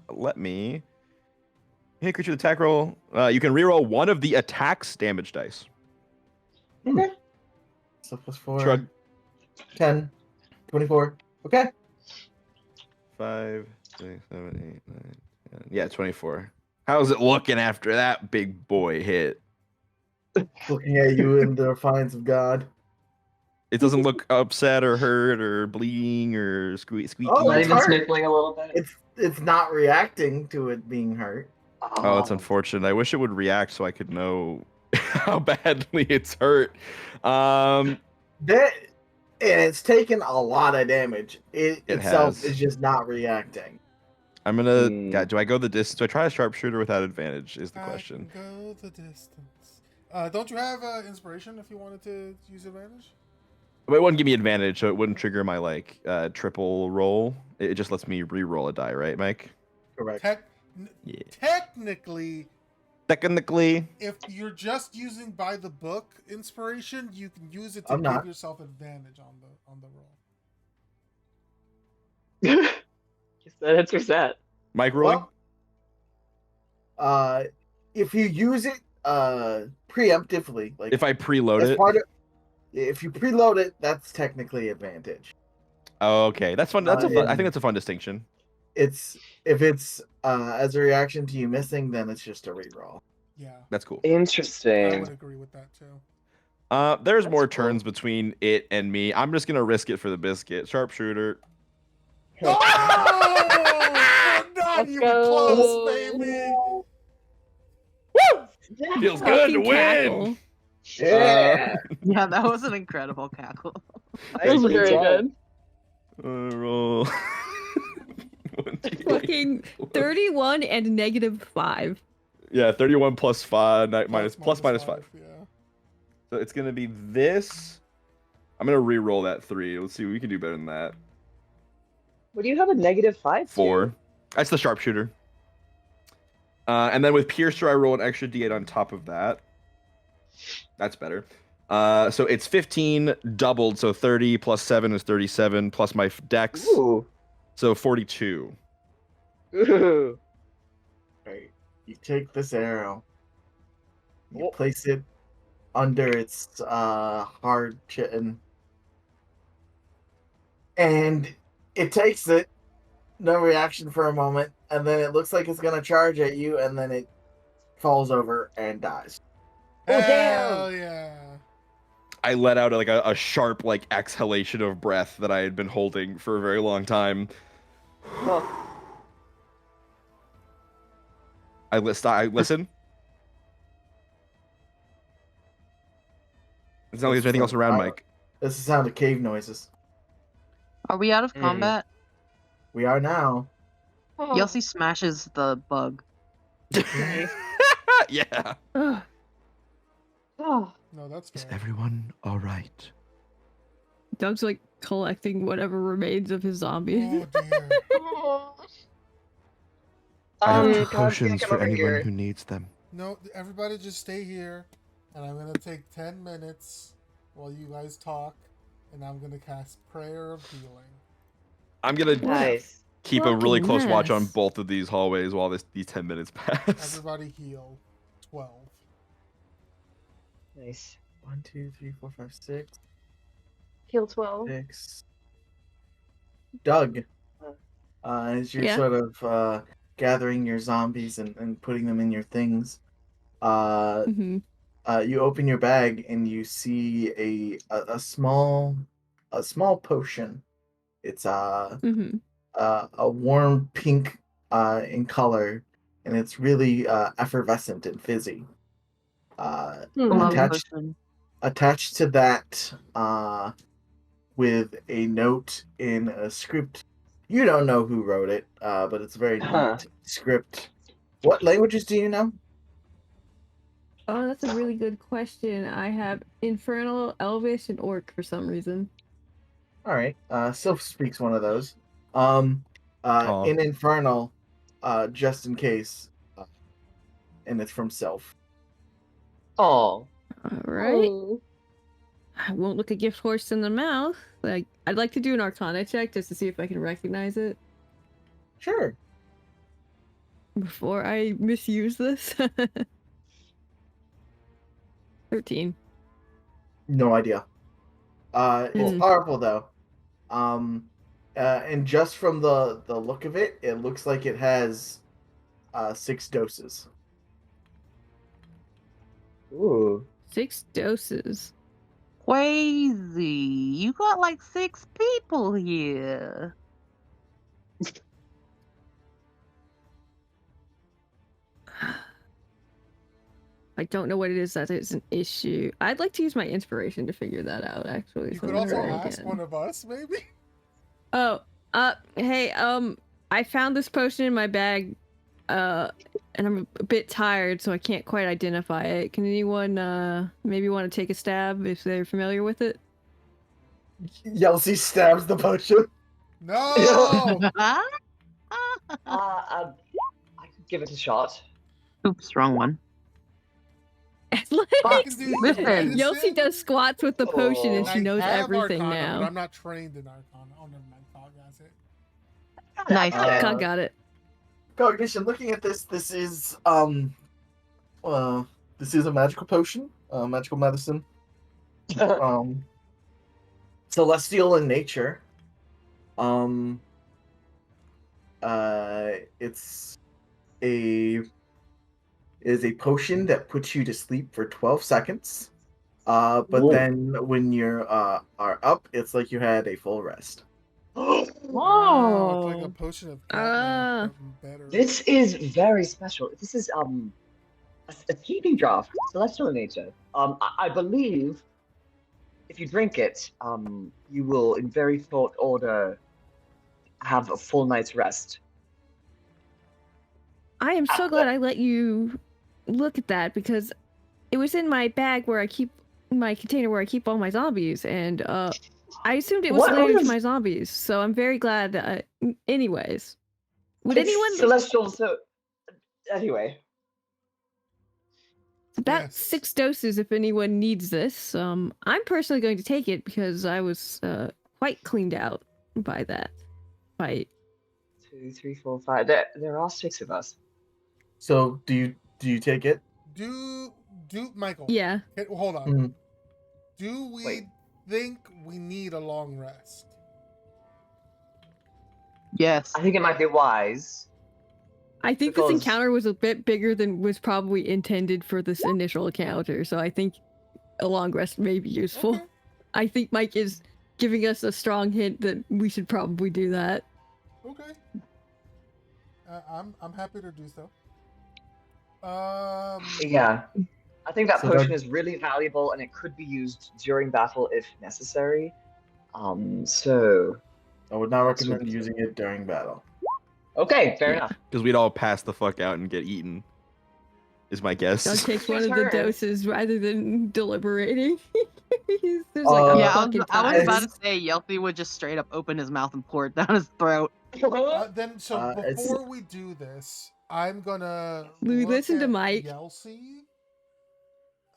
Let me. Hey, creature attack roll. You can reroll one of the attacks damage dice. Okay. So plus 4, Shrug. 10, 24. Okay. 5, 6, 7, 8, 9, 10. Yeah, 24. How's it looking after that big boy hit? Looking at you in the defiance of God. It doesn't look upset or hurt or bleeding or squeaky. Oh, Not it's even hurt. sniffling a little bit. It's not reacting to it being hurt. Oh, it's unfortunate. I wish it would react so I could know how badly it's hurt. That and it's taken a lot of damage. It itself has. is just not reacting. I'm gonna. Hmm. God, do I go the distance? Do I try a sharpshooter without advantage? Is the I question. can go the distance. Don't you have inspiration if you wanted to use advantage? But it wouldn't give me advantage, so it wouldn't trigger my triple roll. It just lets me re-roll a die, right, Mike? Correct. Yeah. Technically, Technically, if you're just using by the book inspiration, you can use it to I'm give not. yourself advantage on the roll. Guess that answers that. Mike rolling. Well, if you use it preemptively, like If I preload as it. part of, if you preload it, that's technically advantage. Oh, okay, that's fun. That's a fun. I and think that's a fun distinction. If it's as a reaction to you missing, then it's just a reroll. Yeah, That's cool. I Interesting. would agree with that too. There's That's more cool. turns between it and me. I'm just gonna risk it for the biscuit. Sharpshooter. Oh, not Let's even go. close, baby. Woo! Feels good to Fucking win. cackle. Yeah. Yeah, that was an incredible cackle. That was Nicely very done. good. Roll. 1d8. Fucking 31 and -5. Yeah, 31 plus 5 minus 5. Yeah. So it's gonna be this. I'm gonna re-roll that 3. Let's see. We can do better than that. What do you have a -5 to? 4. That's the sharpshooter. And then with Piercer, I roll an extra d8 on top of that. That's better. So it's 15 doubled, so 30 plus 7 is 37, plus my dex, Ooh. so 42. Ooh. Right. You take this arrow. You Oh. place it under its hard chin, and it takes it. No reaction for a moment, and then it looks like it's gonna charge at you, and then it falls over and dies. Oh, Hell damn. yeah. I let out like a sharp like exhalation of breath that I had been holding for a very long time. Oh. I listen. It's not like there's anything else around, Mike. This is the sound of cave noises. Are we out of Mm. combat? We are now. Yelsey smashes the bug. Yeah. Ugh. Oh, No, that's Is fair. everyone all right? Doug's like collecting whatever remains of his zombies. Oh dear. I have 2 God's gonna potions come for over anyone here. who needs them. No, everybody just stay here, and I'm gonna take 10 minutes while you guys talk, and I'm gonna cast Prayer of Healing. I'm gonna Nice. keep a really Fucking close watch on mess. both of these hallways while these 10 minutes pass. Everybody heal. 12. Nice. 1, 2, 3, 4, 5, 6, heal 12. 6. Doug, as you're Yeah? sort of gathering your zombies and putting them in your things, Mhm. you open your bag and you see a small potion. It's Mhm. a warm pink in color, and it's really effervescent and fizzy. Love Attached potion. attached to that with a note in a script. You don't know who wrote it, but it's a very Huh. neat script. What languages do you know? Oh, that's a really good question. I have Infernal, Elvish, and Orc for some reason. All right, Sylph speaks one of those. Aw. In Infernal, just in case, and it's from Sylph. Oh. All right. Oh. I won't look a gift horse in the mouth. Like, I'd like to do an Arcana check just to see if I can recognize it Sure. before I misuse this. 13. No idea. It's Hmm. powerful though. And just from the look of it, it looks like it has 6 doses. Ooh. 6 doses. Crazy. You got like 6 people here. I don't know what it is that is an issue. I'd like to use my inspiration to figure that out, actually. You so could I'm gonna also try ask again. one of us, maybe. Oh, hey, I found this potion in my bag, and I'm a bit tired, so I can't quite identify it. Can anyone, maybe want to take a stab if they're familiar with it? Yelsey stabs the potion. No. I could give it a shot. Oops, wrong one. Like, I can do Listen. medicine, Yossi does squats with the potion, and Oh. she knows I have everything Arcana, now. but I'm not trained in Arcana. Oh, never mind. Cog has it. Nice. God got it. Cognition. Looking at this, this is a magical potion, magical medicine, celestial in nature. It's a potion that puts you to sleep for 12 seconds. But Ooh. then when you're are up, it's like you had a full rest. Wow, it's like a potion of Ah. catnip, but better. This is very special. This is a sleeping draught, celestial in nature. I believe if you drink it, you will in very short order have a full night's rest. I am so glad I let you look at that because it was in my bag where I keep my container where I keep all my zombies, and I assumed it was What related to was- my zombies. So I'm very glad. That anyways, would It's anyone? celestial? So anyway, It's about Yes. 6 doses if anyone needs this. I'm personally going to take it because I was quite cleaned out by that fight. 2, 3, 4, 5. There are 6 of us. So do you take it? Do Michael? Yeah. Hold on. Mhm. Do we Wait. think we need a long rest? Yes. I think it might be wise. I think Because- this encounter was a bit bigger than was probably intended for this initial encounter, so I think a long rest may be useful. Okay. I think Mike is giving us a strong hint that we should probably do that. Okay. I'm happy to do so. Yeah. I think that So potion that- is really valuable and it could be used during battle if necessary. So I would not That's recommend what- using it during battle. okay, fair Yeah. enough. Because we'd all pass the fuck out and get eaten. Is my guess. Doug takes one of the Turn. doses rather than deliberating. He's just like, Uh, I'm Yeah, fucking I was tired. about to say Yelthy would just straight up open his mouth and pour it down his throat. Then so it's- before we do this, I'm gonna Louis, look listen to at Mike. Yelsey,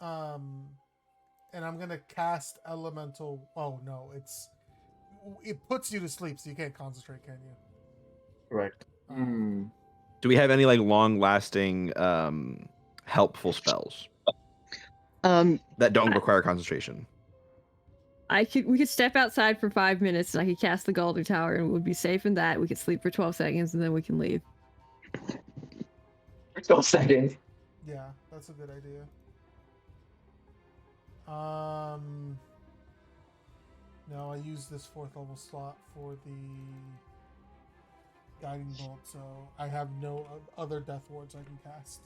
and I'm gonna cast elemental. Oh no, it puts you to sleep, so you can't concentrate, can you? Correct. Hmm. Do we have any like long-lasting, helpful spells that don't require concentration? We could step outside for 5 minutes and I could cast the Golden Tower and we'd be safe in that. We could sleep for 12 seconds and then we can leave. For 12 seconds. Yeah, that's a good idea. No, I used this 4th level slot for the guiding bolt, so I have no other death wards I can cast.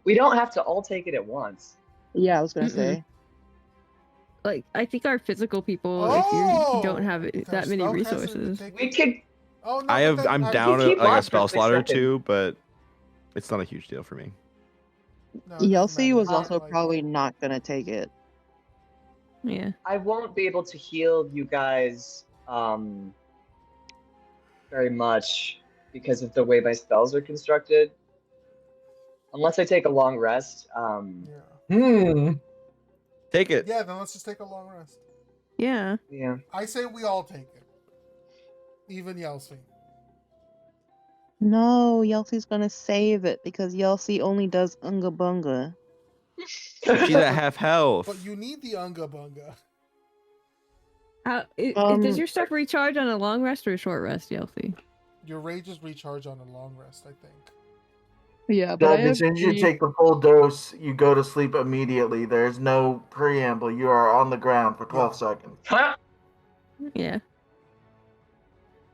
We don't have to all take it at once. Yeah, I was gonna Mm-mm. say. Like, I think our physical people, if you don't have Okay, that many spellcaster resources. can take We it. could. Oh, no, I'm but then down keep like on a for spell a quick slot or second. two, but it's not a huge deal for me. No, it doesn't Yelthy matter. was Um, also Like- probably not gonna take it. Yeah. I won't be able to heal you guys very much because of the way my spells are constructed. Unless I take a long rest. Yeah. Take it. Yeah, then let's just take a long rest. Yeah. Yeah. I say we all take it. Even Yelsi. No, Yelsi's gonna save it because Yelsi only does Unga Bunga. She's at half health. But you need the Unga Bunga. Does your stuff recharge on a long rest or a short rest, Yelsi? Your rages recharge on a long rest, I think. Yeah, but I Doug, have as soon as you three- take the full dose, you go to sleep immediately. There's no preamble. You are on the ground for 12 seconds. Yeah.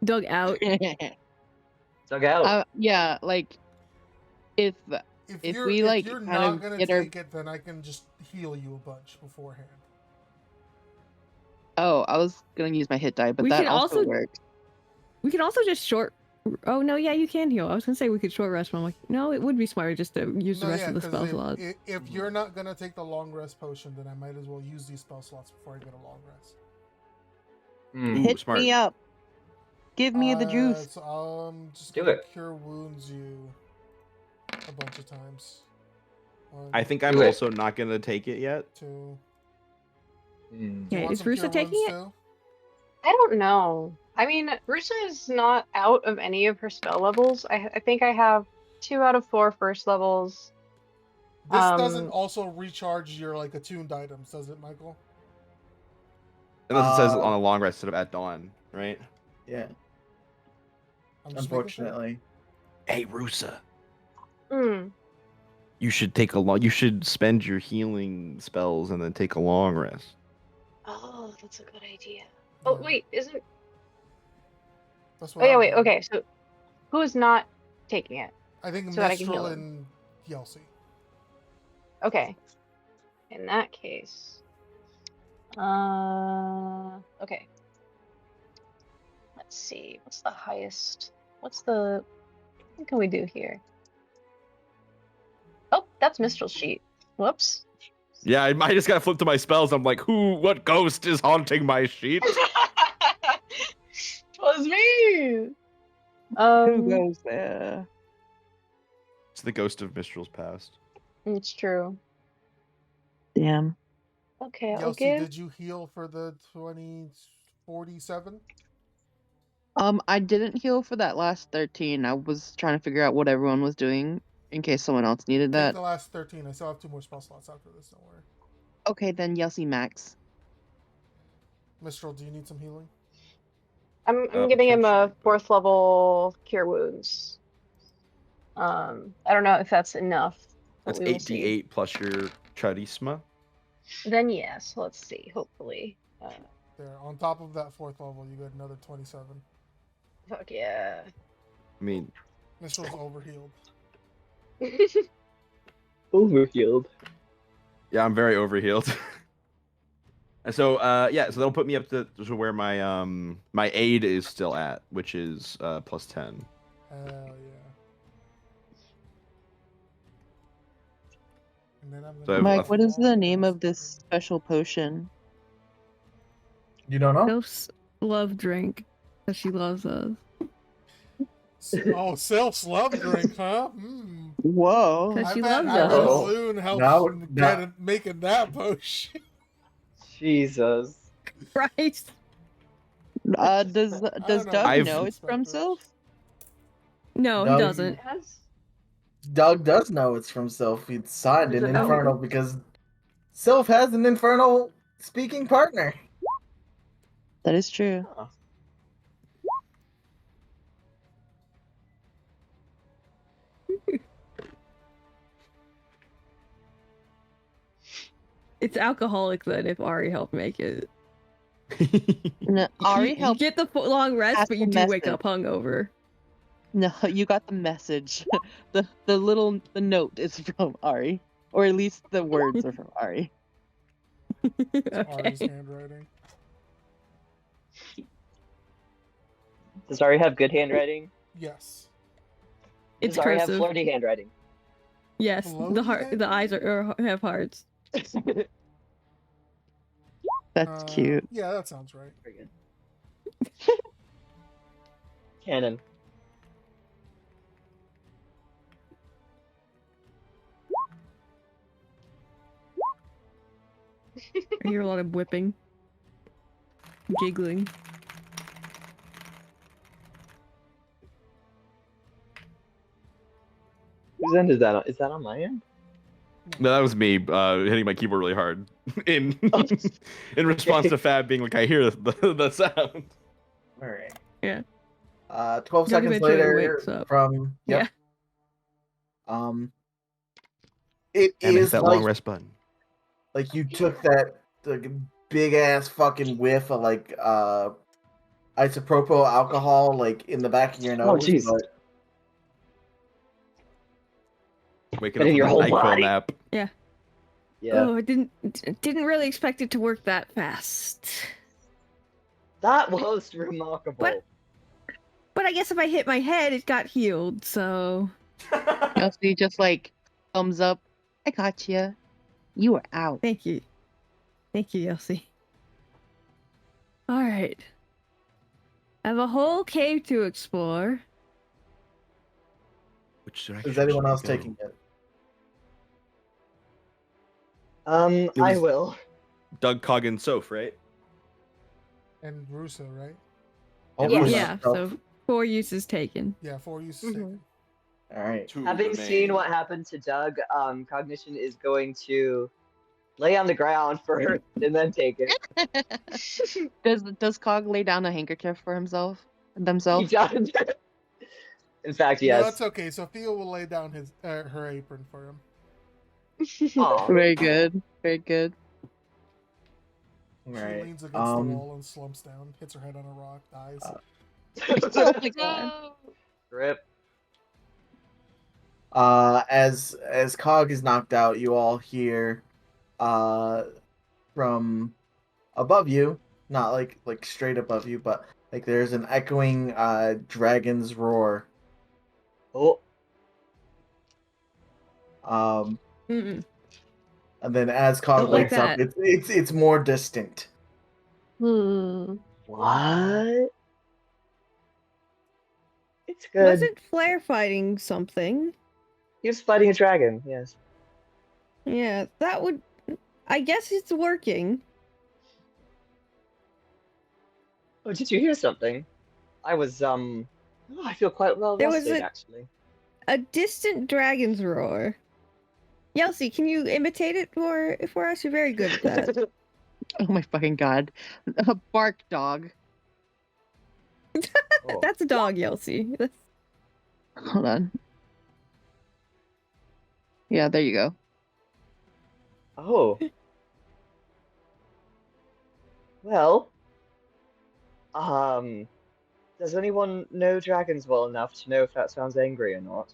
Doug out. Dug out. yeah, like if If we, like, you're kind not of gonna get our- take it, then I can just heal you a bunch beforehand. oh, I was gonna use my hit die, but We that can also also- worked. We could also just short. Oh no, yeah, you can heal. I was gonna say we could short rest, but I'm like, no, it would be smarter just to use the rest of the spell slots. If you're not gonna take the long rest potion, then I might as well use these spell slots before I get a long rest. Hmm. Ooh, Hit smart. me up. Give me the juice. So just Do gonna it. cure wounds you a bunch of times. One, I think I'm Do it. also not gonna take it yet. 2. Hmm. Do you Yeah, want is some Rusa cure taking wounds it? too? I don't know. I mean, Rusa is not out of any of her spell levels. I think I have 2 out of 4 first levels. This doesn't Um, also recharge your like attuned items, does it, Michael? Unless it says on a long rest instead of at dawn, right? Yeah, I'm just making sure. unfortunately. Hey, Rusa. mm, You should take a long. You should spend your healing spells and then take a long rest. Oh, that's a good idea. Oh, Yeah, wait, isn't... that's Oh, what yeah, I'm wait, doing. okay, so who's not taking it? I think So that I can heal Mistral him. and Yelsi. Okay. In that case... okay. Let's see, what's the highest... What can we do here? Oh, that's Mistral's sheet. Whoops. Yeah, I just gotta flip to my spells. I'm like, what ghost is haunting my sheet? Twas me! Who goes there? It's the ghost of Mistral's past. It's true. Damn. Okay, I'll Yelsi, give... did you heal for the 2047? I didn't heal for that last 13. I was trying to figure out what everyone was doing in case someone else needed Take that. the last 13. I still have 2 more spell slots after this, don't worry. Okay, then Yelsi max. Mistral, do you need some healing? I'm giving him a potentially, but- 4th level Cure Wounds. I don't know if that's enough, but That's we will see. 8d8 plus your charisma. Then yes, let's see, hopefully. There, on top of that 4th level, you get another 27. Fuck yeah. I mean, Mistral's overhealed. Overhealed. yeah, I'm very overhealed. And so, yeah, so that'll put me up to where my my aid is still at, which is plus 10. Hell yeah. And then I'm So gonna I've- Mike, I've- what is the name of this special potion? You don't know? Sylph's love drink, because she loves us. Oh, Sylph's love drink, huh? Hmm. Whoa. Because I she bet loves us. Loon helps Now- making that potion. Jesus. Christ. Does know. Doug I've- know it's from Sylph? No, he No, doesn't. Yes. Doug does know it's from Sylph. He signed Does an it know? Infernal because Sylph has an Infernal speaking partner. That is true. Huh. It's alcoholic then if Ari helped make it. No, Ari you helped. get the long rest, pass but the you do wake message. up hungover. No, you got the message. the note is from Ari, or at least the words are from Ari. Ari's Okay. handwriting. Does Ari have good handwriting? Yes. It's Does Ari have cursive. flirty handwriting? Yes, Floaty the heart, the eyes are have hearts. That's cute. Yeah, that sounds right. Very good. Canon. hear a lot of whipping. Giggling. Whose end is that on? Is that on my end? No, that was me hitting my keyboard really hard in in response to Fab being like, I hear the sound. All right. Yeah. 12 Doug seconds eventually later wakes up. from Yeah. It And hit is that like long rest button. you took that big ass fucking whiff of like isopropyl alcohol like in the back of your Oh, nose, jeez. but Waking Been up in your from that whole NyQuil body. nap. Yeah. Oh, I didn't really expect it to work that fast. That was remarkable. But I guess if I hit my head, it got healed, so... Elsie just like thumbs up. I got you. You were out. Thank you. Thank you, Elsie. Alright. I have a whole cave to explore. Which direction is anyone should we else go? taking it? I was- will. Doug, Cog, and Soph, right? And Russo, right? Oh, Yeah, Bruce. yeah, so 4 uses taken. Yeah, 4 uses taken. All right. Having seen what happened to Doug, Cognition is going to lay on the ground first and then take it. Does Cog lay down a handkerchief for himself? He Themselves? does. In fact, No, yes. that's okay. Sophia will lay down his her apron for him. Aw. Very good. Very good. All She right. leans against the wall and slumps down, hits her head on a rock, dies. Oh my god. Rip. As Cog is knocked out, you all hear from above you, not like straight above you, but like there's an echoing dragon's roar. Oh. Mm-mm. And then as Cog Don't like wakes up, that. it's more distinct. Hmm. What? It's good. Wasn't Flare fighting something? He was fighting a dragon, yes. Yeah, that would... I guess it's working. Oh, did you hear something? I was, oh, I feel quite well There was rested, a- actually. A distant dragon's roar. Yelsey, can you imitate it for us? You're very good at that. Oh my fucking god. A bark dog. Oh. That's a dog, Yelsey. That's... Hold on. Yeah, there you go. Oh. Well, does anyone know dragons well enough to know if that sounds angry or not?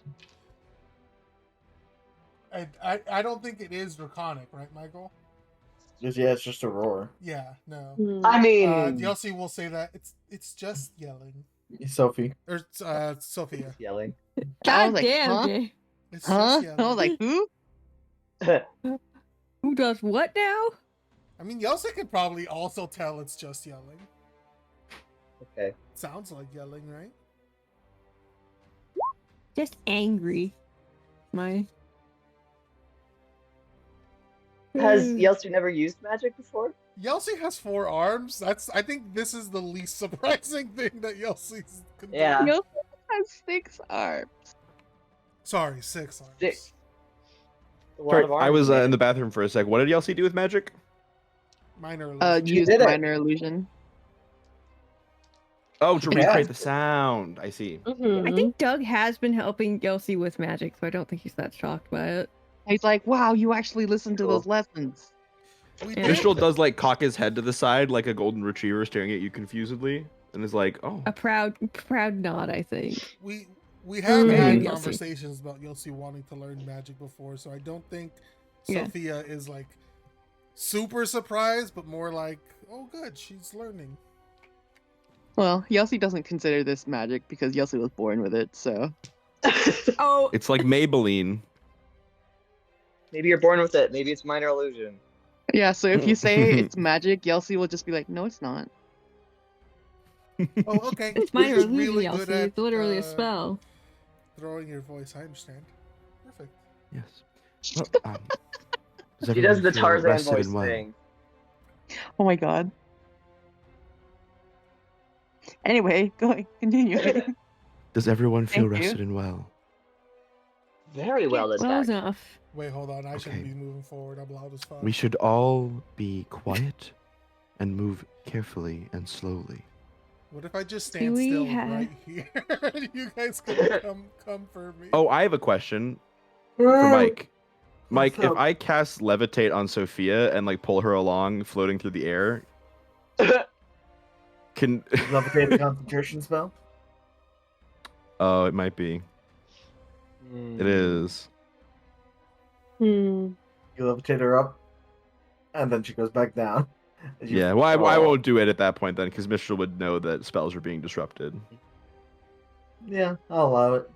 I don't think it is draconic, right, Michael? Yeah, it's just a roar. Yeah, no. Hmm. I mean, DLC will say that it's just yelling. Sophie. Or Sophia. yelling. I God was like, damn, huh? Jay. It's Huh? just I was yelling. like, who? Who does what now? I mean, Yelsa could probably also tell it's just yelling. Okay. Sounds like yelling, right? Just angry. My... Has Yelster never used magic before? Yelsi has 4 arms. I think this is the least surprising thing that Yelsi's can do. Yeah. Yelsa has 6 arms. Sorry, 6 arms. 6. A lot Sorry, of arms. I was man. in the bathroom for a sec. What did Yelsey do with magic? Minor illusion. She Use did it. minor illusion. Oh, to Yeah. recreate the sound. I see. Mhm. I think Doug has been helping Yelsey with magic, so I don't think he's that shocked by it. He's like, wow, you actually listened to Cool. those lessons. We Yeah. did. Mistral does like cock his head to the side like a golden retriever staring at you confusedly, and is like, "Oh, A proud nod, I think. We have Mm, had Yelsi. conversations about Yelsi wanting to learn magic before, so I don't think Yeah. Sophia is like super surprised, but more like, oh, good, she's learning. Well, Yelsi doesn't consider this magic because Yelsi was born with it, so. Oh, it's like Maybelline." Maybe you're born with it. Maybe it's minor illusion. Yeah, so if you say it's magic, Yelsi will just be like, no, it's not. Oh, okay. it's minor You're illusion, really Yelsey. good at, It's literally a spell. Throwing your voice. I understand. Perfect. Yes. Well, She does the Tarzan voice thing. Oh my god. Anyway, continue. Does everyone feel Thank you. rested and well? Very well Yes. Well attacked. enough. Wait, hold on. I shouldn't Okay. be moving forward. I'm loud as fuck. We should all be quiet and move carefully and slowly. What if I just Do stand we still have- right here? You guys can come for me. Oh, I have a question for Mike. Mike, What's if up? I cast levitate on Sophia and like pull her along, floating through the air, can Levitate a concentration spell. Oh, it might be. It is. Hmm. You levitate her up, and then she goes back down. As you- Yeah. Well, I Oh. won't do it at that point then, because Mistral would know that spells are being disrupted. Yeah, I'll allow it.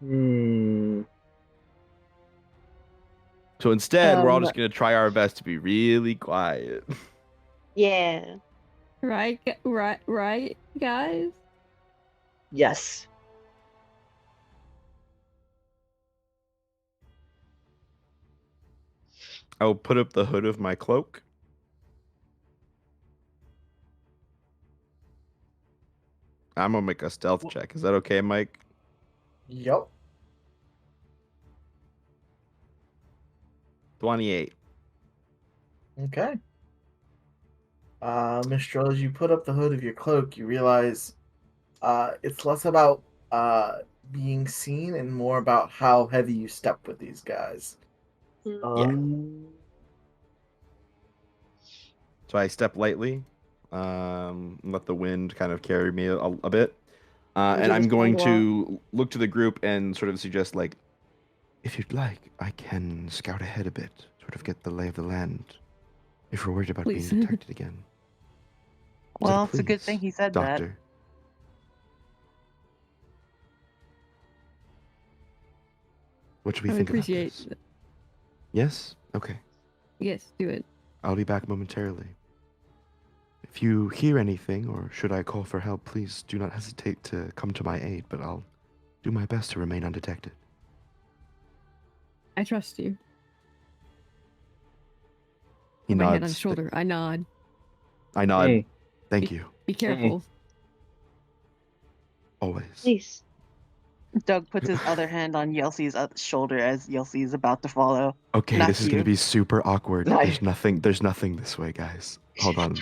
Hmm. So instead, we're all Um, just gonna try our best to be really quiet. Yeah. Right, guys? Yes. I'll put up the hood of my cloak. I'm gonna make a stealth check. Is that okay, Mike? Yup. 28. Okay. Mistral, as you put up the hood of your cloak, you realize it's less about being seen and more about how heavy you step with these guys. So I step lightly, let the wind kind of carry me a bit. And Into I'm the going sidewalk. to look to the group and sort of suggest, like, if you'd like, I can scout ahead a bit, sort of get the lay of the land, if we're worried about Please. being detected again. Is that Well, it's a good thing please, he said that. Doctor? What should we I would think about appreciate this? it. Yes? Okay. Yes, do it. I'll be back momentarily. If you hear anything, or should I call for help, please do not hesitate to come to my aid, but I'll do my best to remain undetected. I trust you. He Put my head on nods. his shoulder. I nod. I nod. Mm. Thank you. Be careful. Always. Please. Doug puts his other hand on Yelsey's shoulder as Yelsey is about to follow. Okay, Not this is gonna you. be super awkward. Nice. There's nothing this way, guys. Hold on.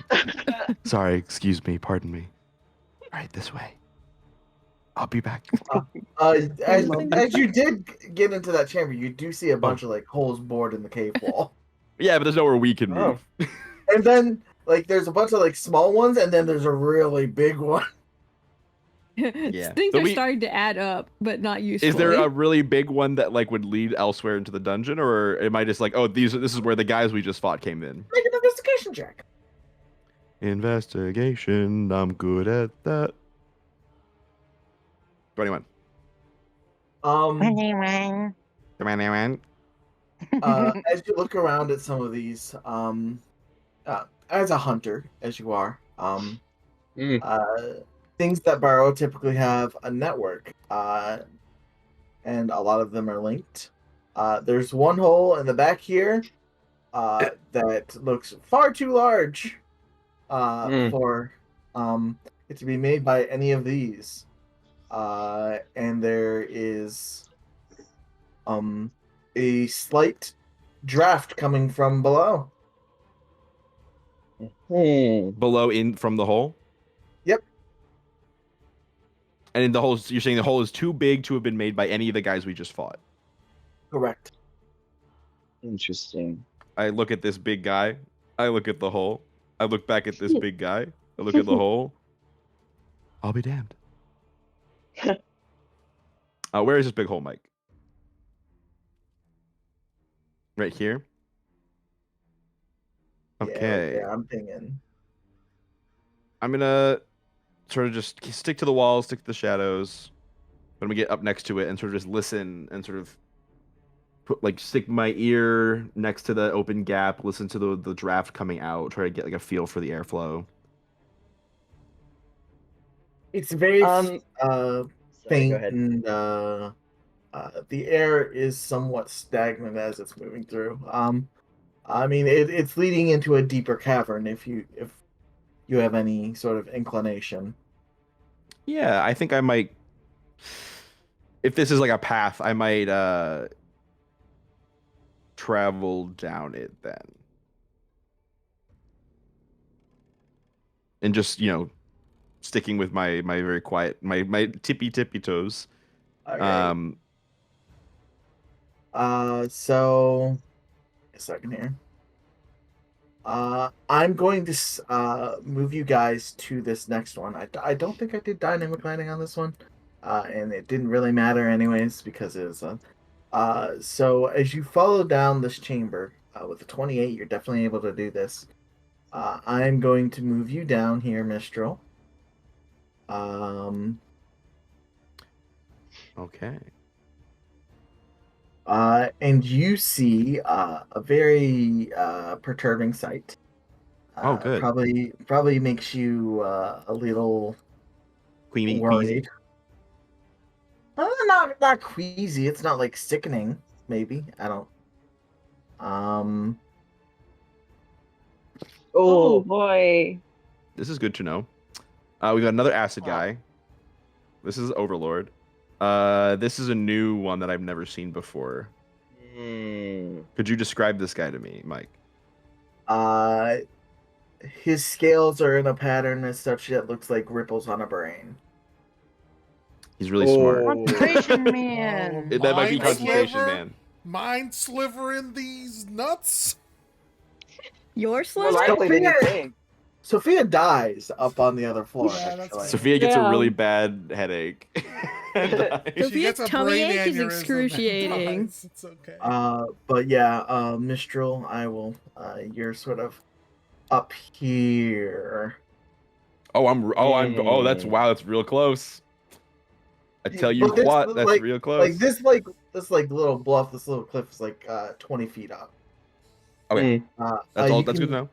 Sorry, excuse me, pardon me. Alright, this way. I'll be back. As you did get into that chamber, you do see a bunch of like holes bored in the cave wall. Yeah, but there's nowhere we can Oh. move. And then like there's a bunch of like small ones, and then there's a really big one. Yeah. Things So are we- starting to add up, but not usefully. Is there a really big one that like would lead elsewhere into the dungeon, or am I just like, oh, this is where the guys we just fought came in? Make an investigation check. Investigation. I'm good at that. 21. Um, Come as you look around at some of these, as a hunter, as you are, things that burrow typically have a network, and a lot of them are linked. There's one hole in the back here that looks far too large for it to be made by any of these. And there is a slight draft coming from below. Below in from the hole? Yep. And in the hole, you're saying the hole is too big to have been made by any of the guys we just fought. Correct. Interesting. I look at this big guy. I look at the hole. I look back at this big guy. I look at the hole. I'll be damned. Where is this big hole, Mike? Right here? Okay. Yeah, I'm pinging. I'm gonna sort of just stick to the walls, stick to the shadows. When we get up next to it and sort of just listen and sort of stick my ear next to the open gap, listen to the draft coming out, try to get like a feel for the airflow. It's very Sorry, faint, go ahead. and the air is somewhat stagnant as it's moving through. I mean, it's leading into a deeper cavern if you have any sort of inclination. Yeah, I think I might. If this is like a path, I might travel down it then, and just sticking with my very quiet my tippy toes. All right. Um, So a second here. I'm going to move you guys to this next one. I don't think I did dynamic landing on this one, and it didn't really matter anyways because it was so as you follow down this chamber with a 28, you're definitely able to do this. I'm going to move you down here, Mistral. okay. And you see a very perturbing sight. Oh, good. Probably makes you a little Queasy. worried. Not queasy. It's not like sickening. Maybe I don't. Oh Oh, boy. This is good to know. We got another acid Wow. guy. This is Overlord. This is a new one that I've never seen before. Could you describe this guy to me, Mike? His scales are in a pattern as such that looks like ripples on a brain. He's really smart. Concentration man. That might be Mind concentration, sliver? man. Mind sliver in these nuts? Your more sliver? likely than you think. Sophia dies up on the other floor. Yeah, that's actually. fair. Sophia gets a Yeah. really bad headache. And dies. She Sophia's gets a tummy brain ache is aneurysm and excruciating. dies. It's okay. But yeah, Mistral, I will. You're sort of up here. That's wow, that's real close. I tell you But this, what, that's like, real close. this little bluff, this little cliff is like 20 feet up. Okay, that's you all. That's can, good to know.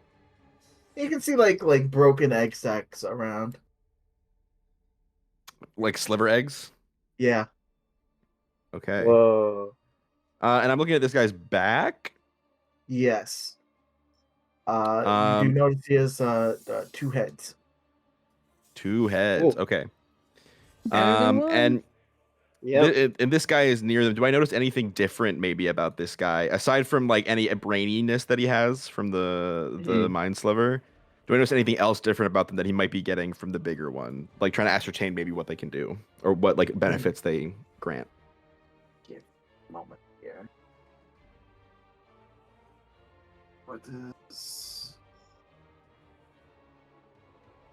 You can see like broken egg sacs around. Like sliver eggs. Yeah. Okay. Whoa. And I'm looking at this guy's back. Yes. You do notice he has 2 heads. 2 heads. Ooh. Okay. Better than one. And Yep. and this guy is near them. Do I notice anything different maybe about this guy aside from like any braininess that he has from the mind sliver? Do I notice anything else different about them that he might be getting from the bigger one? Like trying to ascertain maybe what they can do or what like benefits they grant. Give a moment here. What is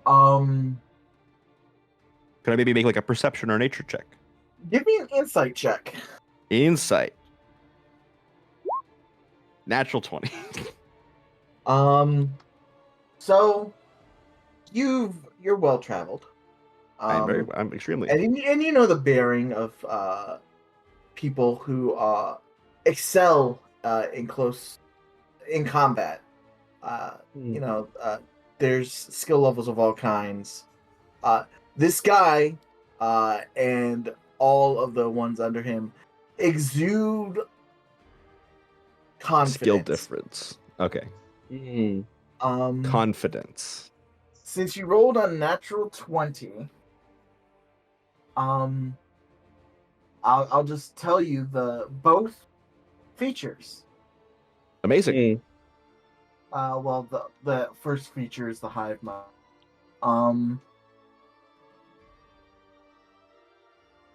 Can I maybe make like a perception or nature check? give me an insight check. Insight. Natural 20. So you're well traveled. I'm extremely. And you know the bearing of people who excel in combat. You know, there's skill levels of all kinds. This guy and all of the ones under him exude confidence. Skill difference. Okay. Confidence. Since you rolled a natural 20, I'll just tell you both features. Amazing. Well, the first feature is the hive mind.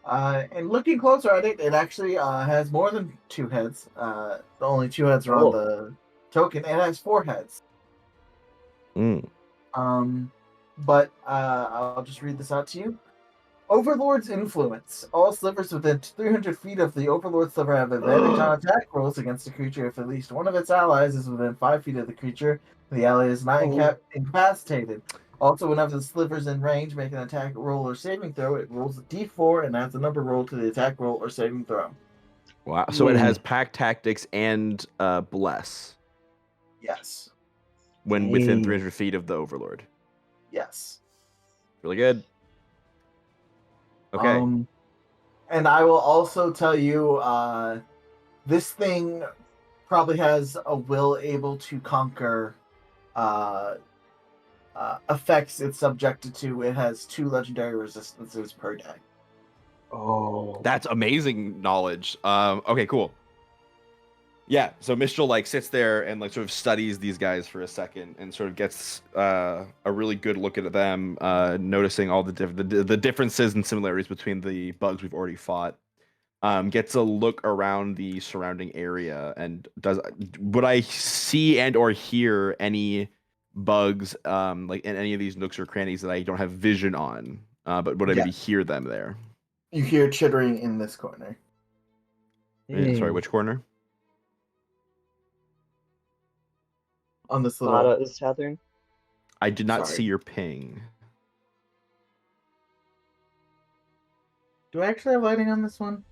And looking closer at it, it actually has more than 2 heads. The only 2 heads are on the token. It has 4 heads. But I'll just read this out to you. Overlord's influence. All slivers within 300 feet of the Overlord sliver have advantage on attack rolls against the creature if at least one of its allies is within 5 feet of the creature. The ally is not incapacitated. Also, whenever the sliver's in range, make an attack roll or saving throw. It rolls a d4 and adds the number roll to the attack roll or saving throw. Wow. So it has pack tactics and bless. Yes. When within 300 feet of the Overlord. Yes. Really good. Okay. And I will also tell you, this thing probably has a will able to conquer effects it's subjected to. It has 2 legendary resistances per day. Oh. That's amazing knowledge. Okay, cool. Yeah, so Mistral like sits there and like sort of studies these guys for a second and sort of gets a really good look at them, noticing all the differences and similarities between the bugs we've already fought. Gets a look around the surrounding area and would I see and or hear any bugs like in any of these nooks or crannies that I don't have vision on, but would I maybe Yes. hear them there? You hear chittering in this corner. Sorry, which corner? On this little. The southern. I did not Sorry. see your ping. Do I actually have lighting on this one?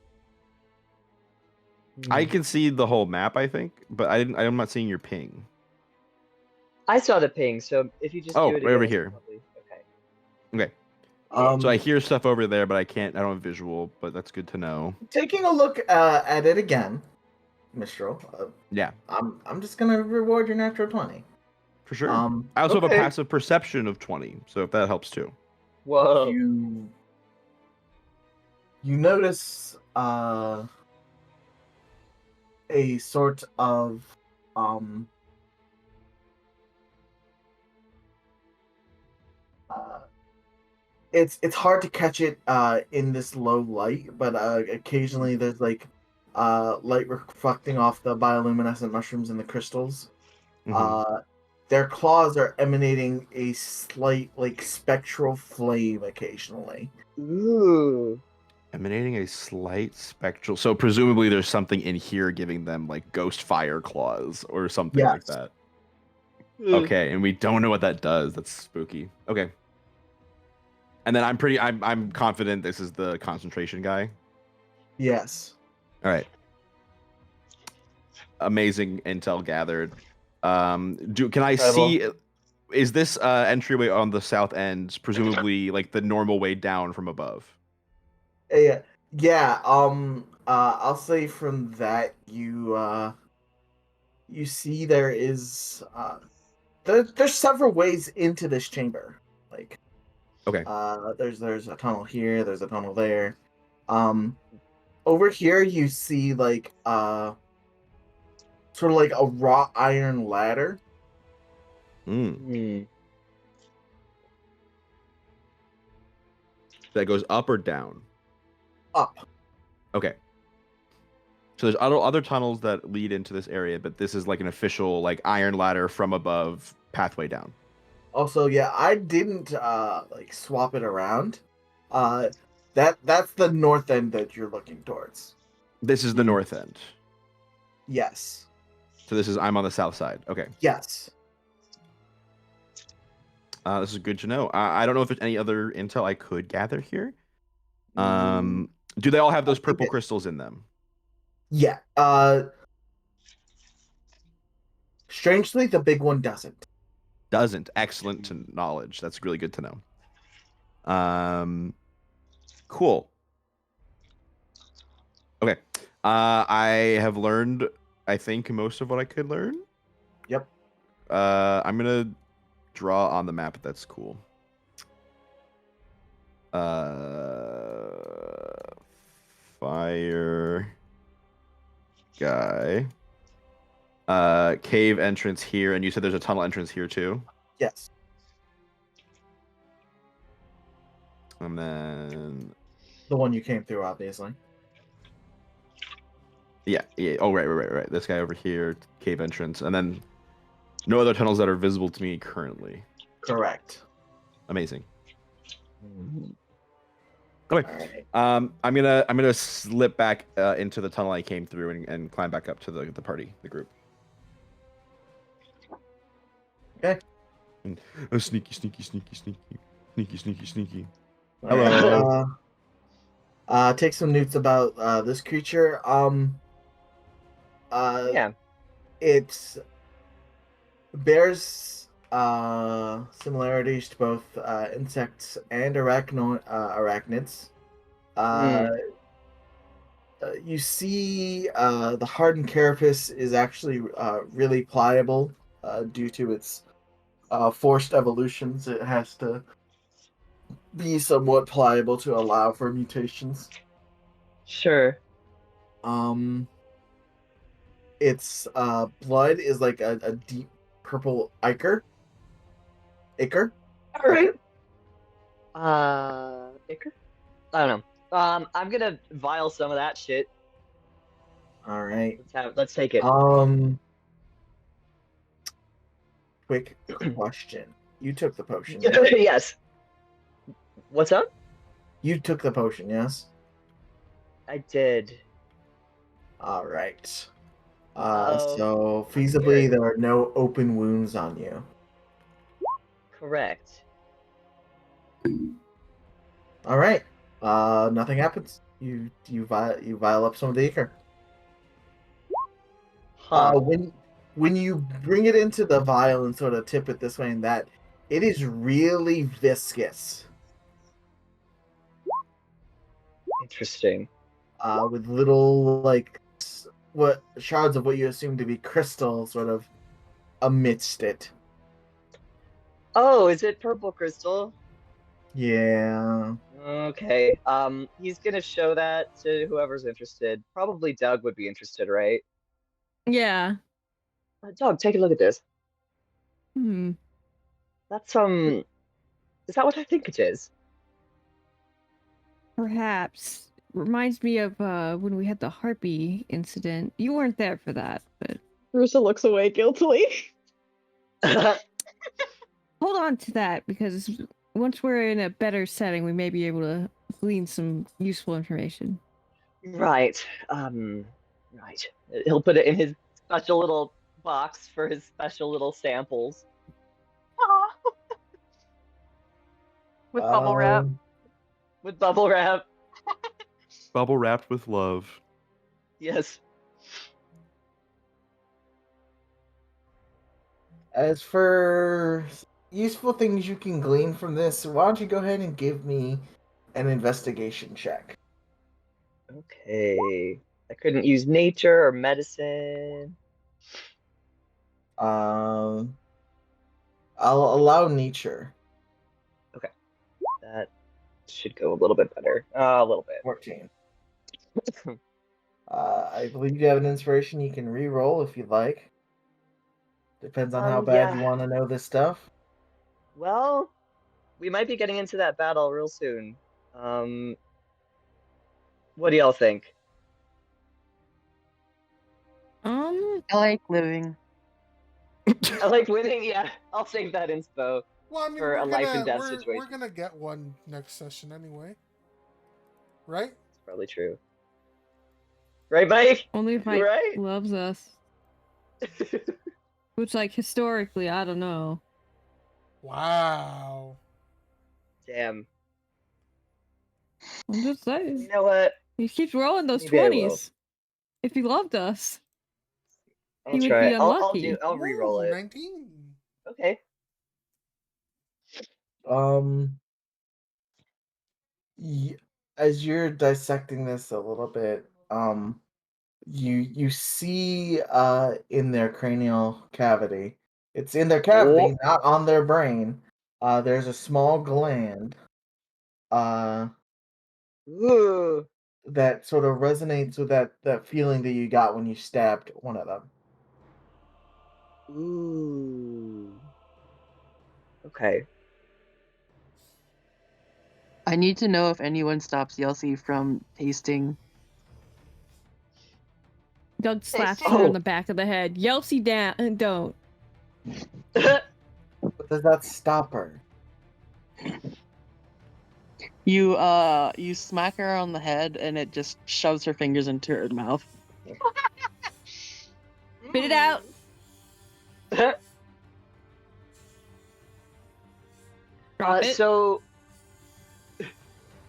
I can see the whole map, I think, but I'm not seeing your ping. I saw the ping, so if you just do it right again, over it's here. probably okay. Okay. So I hear stuff over there, but I don't have visual, but that's good to know. Taking a look at it again, Mistral. Yeah, I'm just gonna reward your natural 20. for sure. I also have a okay. passive perception of 20, so if that helps too. Whoa. You notice a sort of it's hard to catch it in this low light, but occasionally there's like light reflecting off the bioluminescent mushrooms and the crystals. Their claws are emanating a slight like spectral flame occasionally. Ooh. Emanating a slight spectral. So presumably there's something in here giving them like ghost fire claws or something like Yes. that. Okay, and we don't know what that does. That's spooky. Okay. And then I'm confident this is the concentration guy. Yes. All right. Amazing intel gathered. Can I see? Is this entryway on the south end presumably like the normal way down from above? Yeah. Yeah. I'll say from that you see there is there's several ways into this chamber. Like. Okay. There's a tunnel here. There's a tunnel there. Over here you see like sort of like a wrought iron ladder. That goes up or down? Up. Okay. So there's other tunnels that lead into this area, but this is like an official like iron ladder from above pathway down. Also, yeah, I didn't like swap it around. That's the north end that you're looking towards. This is the north end. Yes. So I'm on the south side. Okay. Yes. This is good to know. I don't know if there's any other intel I could gather here. Do they all have those purple crystals in them? Yeah. Strangely, the big one doesn't. Excellent to knowledge. That's really good to know. Cool. Okay. I have learned, I think, most of what I could learn. Yep. I'm gonna draw on the map. That's cool. Fire guy. Cave entrance here, and you said there's a tunnel entrance here too? Yes. And then the one you came through, obviously. Yeah. Oh, right. This guy over here, cave entrance, and then no other tunnels that are visible to me currently. Correct. Amazing. Okay. Right. I'm gonna slip back into the tunnel I came through and climb back up to the party, the group. Okay. And, sneaky. Hello. Take some notes about this creature. Yeah. It bears similarities to both insects and arachnids. You see the hardened carapace is actually really pliable due to its forced evolutions. It has to be somewhat pliable to allow for mutations. Sure. Its blood is like a deep purple ichor. Ichor? All right. Iker? I don't know. I'm gonna vial some of that shit. All right. Let's take it. Quick question. You took the potion, yes? Yes. What's up? You took the potion, yes? I did. All right. Uh-oh. So I'm feasibly, scared. there are no open wounds on you. Correct. All right. Nothing happens. You vial up some of the ichor. Huh. When you bring it into the vial and sort of tip it this way and that, it is really viscous. Interesting. With little like what shards of what you assume to be crystal sort of amidst it. Oh, is it purple crystal? Yeah. Okay. He's gonna show that to whoever's interested. Probably Doug would be interested, right? Yeah. Doug, take a look at this. Hmm. That's is that what I think it is? Perhaps. Reminds me of when we had the harpy incident. You weren't there for that, but Rusa looks away guiltily. hold on to that because once we're in a better setting, we may be able to glean some useful information. Right. Right. He'll put it in his special little box for his special little samples. With bubble wrap. With bubble wrap. Bubble wrapped with love. Yes. As for useful things you can glean from this, why don't you go ahead and give me an investigation check? Okay. I couldn't use nature or medicine. I'll allow nature. Okay. That should go a little bit better. A little bit. 14. I believe you have an inspiration you can re-roll if you'd like. Depends on how bad you Yeah. want to know this stuff. Well, we might be getting into that battle real soon. What do y'all think? I like living. I like winning. Yeah, I'll save that inspo Well, I mean, for a life and death we're situation. gonna get one next session anyway, right? It's probably true. Right, Mike? Only if You Mike right? loves us. Which, like, historically, I don't know. Wow. Damn. I'm just You saying. know what? He keeps rolling those Maybe I will. 20s. If he loved us, I'll he would try. be unlucky. I'll re-roll it. 19. Okay. As you're dissecting this a little bit, you see in their cranial cavity. It's in their cavity, not on their brain. There's a small gland Ooh. that sort of resonates with that feeling that you got when you stabbed one of them. Ooh. Okay. I need to know if anyone stops Yelsey from tasting. Doug slaps her Oh. in the back of the head. Yelpsy down. Don't. But does that stop her? You smack her on the head and it just shoves her fingers into her mouth. Spit it out. Drop it. So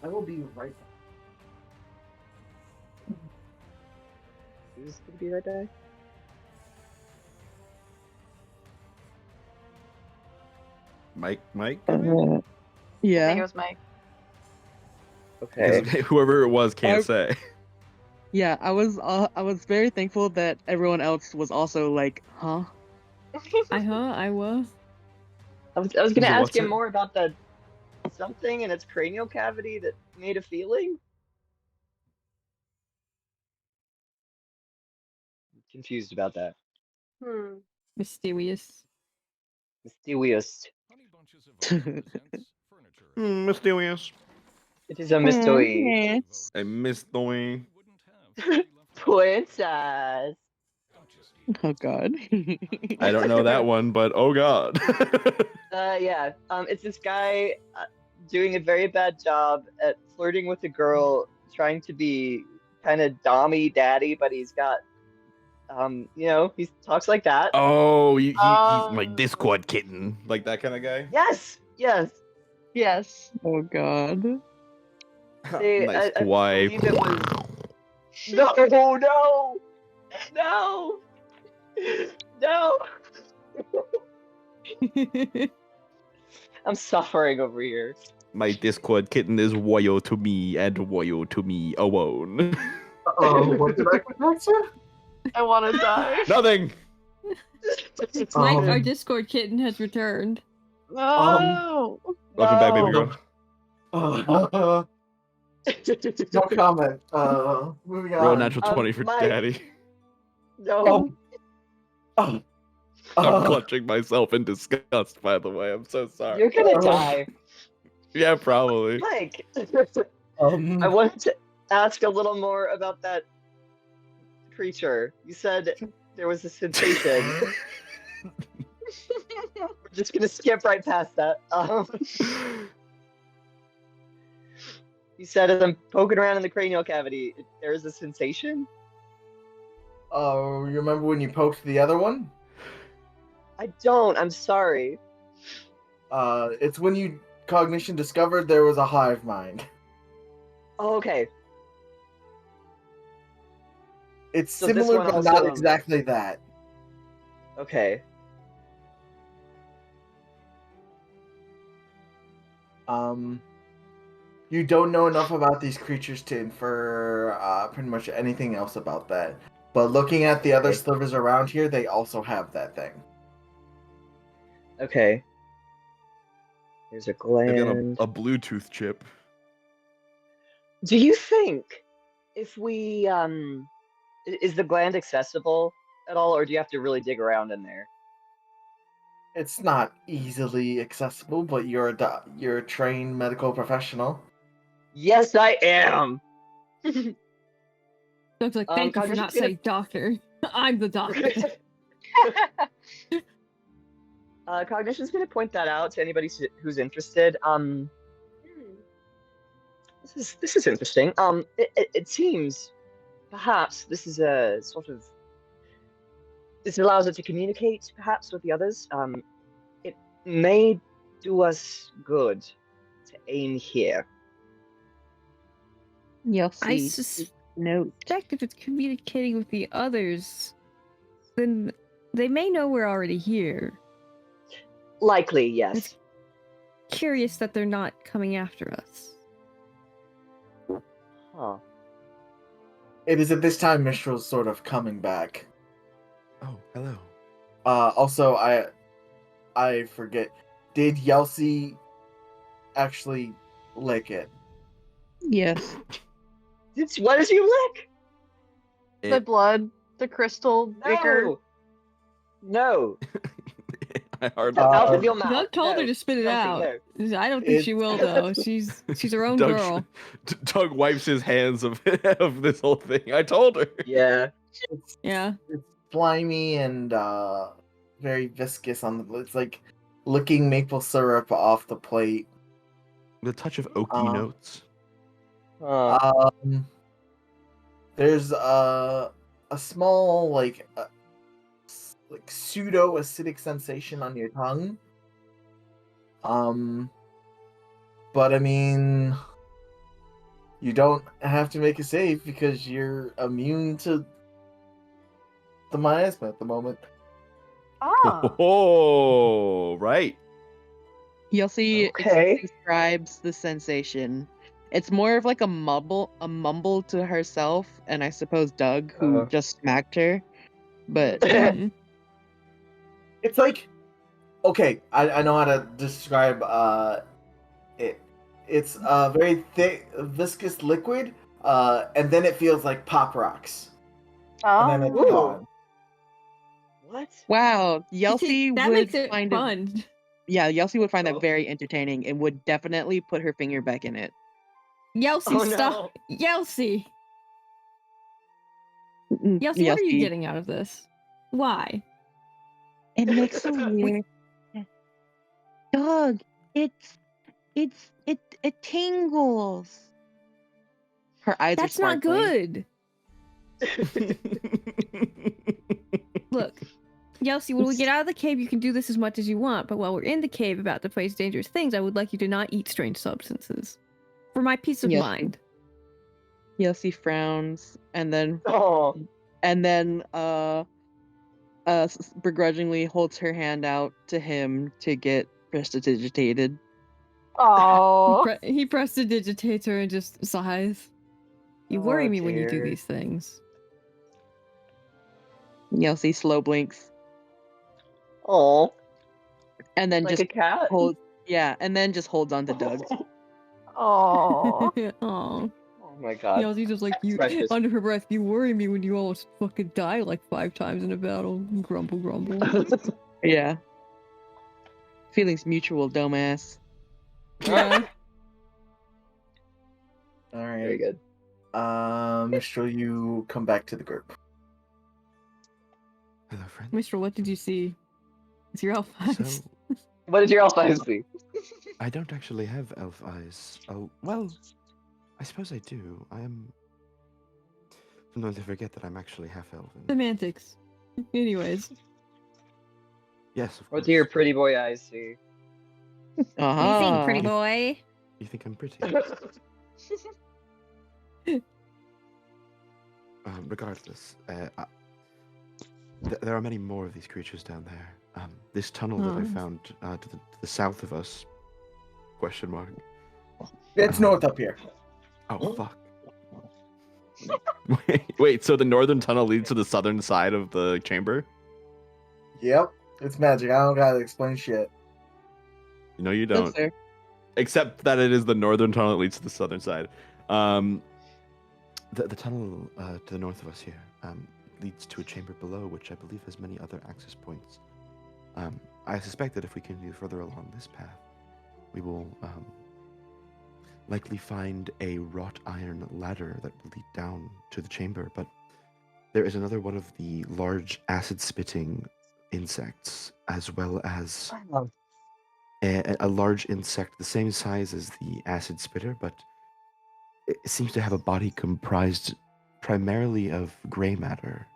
I will be right back. Who's gonna be right back? Mike? I think Yeah. it was Mike. Okay. Because whoever it was can't say. Yeah, I was very thankful that everyone else was also like, huh? I was. I was gonna So ask what's him it? more about the something in its cranial cavity that made a feeling. Confused about that. Hmm. Mysterious. Mysterious. Mysterious. It is a mystery. Yes. I miss the Princess. Oh God. I don't know that one, but oh god. Yeah. It's this guy doing a very bad job at flirting with a girl, trying to be kind of dommy daddy, but he's got, he talks like that. Oh, he's my Um. Discord kitten, like that kind of guy. Yes, yes. Yes. Oh God. See, Nice I wife. believe it was. No, no, no, no. I'm suffering over here. My Discord kitten is loyal to me and loyal to me alone. Oh, what did I pronounce it? I want to die. Nothing. Mike, our Um, Discord kitten has returned. No. Welcome back, baby No. girl. no comment. Moving Roll a on. natural 20 for Mike. daddy. No. Oh, I'm clutching myself in disgust, by the way. I'm so sorry. You're gonna die. Yeah, probably. Mike. um, I wanted to ask a little more about that creature. You said there was a sensation. We're just gonna skip right past that. You said as I'm poking around in the cranial cavity, there is a sensation? oh, you remember when you poked the other one? I don't, I'm sorry. It's when you cognition discovered there was a hive mind. Oh, okay. It's So this similar, one but also- not exactly that. Okay. You don't know enough about these creatures to infer pretty much anything else about that. But looking at the other Okay. slivers around here, they also have that thing. Okay. There's a They've got gland. a Bluetooth chip. Do you think if we is the gland accessible at all, or do you have to really dig around in there? It's not easily accessible, but you're you're a trained medical professional. Yes, I am. Doug's like, thank you for Cognition's not gonna- saying doctor. I'm the doctor. Cognition's gonna point that out to anybody who's interested. This is interesting. It seems perhaps this is a sort of this allows it to communicate perhaps with the others. It may do us good to aim here. You'll I see. Note. suspect if it's communicating with the others, then they may know we're already here. Likely, yes. Curious that they're not coming after us. Huh. It is at this time Mistral's sort of coming back. Oh, hello. Also, I forget. Did Yelsi actually lick it? Yes. What did you lick? The blood, the crystal ichor. No. I hardly. Out of your mouth. Doug told her No. to spit it Kelsey, out. no. I don't think she will though. She's her own Doug, girl. Doug wipes his hands of this whole thing. I told her. Yeah. Yeah. It's slimy and very viscous on the. It's like licking maple syrup off the plate. With a touch of oaky notes. There's a small like pseudo acidic sensation on your tongue. But I mean, you don't have to make a save because you're immune to the miasma at the moment. Ah. Oh, right. You'll see Okay. it describes the sensation It's more of like a mumble to herself, and I suppose Doug, who just smacked her. But Mhm. It's like, okay, I know how to describe it. It's a very thick, viscous liquid, and then it feels like pop rocks, and then it's Oh. gone. What? wow, See, Yelsey that would makes it find fun. yeah, Yelsey would find that Oh. very entertaining and would definitely put her finger back in it. Yelsey, Oh, stop. Yelsey. Yelsey, what are you getting out of this? Why? It makes a weird dog. It tingles. Her eyes That's are not sparkling. good. Look, Yelsey, when we get out of the cave, you can do this as much as you want, but while we're in the cave about to face dangerous things, I would like you to not eat strange substances. For my peace of Yes. mind. Yelsey frowns and then Oh. begrudgingly holds her hand out to him to get prestidigitated. Oh. He prestidigitates her and just sighs. You worry Oh, me when you do dear. these things. Yelsey slow blinks Oh. and then Like just a cat? holds and then just holds on to Doug. Oh. Aw. Oh my god. Yelsey's just like, you, Precious. under her breath, you worry me when you almost fucking die like 5 times in a battle. Grumble, grumble. Yeah. Feelings mutual, dumbass. Yeah. All Very right. good. Mistral, you come back to the group. Hello, friend. Mr. What did you see? It's your elf eyes. So, What did your elf eyes see? I don't actually have elf eyes. Oh, well, I suppose I do. I am. Sometimes I forget that I'm actually half elven. Semantics. Anyways. Yes, of What course. do your pretty boy eyes see? Uh-huh. You think, pretty boy? You think I'm pretty? Regardless, there are many more of these creatures down there. This tunnel that I found to the south of us. Question mark. It's north up here. Oh fuck. Wait. So the northern tunnel leads to the southern side of the chamber? Yep, it's magic. I don't gotta explain shit. No, you That's don't. fair. Except that it is the northern tunnel that leads to the southern side. The tunnel to the north of us here leads to a chamber below, which I believe has many other access points. I suspect that if we continue further along this path, we will likely find a wrought iron ladder that will lead down to the chamber. But there is another one of the large acid-spitting insects, as well as a large insect the same size as the acid spitter, but it seems to have a body comprised primarily of gray matter,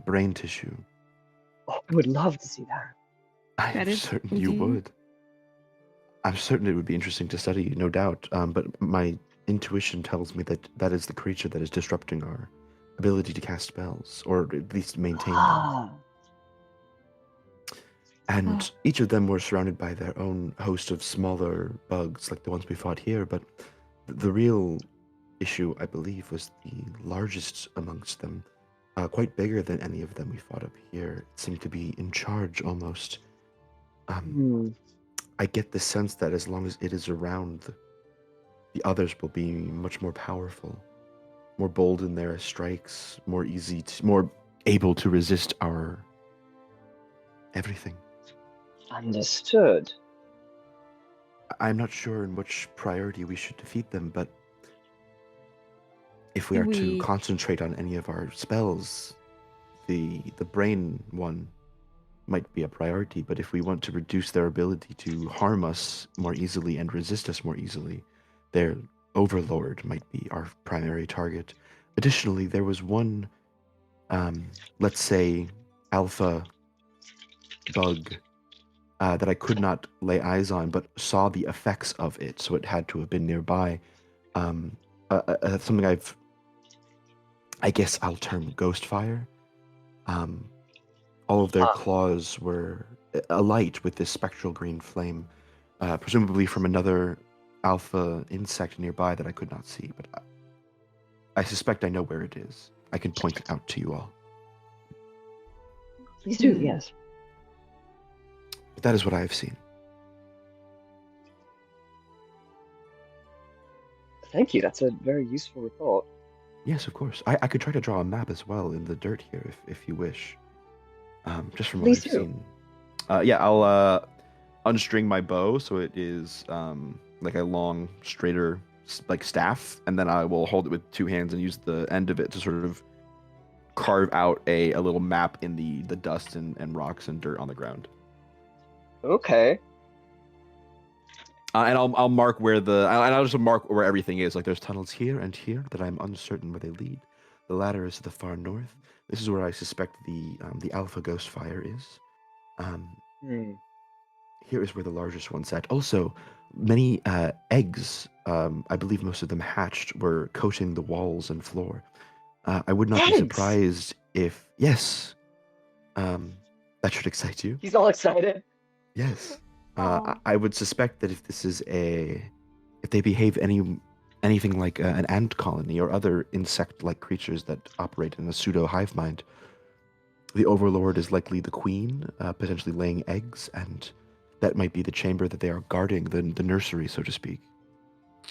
brain tissue. Oh, I would love to see that. I That am is certain you indeed. would. I'm certain it would be interesting to study, no doubt. But my intuition tells me that that is the creature that is disrupting our ability to cast spells, or at least maintain them. Ah. And each of them were surrounded by their own host of smaller bugs, like the ones we fought here. But the real issue, I believe, was the largest amongst them, quite bigger than any of them we fought up here. It seemed to be in charge almost. I get the sense that as long as it is around, the others will be much more powerful, more bold in their strikes, more able to resist our everything. Understood. I'm not sure in which priority we should defeat them, but if we are to concentrate on any of our spells, the brain one might be a priority, but if we want to reduce their ability to harm us more easily and resist us more easily, their overlord might be our primary target. Additionally, there was one, let's say, alpha bug that I could not lay eyes on, but saw the effects of it, so it had to have been nearby. Something I guess I'll term ghost fire. All of their claws were alight with this spectral green flame, presumably from another alpha insect nearby that I could not see, but I suspect I know where it is. I can point it out to you all. Please do, Hmm. yes. But that is what I have seen. Thank you. That's a very useful report. Yes, of course. I could try to draw a map as well in the dirt here if you wish. Just from what Please I've do. seen. Yeah, I'll unstring my bow so it is like a long, straighter like staff, and then I will hold it with two hands and use the end of it to sort of carve out a little map in the dust and rocks and dirt on the ground. Okay. And I'll mark where I'll just mark where everything is. Like there's tunnels here and here that I'm uncertain where they lead. The latter is to the far north. This is where I suspect the Alpha Ghost Fire is. Hmm. Here is where the largest one's at. Also, many eggs, I believe most of them hatched, were coating the walls and floor. I would not be Eggs? surprised if yes. That should excite you. He's all excited. Yes. Aw. I would suspect that if this is if they behave anything like an ant colony or other insect-like creatures that operate in a pseudo hive mind, the overlord is likely the queen, potentially laying eggs, and that might be the chamber that they are guarding, the nursery, so to speak.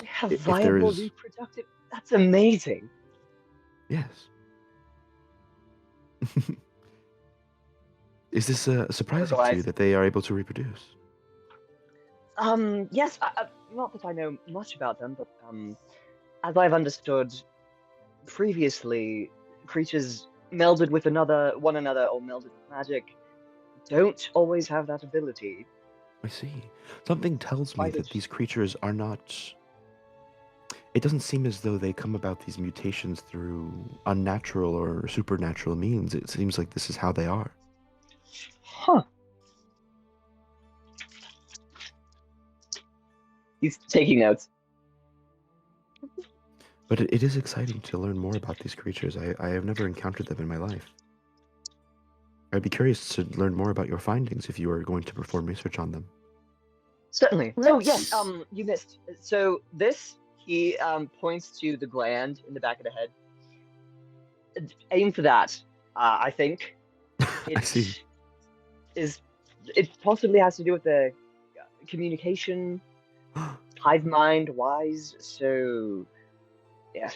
They have If there viable is, reproductive. That's amazing. yes. Is this surprising to you Organized. that they are able to reproduce? Yes. Not that I know much about them, but as I've understood previously, creatures melded with one another or melded with magic don't always have that ability. I see. Something tells me Despite that it. these creatures are not. It doesn't seem as though they come about these mutations through unnatural or supernatural means. It seems like this is how they are. Huh. He's taking notes. But it is exciting to learn more about these creatures. I have never encountered them in my life. I'd be curious to learn more about your findings if you are going to perform research on them. Certainly. So yes, Let's- you missed. So this, he points to the gland in the back of the head. Aim for that. I think. I see. It possibly has to do with the communication, hive mind wise. So, yeah.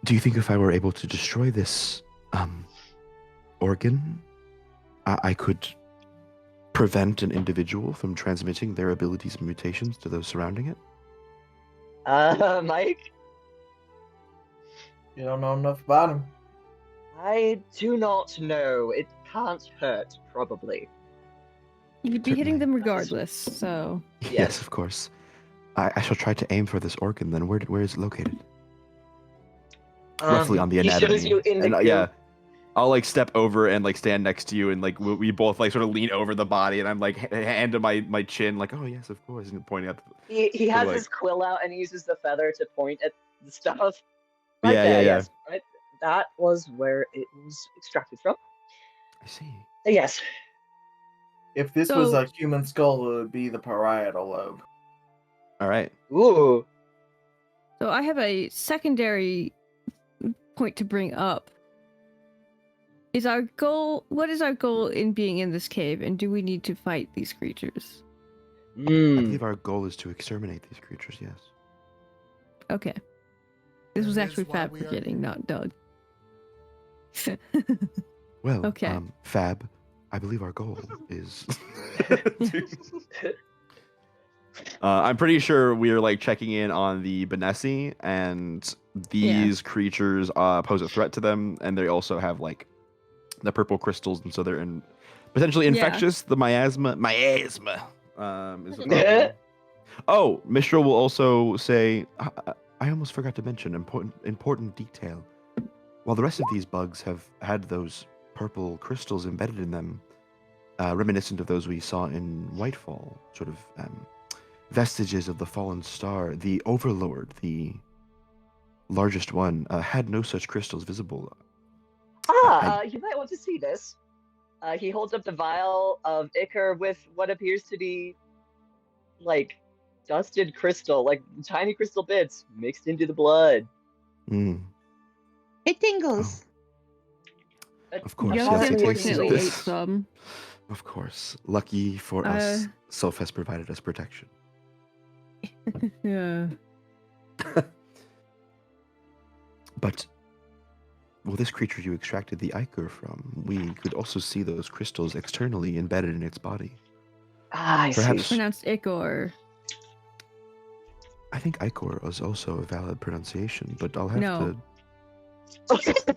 Do you think if I were able to destroy this organ, I could prevent an individual from transmitting their abilities and mutations to those surrounding it? Mike, You don't know enough about him. I do not know. It can't hurt, probably. You'd be hitting Certainly. them regardless, so. Yes, of course. I shall try to aim for this organ then. Where is it located? Roughly on the He anatomy. shows you in the And, yeah. I'll like step over and like stand next to you and like we both like sort of lean over the body and I'm like hand to my chin like, oh yes, of course, and pointing at He has like- his quill out and he uses the feather to point at the stuff. Yeah, Right there, yeah, yeah. yes. Right, that was where it was extracted from. I see. Yes. If this was So- a human skull, it would be the parietal lobe. All right. Ooh. So I have a secondary point to bring up. What is our goal in being in this cave, and do we need to fight these creatures? I Mm. believe our goal is to exterminate these creatures, yes. Okay. This was And actually that's why Fab we are forgetting, here. not Doug. Well, Okay. Fab, I believe our goal is I'm pretty sure we're like checking in on the Benesi, and these creatures pose a threat to them, and they also have like the purple crystals, and so they're potentially Yeah. infectious. The miasma is a problem. Oh, Mistral will also say, I almost forgot to mention important detail. While the rest of these bugs have had those purple crystals embedded in them, reminiscent of those we saw in Whitefall, sort of vestiges of the fallen star, the Overlord, the largest one, had no such crystals visible. You might want to see this. He holds up the vial of ichor with what appears to be, like, dusted crystal, like tiny crystal bits mixed into the blood. Mm. It tingles. Of course, Young's yes, it takes unfortunately this. ate some. Of course. Lucky for us, Soph has provided us protection. Yeah. But, well, this creature you extracted the ichor from, we could also see those crystals externally embedded in its body. Ah, I Perhaps- see. Pronounced Ichor. I think ichor is also a valid pronunciation, but I'll have No. to...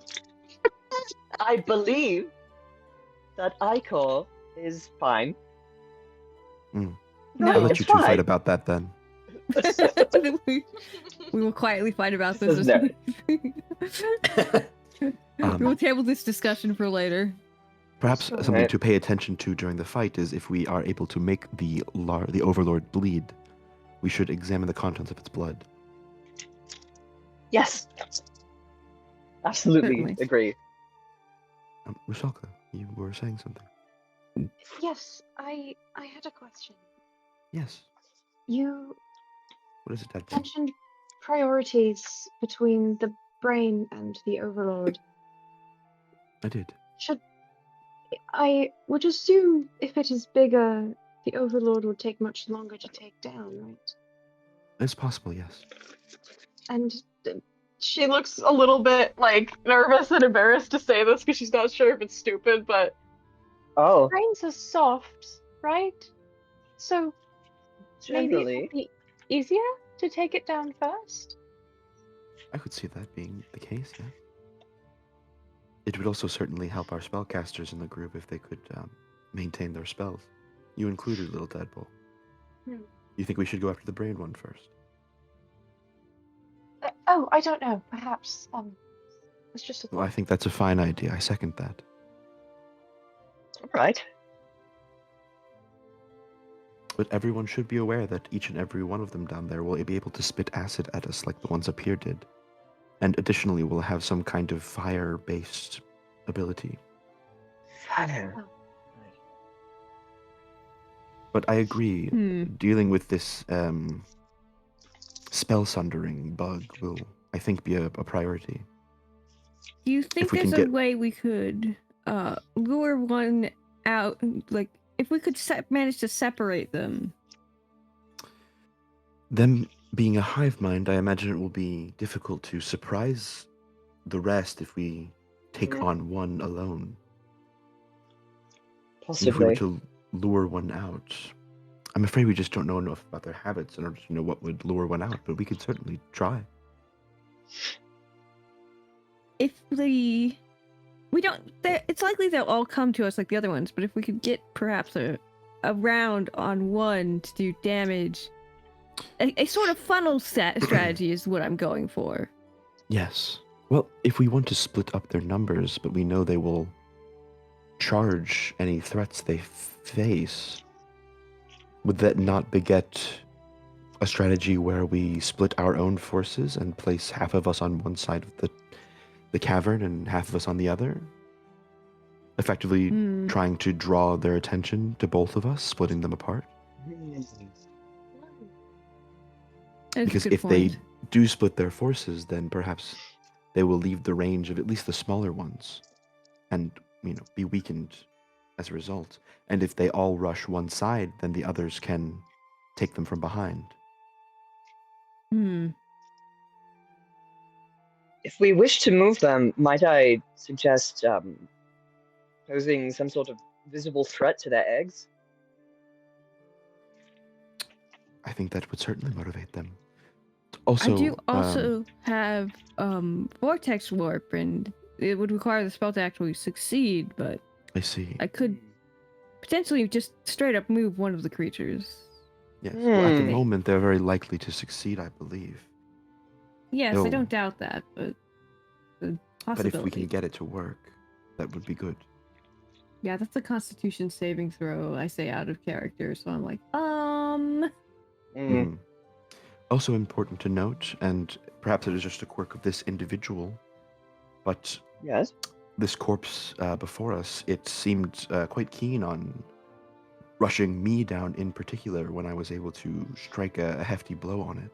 I believe that Icor is fine. Mm. No. I'll let it's you two fight fine. about that then. we will quietly fight about This this. is Um, We will table this discussion for later. Perhaps Alright. something to pay attention to during the fight is if we are able to make the Overlord bleed, we should examine the contents of its blood. Yes. Absolutely Certainly. agree. Rushalka, you were saying something. Yes, I had a question. Yes. You What is it, Dad? mentioned priorities between the brain and the overlord. I did. I would assume if it is bigger, the overlord would take much longer to take down, right? It's possible, yes. And she looks a little bit like nervous and embarrassed to say this because she's not sure if it's stupid, but Oh, brains are soft, right? So maybe it generally. would be easier to take it down first? I could see that being the case, yeah. It would also certainly help our spellcasters in the group if they could maintain their spells. You included, little tadpole. Hmm. You think we should go after the brain one first? Oh, I don't know. Perhaps. It's just a Well, I thought. think that's a fine idea. I second that. All right. But everyone should be aware that each and every one of them down there will be able to spit acid at us like the ones up here did. And additionally, we'll have some kind of fire-based ability. Fire. But I agree, dealing with this spell sundering bug will, I think, be a priority. Do you think If we there's can a get- way we could lure one out? Like, if we could manage to separate them? Them being a hive mind, I imagine it will be difficult to surprise the rest if we take on one alone. And if we were Possibly. to lure one out, I'm afraid we just don't know enough about their habits in order to know what would lure one out, but we could certainly try. If we don't, it's likely they'll all come to us like the other ones, but if we could get perhaps a round on one to do damage, a sort of funnel strategy is what I'm going for. Yes. Well, if we want to split up their numbers, but we know they will charge any threats they face, would that not beget a strategy where we split our own forces and place half of us on one side of the cavern and half of us on the other? Effectively trying to draw their attention to both of us, splitting them apart? That's Because a good if point. they do split their forces, then perhaps they will leave the range of at least the smaller ones and, be weakened as a result. And if they all rush one side, then the others can take them from behind. If we wish to move them, might I suggest posing some sort of visible threat to their eggs? I think that would certainly motivate them. Also, I do also have vortex warp, and it would require the spell to actually succeed, but I see. I could potentially just straight up move one of the creatures. Yes. Well, at the Hmm. moment, they're very likely to succeed, I believe. Yes, No. I don't doubt that, but the But possibility. if we can get it to work, that would be good. Yeah, that's a Constitution saving throw. I say out of character, so I'm like, Mhm. Also important to note, and perhaps it is just a quirk of this individual, but Yes. this corpse before us, it seemed quite keen on rushing me down in particular when I was able to strike a hefty blow on it.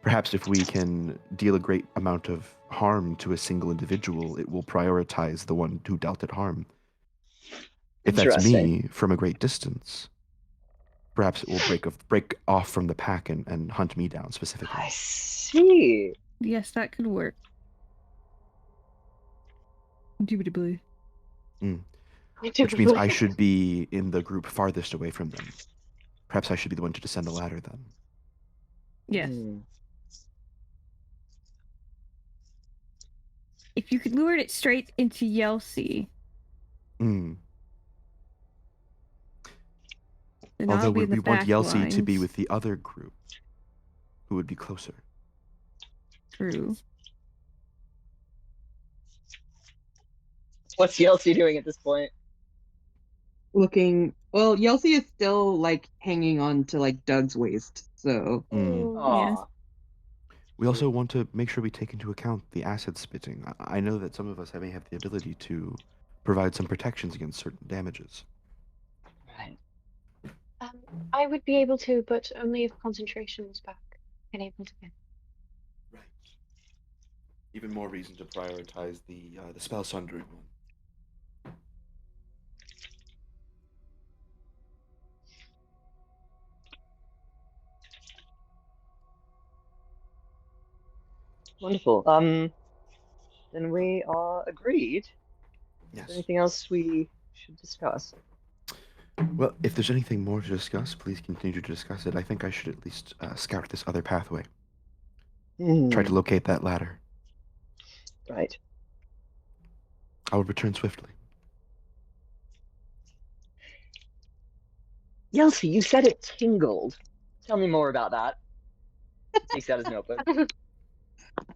Perhaps if we can deal a great amount of harm to a single individual, it will prioritize the one who dealt it harm. If that's Interesting. me from a great distance, perhaps it will break off from the pack and hunt me down specifically. I see. Yes, that could work. Indubitably. Which means I should be in the group farthest away from them. Perhaps I should be the one to descend the ladder then. Yes. Hmm. If you could lure it straight into Yelsey, Mm. then Although I'll be would in the we want back Yelsey to be lines. with the other group, who would be closer? True. What's Yelsey doing at this point? Looking, well, Yelsey is still like hanging on to like Doug's waist, so Mm. Aw. We also want to make sure we take into account the acid spitting. I know that some of us may have the ability to provide some protections against certain damages. Right. I would be able to, but only if concentration was back and able to get. Right. Even more reason to prioritize the spell sundering one. Wonderful. Then we are agreed. Is Yes. there anything else we should discuss? Well, if there's anything more to discuss, please continue to discuss it. I think I should at least scout this other pathway. Try to locate that ladder. Right. I will return swiftly. Yelsey, you said it tingled. Tell me more about that. Takes out his notebook.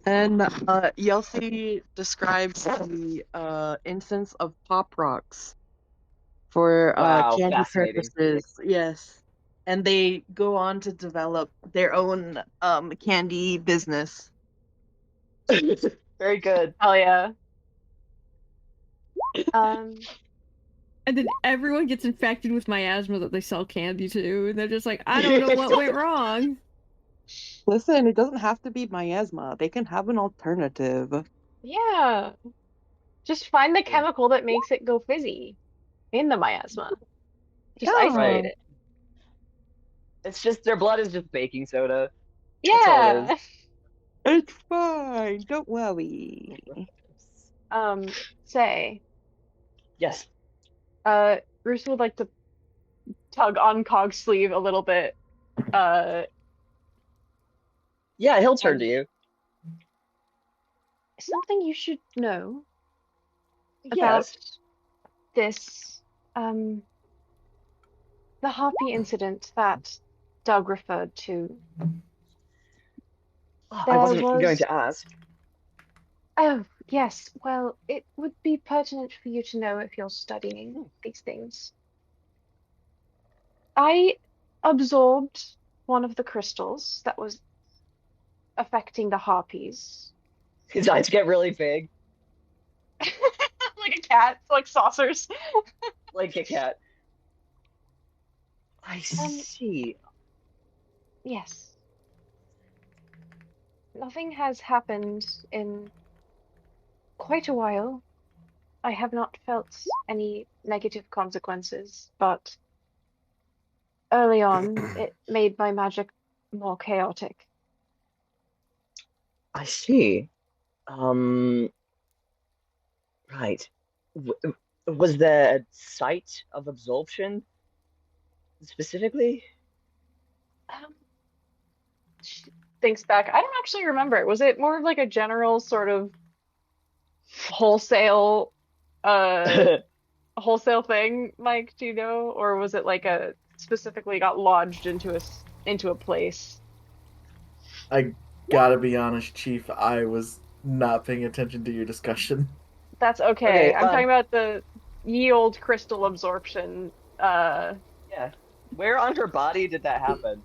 and Yelsey describes the instance of pop rocks for Wow, candy fascinating. purposes. Yes, and they go on to develop their own candy business. Very good. Hell yeah. And then everyone gets infected with miasma that they sell candy to, and they're just like, I don't know what went wrong. Listen, it doesn't have to be miasma. They can have an alternative. Yeah. Just find the chemical that makes it go fizzy in the miasma. Just Yeah. isolate Right. it. It's just their blood is just baking soda. That's all it Yeah. is. It's fine. Don't worry. Say, Yes. Bruce would like to tug on Cog's sleeve a little bit. Yeah, he'll turn to you. Something you should know about Yes. this, the Harpy incident that Doug referred to. Oh, I There wasn't going was- to ask. Oh, yes. Well, it would be pertinent for you to know if you're studying these things. I absorbed one of the crystals that was affecting the harpies. His eyes get really big, Like a cat, like saucers. like a cat. I see. Yes. Nothing has happened in quite a while. I have not felt any negative consequences, but early on it made my magic more chaotic. I see. Right. Was there a site of absorption specifically? She thinks back. I don't actually remember. Was it more of like a general sort of wholesale wholesale thing, Mike, do you know? Or was it like a specifically got lodged into a place? I gotta be honest, Chief. I was not paying attention to your discussion. That's okay. Okay, I'm talking about the ye old crystal absorption. Yeah. Where on her body did that happen?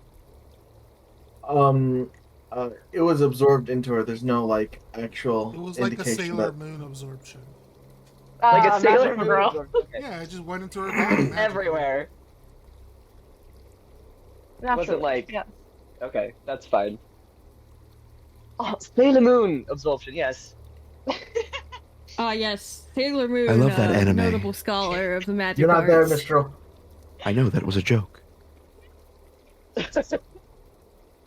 It was absorbed into her. There's no like actual It was like a indication Sailor that Moon absorption. Like a Sailor Magic Moon Girl. absorption. Okay. Yeah, it just went into her body. magically. Everywhere. Naturally. like- Yeah. Okay, that's fine. Oh, Sailor Moon absorption, yes. Yes, Sailor Moon, I love that anime. notable scholar of the magic You're not there, arts. Mistral. I know that was a joke.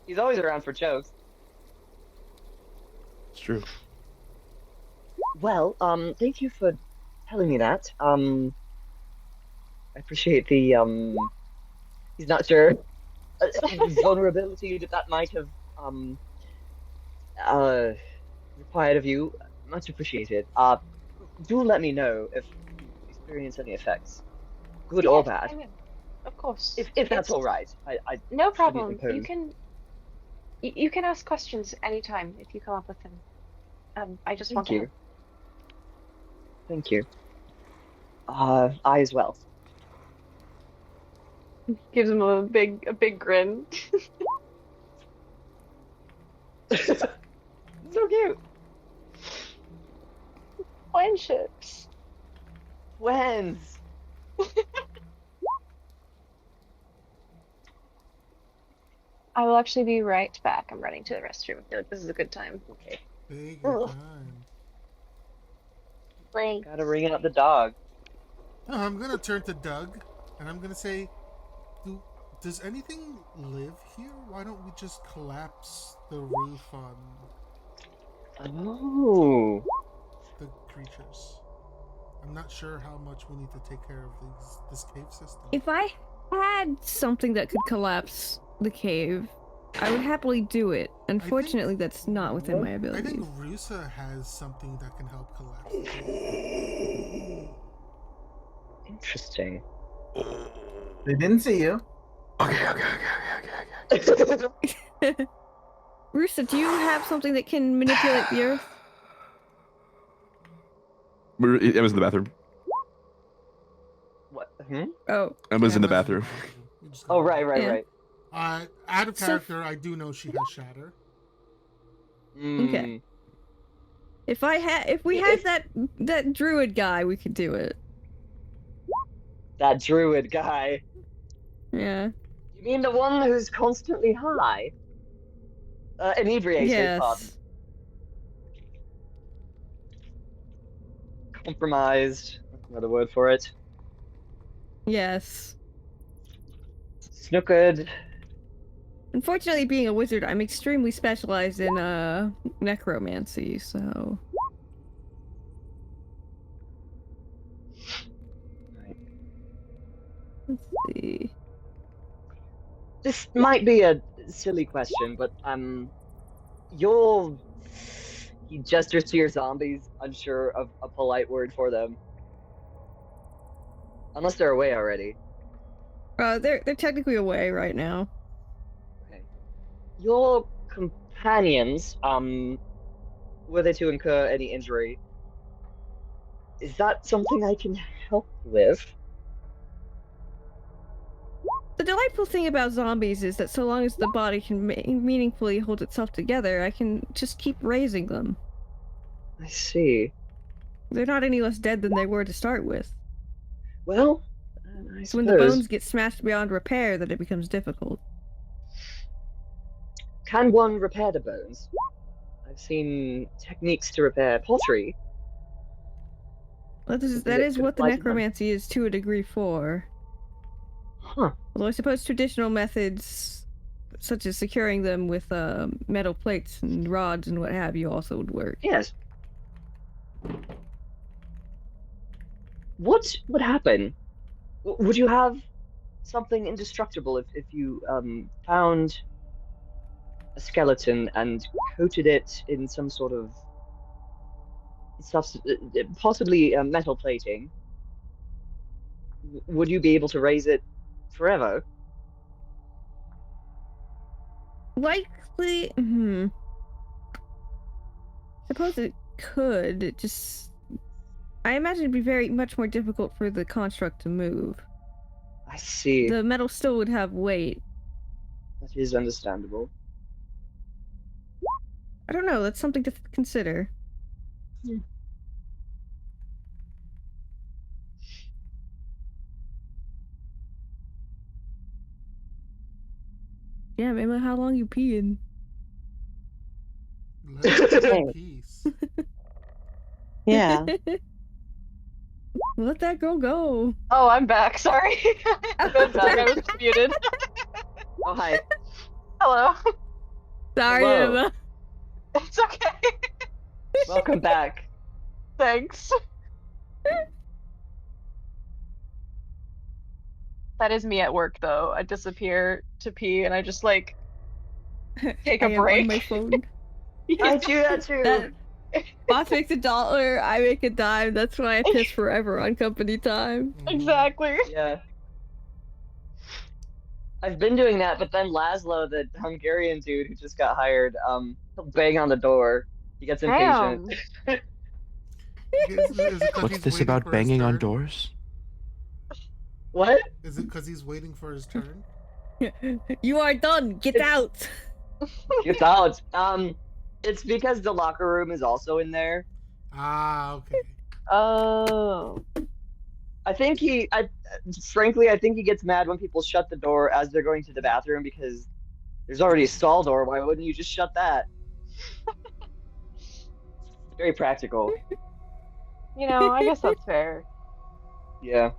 He's always around for jokes. It's true. Well, thank you for telling me that. I appreciate the, he's not sure. Vulnerability that might have, required of you. Much appreciated. Do let me know if you experience any effects, good or Yes, bad. I will. Of course. If that's It's all right. I no shouldn't problem. You impose. can you can ask questions anytime if you come up with them. I just want Thank to you. Thank you. I as well. help. Gives him a big grin. So cute. Friendships. Twins. I will actually be right back. I'm running to the restroom. I feel like this is a good time. Okay. Take your Ugh. time. Thanks. Gotta ring out the dog. I'm gonna turn to Doug, and I'm gonna say, does anything live here? Why don't we just collapse the roof on Oh. the creatures? I'm not sure how much we need to take care of this cave system. If I had something that could collapse the cave, I would happily do it. Unfortunately, that's not within my I abilities. think Rusa has something that can help collapse the cave. Interesting. They didn't see you. Okay. Rusa, do you have something that can manipulate the earth? It was in the bathroom. What? Hmm? Oh, I was in the That's bathroom. We just Oh, gotta- right. Yeah. Out of So- character, I do know she has shatter. Mm. if we had that druid guy, we could do it. That druid guy. Yeah. You mean the one who's constantly high? Inebriated, pardon. Yes. Compromised. That's another word for it. Yes. Snookered. Unfortunately, being a wizard, I'm extremely specialized in necromancy, so. Right. Let's see. This might be a silly question, but you gestures to your zombies, unsure of a polite word for them. Unless they're away already. They're technically away right now. Okay. Your companions, were they to incur any injury? Is that something I can help with? The delightful thing about zombies is that so long as the body can meaningfully hold itself together, I can just keep raising them. I see. They're not any less dead than they were to start with. Well, I It's when the suppose. bones get smashed beyond repair that it becomes difficult. Can one repair the bones? I've seen techniques to repair pottery. That is Something that could what the apply to them. necromancy is to a degree for. Huh. Although I suppose traditional methods, such as securing them with metal plates and rods and what have you, also would work. Yes. What would happen? Would you have something indestructible if you found a skeleton and coated it in some sort of possibly metal plating? Would you be able to raise it forever? Likely, suppose it could. It just, I imagine it'd be very much more difficult for the construct to move. I see. The metal still would have weight. That is understandable. I don't know. That's something to consider. Yeah, remember how long you peeing? Let it Hey. in peace. Yeah. Let that girl go. Oh, I'm back. Sorry. I'm back. I was just muted. Oh, hi. Hello. Sorry, Hello. Emma. It's okay. Welcome back. Thanks. That is me at work, though. I disappear to pee, and I just like take a I am break. on my phone. I do that too. That boss makes $1, I make a dime. That's why I piss forever on company time. Exactly. Yeah. I've been doing that, but then Laszlo, the Hungarian dude who just got hired, he'll bang on the door. He gets impatient. Damn. Is it 'cause What's he's this waiting about for his banging on turn? doors? What? Is it because he's waiting for his turn? You are done. Get It's- out. Get out. It's because the locker room is also in there. Ah, okay. Oh. Frankly, I think he gets mad when people shut the door as they're going to the bathroom because there's already a stall door. Why wouldn't you just shut that? Very practical. I guess that's fair. Yeah.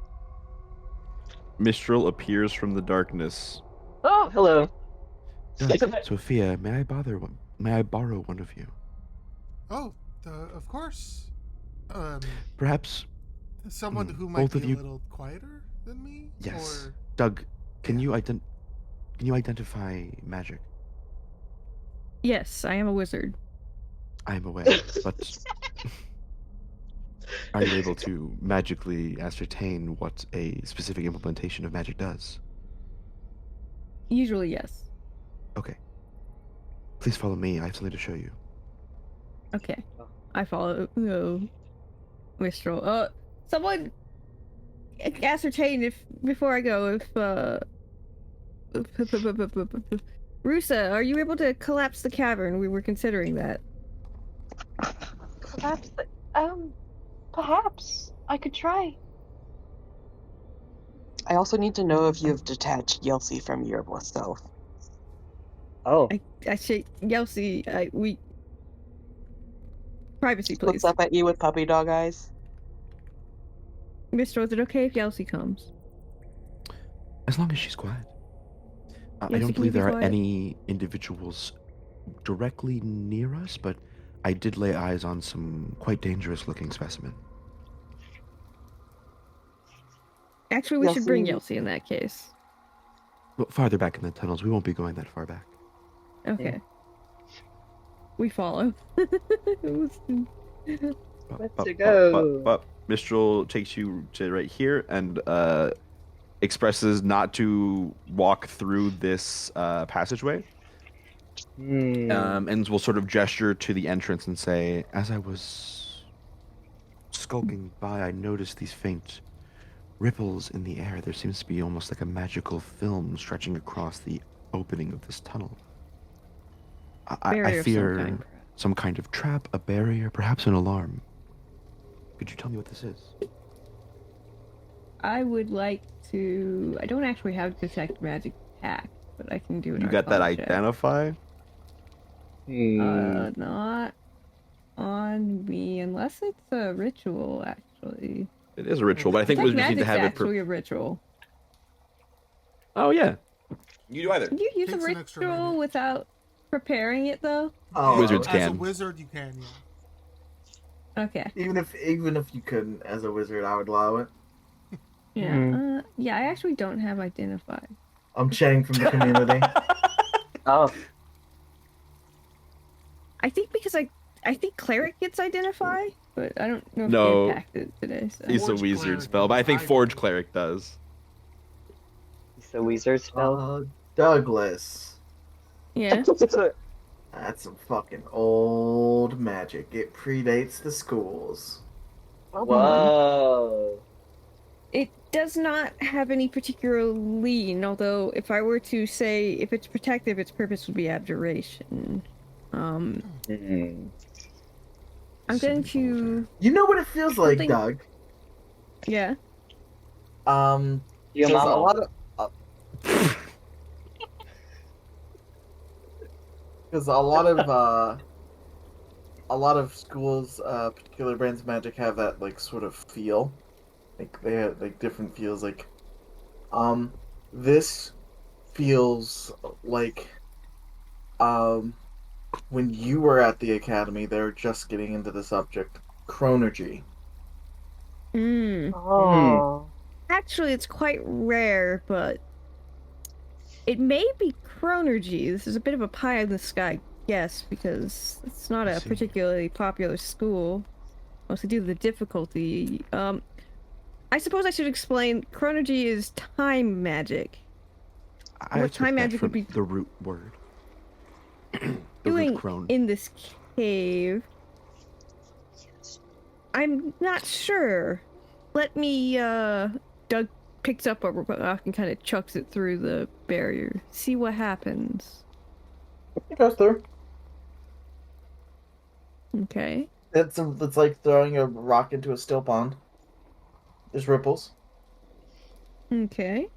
Mistral appears from the darkness. Oh, Hello. Sophia, may I borrow one of you? Oh, of course. Perhaps, Someone who both might be of a you- little quieter than me? yes. Or... Doug, can Yeah. you identify magic? Yes, I am a wizard. I'm aware, but are you able to magically ascertain what a specific implementation of magic does? Usually, yes. Okay. Please follow me. I have something to show you. Okay. I follow. No. Mistral. Someone ascertain if before I go if Rusa, are you able to collapse the cavern? We were considering that. perhaps. Perhaps I could try. I also need to know if you've detached Yelsi from your self. Oh. I say Yelsi, we privacy, Looks please. up at you with puppy dog eyes. Mistral, is it okay if Yelsi comes? As long as she's quiet. I Yes, don't can you believe be there are quiet? any individuals directly near us, but I did lay eyes on some quite dangerous-looking specimen. Actually, we should bring Yelsi- Yelsi in that case. Well, farther back in the tunnels. We won't be going that far back. Okay. We follow. Let's go. Mistral takes you to right here and expresses not to walk through this passageway. And will sort of gesture to the entrance and say, As I was skulking by, I noticed these faint ripples in the air. There seems to be almost like a magical film stretching across the opening of this tunnel. I Barrier of some fear kind. some kind of trap, a barrier, perhaps an alarm. Could you tell me what this is? I would like to. I don't actually have detect magic pack, but I can do an you got that Arcana check. identify? Not on me, unless it's a ritual, actually. It is a ritual, but I think we Detect just need to magic's have it. actually a ritual. Oh yeah, you do either. Can you use Takes a an extra ritual minute. without preparing it, though? Oh, Wizards As a can. wizard, you can, yeah. Okay. even if you couldn't, as a wizard, I would allow it. Yeah. Yeah, I actually don't have identify. I'm chatting from the community. Oh. I think because I think cleric gets identify, but I don't know if No. they packed it today. So. It's a Forge wizard cleric spell, but I think does. Forge Cleric does. It's a wizard spell. Douglas. Yeah. That's some fucking old magic. It predates the schools. Whoa. It does not have any particular lean, although if I were to say if it's protective, its purpose would be abjuration. I'm going to. You know what it feels like, Something- Doug? Yeah. Your There's mama. a lot of Because a lot of schools, particular brands of magic have that like sort of feel, like they have like different feels. Like, this feels like when you were at the academy, they were just getting into the subject chronergy. Mm. Oh. Actually, it's quite rare, but it may be chronergy. This is a bit of a pie in the sky guess because it's not I a see. particularly popular school, mostly due to the difficulty. I suppose I should explain. Chronergy is time magic. I What took time that magic from would be the root word. The root doing crone. in this cave? I'm not sure. Let me, Doug picks up a rock and kind of chucks it through the barrier. See what happens. It goes through. Okay. It's like throwing a rock into a still pond. There's ripples. Okay.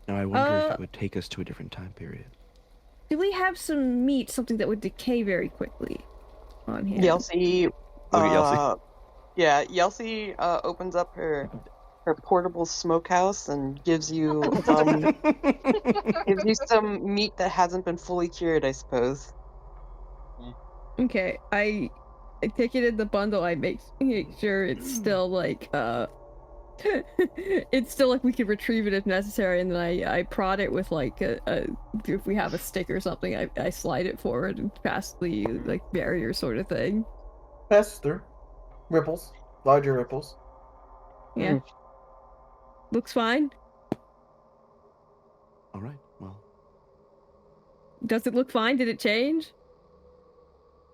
Now I wonder if it would take us to a different time period. Do we have some meat, something that would decay very quickly on hand? Yelsi, Look at Yelsi. yeah, Yelsi opens up her portable smokehouse and gives you some meat that hasn't been fully cured, I suppose. Okay, I take it in the bundle. I make sure it's still like it's still like we could retrieve it if necessary, and then I prod it with like a if we have a stick or something, I slide it forward and past the like barrier sort of thing. Passes through. Ripples. Larger ripples. Yeah. Looks fine. All right. Well, Does it look fine? Did it change?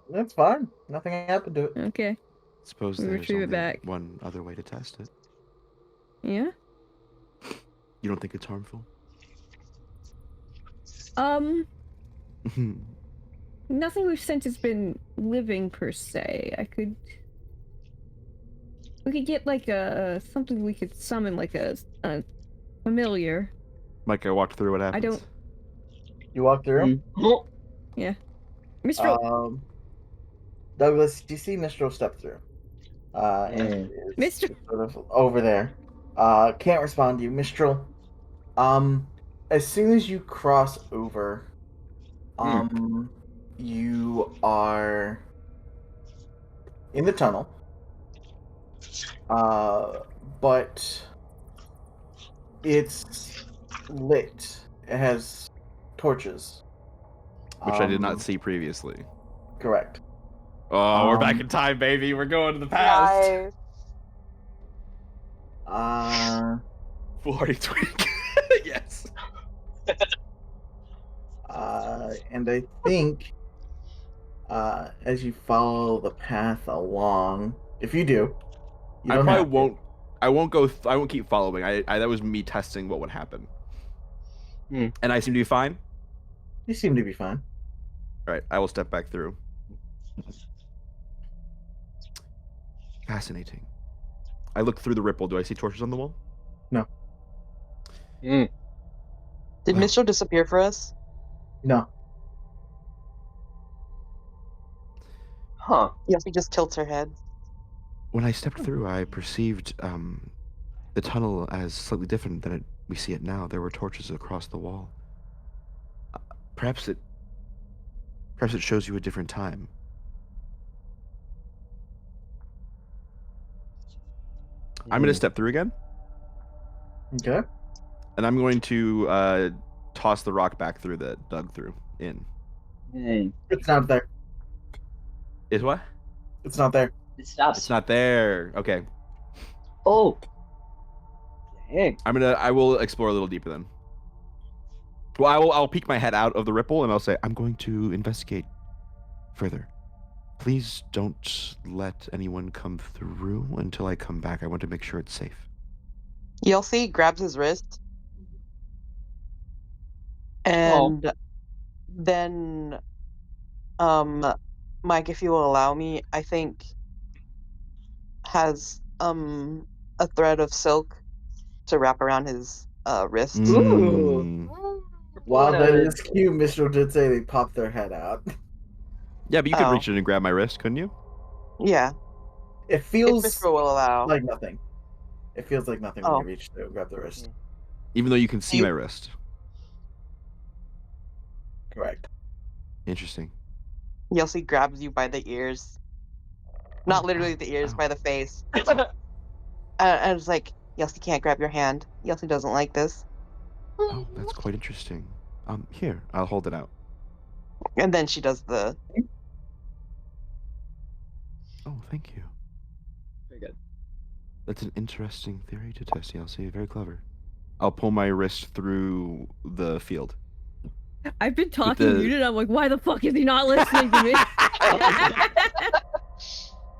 That's fine. Nothing happened to it. Okay. suppose We there's retrieve it only back. one other way to test it. Yeah. You don't think it's harmful? Nothing we've sent has been living per se. We could get like a something we could summon, like a familiar. Mike, I walked through. What happens? I don't. You walk through. Yeah. Mistral. Douglas, you see Mistral step through. And it's Mistral. sort of over there. Can't respond to you, Mistral. As soon as you cross over, you are in the tunnel. But it's lit. It has torches. Which I did not see previously. Correct. Oh, we're back in time, baby. We're going to the past. Nice. Foolhardy twink. Yes. And I think as you follow the path along, if you do, you I don't probably have to. won't. I won't go. I won't keep following. I that was me testing what would happen. And I seem to be fine. You seem to be fine. All right, I will step back through. Fascinating. I look through the ripple. Do I see torches on the wall? No. Did Mistral disappear for us? No. Huh. Yelsi just tilts her head. When I stepped through, I perceived the tunnel as slightly different than we see it now. There were torches across the wall. Perhaps it shows you a different time. I'm going to step through again. Okay. And I'm going to toss the rock back through that Doug threw in. It's not there. Is what? It's not there. It stops. It's not there. Okay. Oh. Dang. I will explore a little deeper then. Well, I'll peek my head out of the ripple and I'll say, I'm going to investigate further. Please don't let anyone come through until I come back. I want to make sure it's safe. Yelsi grabs his wrist. And then, Mike, if you will allow me, I think has a thread of silk to wrap around his wrist. Ooh. While that is cute, Mistral did say they popped their head out. Yeah, but you could Oh. reach in and grab my wrist, couldn't you? Yeah. It If feels Mithra will allow. like nothing. It feels like nothing when Oh. you reach to grab the wrist. Even though you can see You- my wrist. Correct. Interesting. Yelsey grabs you by the ears. Not Oh, literally ow, the ears, ow. by the face. And it's like, Yelsey can't grab your hand. Yelsey doesn't like this. Oh, that's quite interesting. Here, I'll hold it out. And then she does the. Oh, thank you. Very good. That's an interesting theory to test, Yelsey. Very clever. I'll pull my wrist through the field. I've been talking the- muted. I'm like, why the fuck is he not listening to me?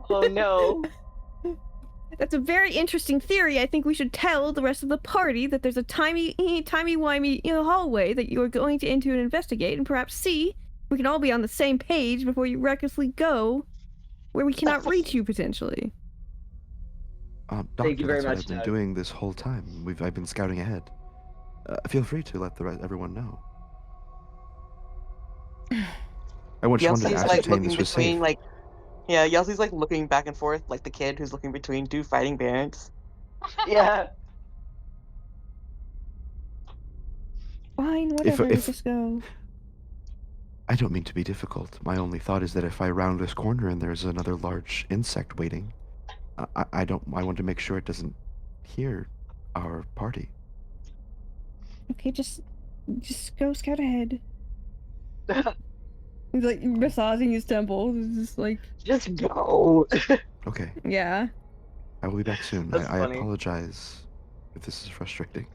Oh no. That's a very interesting theory. I think we should tell the rest of the party that there's a timey-wimey hallway that you are going to into and investigate, and perhaps see if we can all be on the same page before you recklessly go where we cannot reach you potentially. Doctor, Thank you very that's what much, I've been Doug. doing this whole time. I've been scouting ahead. Feel free to let everyone know. I just wanted to Yelsey's like ascertain looking this was between, safe. like. Yeah, Yelsey's like looking back and forth, like the kid who's looking between two fighting parents. Yeah. Fine, whatever, if- just go. I don't mean to be difficult. My only thought is that if I round this corner and there's another large insect waiting, I want to make sure it doesn't hear our party. Okay, just go scout ahead. He's like massaging his temples. It's just like, Just go. Okay, yeah. I will be back soon. That's I funny. apologize if this is frustrating.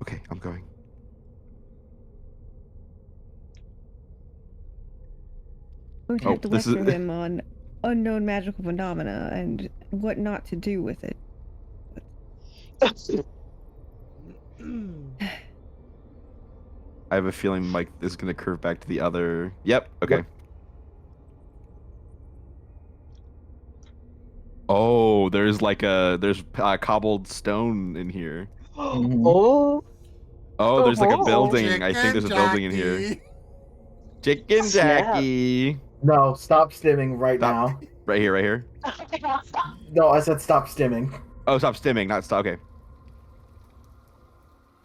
Okay, I'm going. We would Oh, have to this is- lecture him on unknown magical phenomena and what not to do with it. I have a feeling Mike is going to curve back to the other. Yep. Okay. Yep. Oh, there's cobbled stone in here. Oh. Oh, there's like a Oh. building. I think there's a building in here. Jackie. Chicken Snap. Jackie. No, stop stimming right Stop. now. Right here, right here. No, I said stop stimming. Oh, stop stimming, not stop. Okay.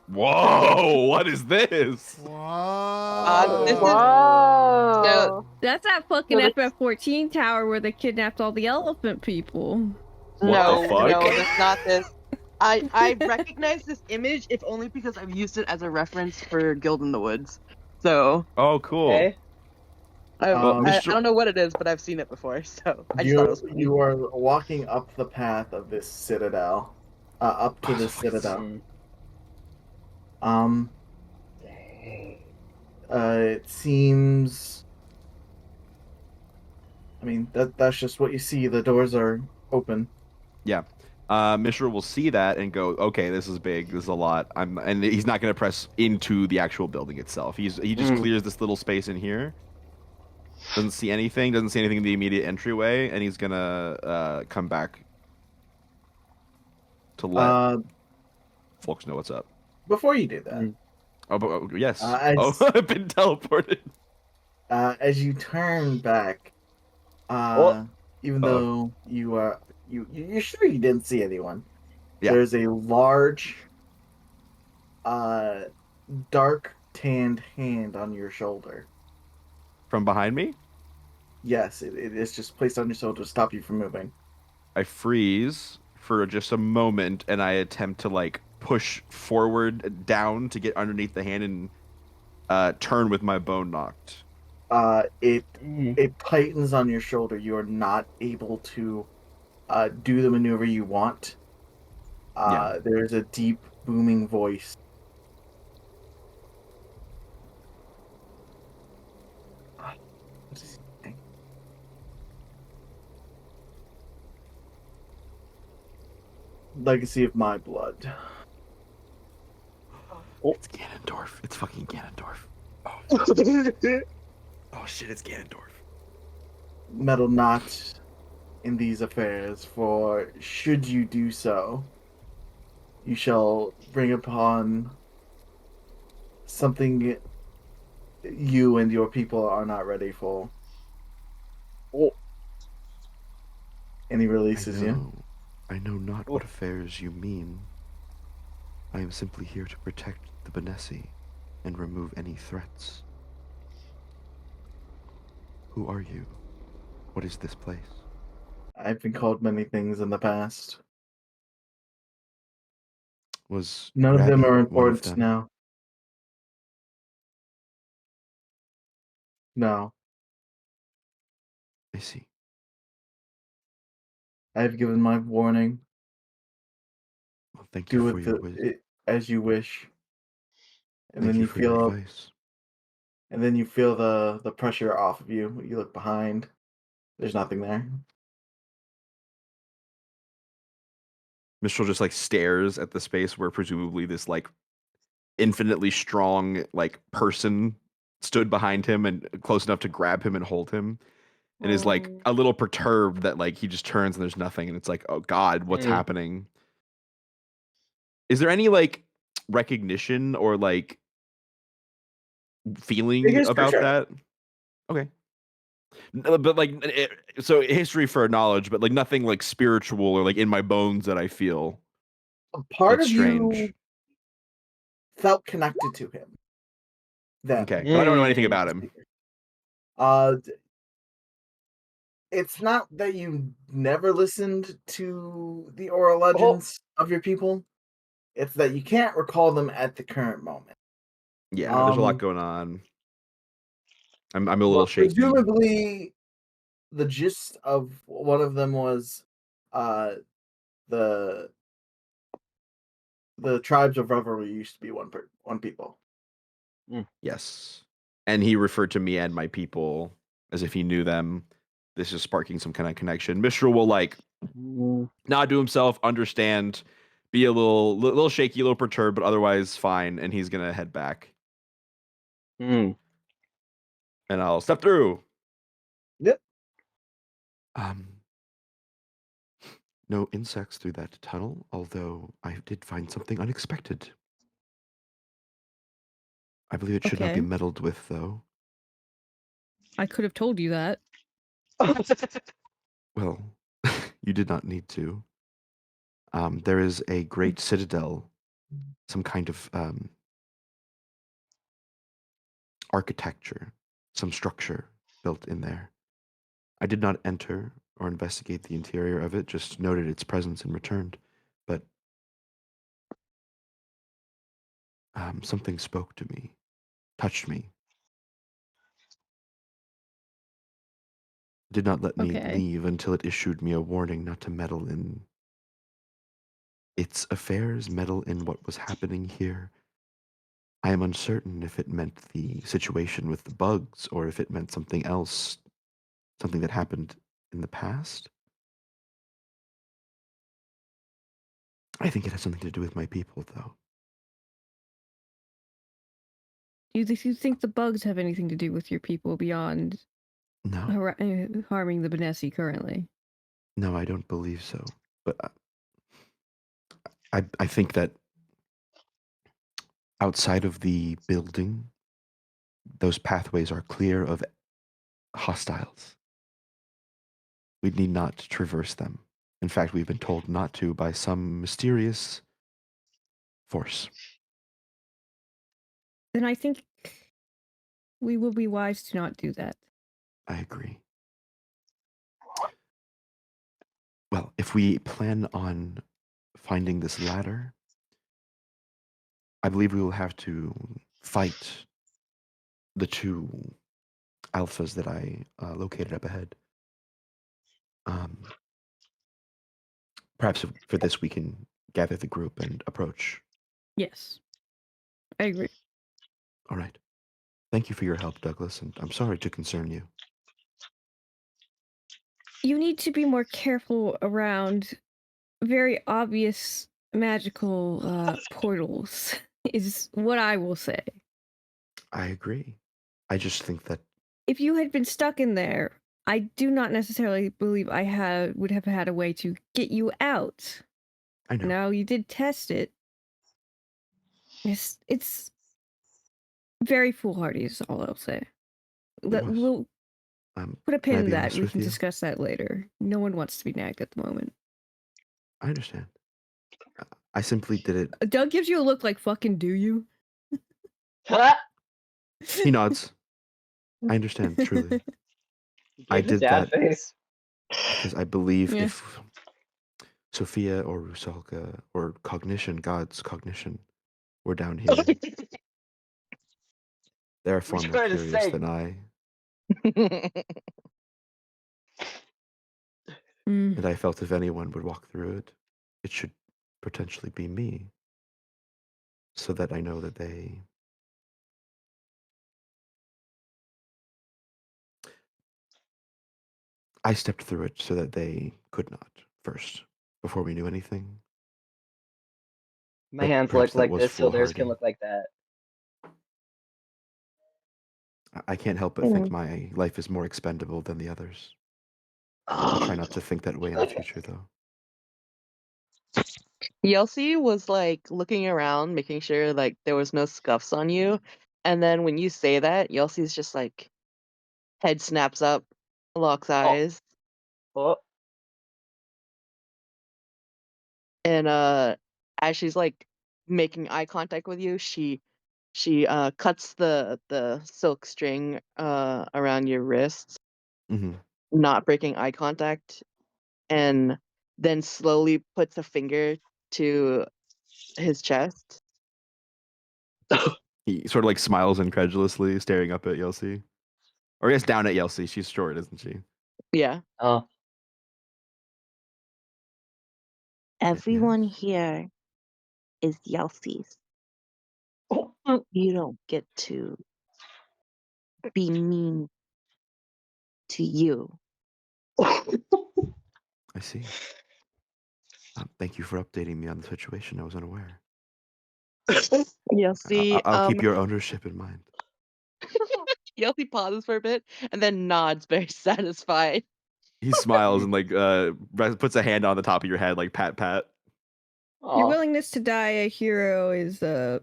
Whoa! What is this? Wow. This is- Whoa. That's that fucking No, this- FF14 tower where they kidnapped all the elephant people. What no, the fuck? no, that's not this. I recognize this image if only because I've used it as a reference for Guild in the Woods. So Oh, cool. Okay. I don't know what it is, but I've seen it before. So I just thought it was funny. You are walking up the path of this citadel, up to this citadel. Mm. It seems. I mean, that's just what you see. The doors are open. Yeah. Mishra will see that and go, okay, this is big. This is a lot. And he's not going to press into the actual building itself. He just clears this little space in here. Doesn't see anything. Doesn't see anything in the immediate entryway, and he's gonna come back to let folks know what's up. Before you do that, Yes. as- I've been teleported. as you turn back, even though you are you're sure you didn't see anyone. Yeah. There's a large, dark tanned hand on your shoulder. From behind me, Yes, it is just placed on your shoulder to stop you from moving. I freeze for just a moment, and I attempt to push forward down to get underneath the hand and turn with my bone knocked. It tightens on your shoulder. You are not able to do the maneuver you want. There's a deep, booming voice. Legacy of my blood. It's Ganondorf. It's fucking Ganondorf. Oh shit, it's Ganondorf. Meddle not in these affairs, for should you do so, you shall bring upon something you and your people are not ready for. Oh, And he releases you. I know not Oh. what affairs you mean. I am simply here to protect the Benessi and remove any threats. Who are you? What is this place? I've been called many things in the past. Was None of them Grabby are one of important them? now. No, I see. I've given my warning. Well, thank you Do for your wisdom. it as you wish. And Thank then you you for your feel, advice. and then you feel the pressure off of you. You look behind. There's nothing there. Mistral just like stares at the space where presumably this like infinitely strong like person stood behind him and close enough to grab him and hold him, and is like Oh. a little perturbed that like he just turns and there's nothing, and it's like, oh god, what's Mm. happening? Is there any like recognition or like feeling Biggest about picture. that? Okay. But like so history for knowledge, but like nothing like spiritual or like in my bones that I feel. A part That's of strange. you felt connected to him. Then. Okay, but I don't know anything about him. D- it's not that you never listened to the oral legends of your people. It's that you can't recall them at the current moment. Yeah, there's a lot going on. I'm a little But shaky. presumably, the gist of one of them was the tribes of revelry used to be one people. Yes. And he referred to me and my people as if he knew them. This is sparking some kind of connection. Mistral will like nod to himself, understand, be a little shaky, a little perturbed, but otherwise fine, and he's gonna head back. Mm. And I'll step through. Yep. No insects through that tunnel, although I did find something unexpected. I believe it should not be Okay. meddled with, though. I could have told you that. Well, you did not need to. There is a great citadel, some kind of architecture, some structure built in there. I did not enter or investigate the interior of it, just noted its presence and returned. But something spoke to me, touched me, did not let me Okay. leave until it issued me a warning not to meddle in its affairs, meddle in what was happening here. I am uncertain if it meant the situation with the bugs or if it meant something else, something that happened in the past. I think it has something to do with my people, though. Do you think the bugs have anything to do with your people beyond No, harming the Benessi currently? no, I don't believe so. But I think that outside of the building, those pathways are clear of hostiles. We need not traverse them. In fact, we've been told not to by some mysterious force. Then I think we will be wise to not do that. I agree. Well, if we plan on finding this ladder, I believe we will have to fight the two alphas that I located up ahead. Perhaps for this we can gather the group and approach. Yes. I agree. All right. Thank you for your help, Douglas, and I'm sorry to concern you. You need to be more careful around very obvious magical portals, is what I will say. I agree. I just think that If you had been stuck in there, I do not necessarily believe I would have had a way to get you out. I know. Now you did test it. It's Very foolhardy is all I'll say. was. We'll put a Can I pin in be that. honest We with can you? discuss that later. No one wants to be nagged at the moment. I understand. I simply did it. Doug gives you a look like, fucking do you? He nods. I understand, truly. I Gave the did dad that face. because I believe Yeah. if Sophia or Rusalka or God's cognition, were down here, they are far We're more trying to curious say. than I, Mm. and I felt if anyone would walk through it, it should potentially be me, so that I know that they... I stepped through it so that they could not first, before we knew anything. My hands Perhaps look that like was this, so theirs can foolhardy. look like that. I can't help but think my life is more expendable than the others. I'll try not to think that way in the future, though. Yelsi was like looking around, making sure like there was no scuffs on you. And then when you say that, Yelsi's just like head snaps up, locks eyes, Oh, and as she's like making eye contact with you, she cuts the silk string around your wrists, Hmm. not breaking eye contact, and then slowly puts a finger to his chest. He sort of like smiles incredulously, staring up at Yelsi. Or I guess down at Yelsi. She's short, isn't she? Yeah. oh. Everyone Yes? here is Yelsi's. You don't get to be mean to you. I see. Thank you for updating me on the situation. I was unaware. Yelsi I'll keep your ownership in mind. Yelsi pauses for a bit and then nods, very satisfied. He smiles and like puts a hand on the top of your head, like pat pat. Your Aw, willingness to die a hero is and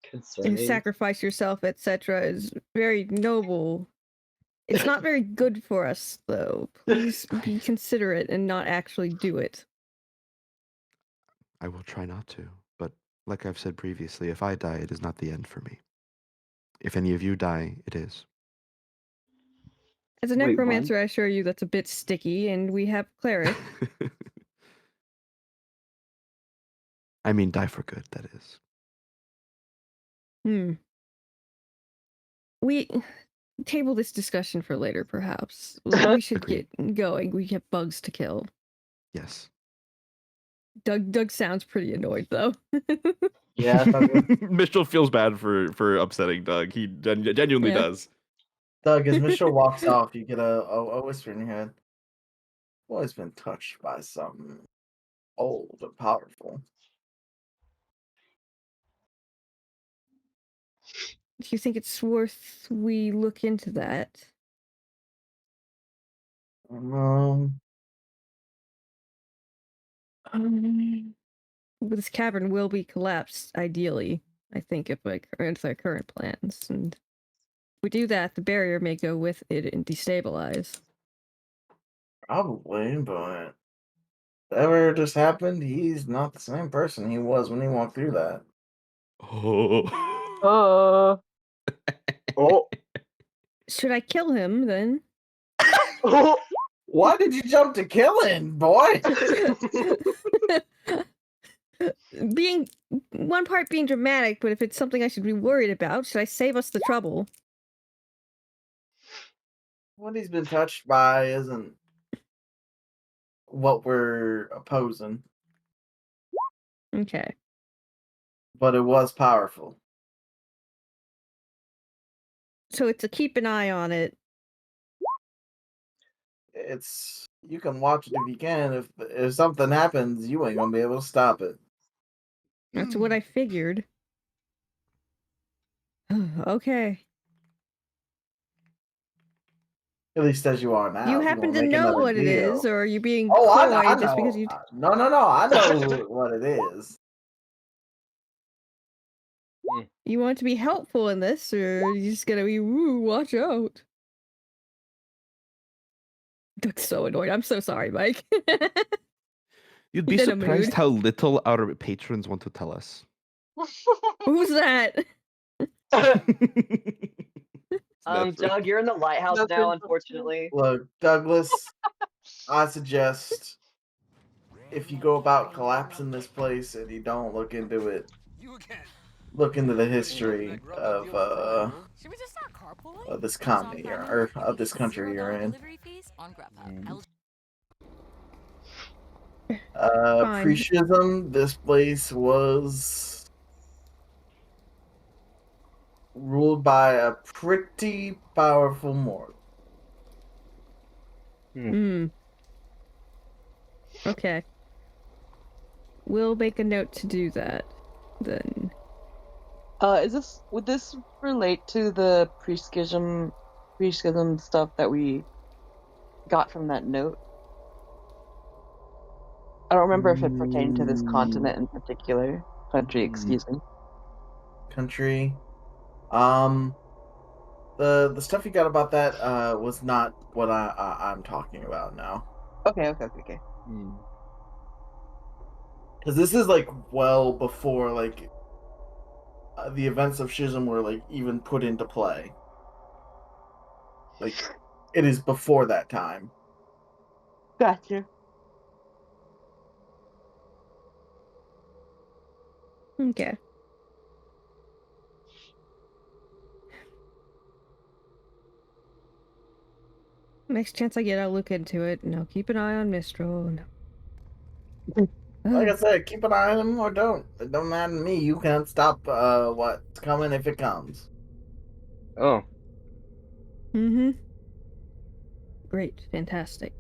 concerning. sacrifice yourself, etc., is very noble. It's not very good for us, though. Please be considerate and not actually do it. I will try not to, but like I've said previously, if I die, it is not the end for me. If any of you die, it is. As a Wait, necromancer, I assure you that's a bit sticky, and we have cleric. I mean, die for good, that is. We table this discussion for later, perhaps. We should Agreed. get going. We have bugs to kill. Yes. Doug sounds pretty annoyed, though. Yeah, Mitchell feels bad for upsetting Doug. He genuinely Yeah. does. Doug, as Mitchell walks off, you get a whisper in your head. Boy's been touched by something old and powerful. Do you think it's worth we look into that? This cavern will be collapsed, ideally, I think, if with our current plans. And if we do that, the barrier may go with it and destabilize. Probably, but whatever just happened, he's not the same person he was when he walked through that. Oh. oh. Should I kill him, then? Oh. Why did you jump to killing, boy? Being one part being dramatic, but if it's something I should be worried about, should I save us the trouble? What he's been touched by isn't what we're opposing, Okay. but it was powerful. So it's a keep an eye on it. You can watch it if you can. If something happens, you ain't gonna be able to stop it. That's what I figured. Okay. At least as you are now. You If happen wanna to make know another what it deal. is, or are you being Oh, coy I know. just because you... No. I know what it is. You want to be helpful in this, or you just gonna be, woo, watch out. Doug's so annoyed. I'm so sorry, Mike. You'd be He's in a surprised mood. how little our patrons want to tell us. Who's that? Doug, you're in the lighthouse That's now, interesting. unfortunately. Look, Douglas, I suggest if you go about collapsing this place and you don't look into it, look into the history of Should we just start carpooling? of this colony or of this country you're in. Fine. Pre-schism, this place was ruled by a pretty powerful mortal. Hmm. Okay. We'll make a note to do that, then. Would this relate to the pre-schism stuff that we got from that note? I don't remember if it pertained to this continent in particular. Country, excuse me. Country. The stuff you got about that was not what I'm talking about now. Okay. Because this is like well before like the events of schism were like even put into play. Like it is before that time. Gotcha. Okay. Next chance I get, I'll look into it, and I'll keep an eye on Mistral. Like I said, keep an eye on him or don't. It don't matter to me. You can't stop what's coming if it comes. Oh. Mm-hmm. Great. Fantastic.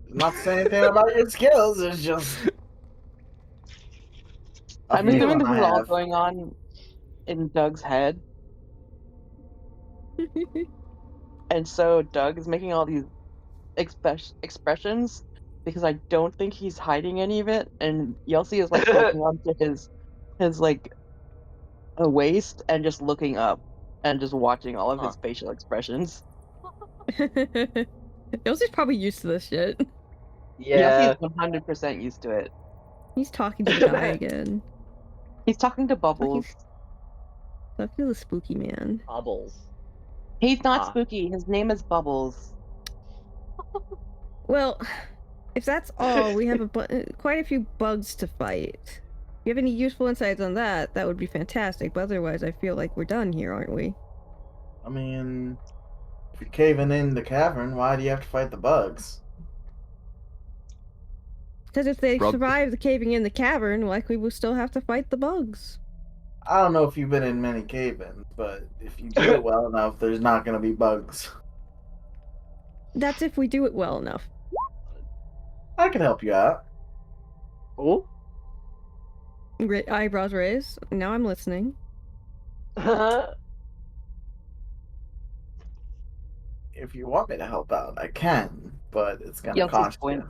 Not saying anything about your skills. It's just. I'm assuming this is all have. going on in Doug's head. And so Doug is making all these expressions because I don't think he's hiding any of it. And Yelsi is like holding on to his like a waist and just looking up and just watching all of his facial expressions. Yelsi's probably used to this shit. Yelsi is 100% used to it. He's talking to the guy again. He's talking to Bubbles. Talking to the spooky man. Bubbles. He's not spooky. His name is Bubbles. Well, if that's all, we have quite a few bugs to fight. If you have any useful insights on that, that would be fantastic. But otherwise, I feel like we're done here, aren't we? I mean, if you're caving in the cavern, why do you have to fight the bugs? Because if they survive the caving in the cavern, likely we'll still have to fight the bugs. I don't know if you've been in many cave-ins, but if you do it well enough, there's not going to be bugs. That's if we do it well enough. I can help you out. Oh? Eyebrows raised. Now I'm listening. If you want me to help out, I can, but it's going to cost you.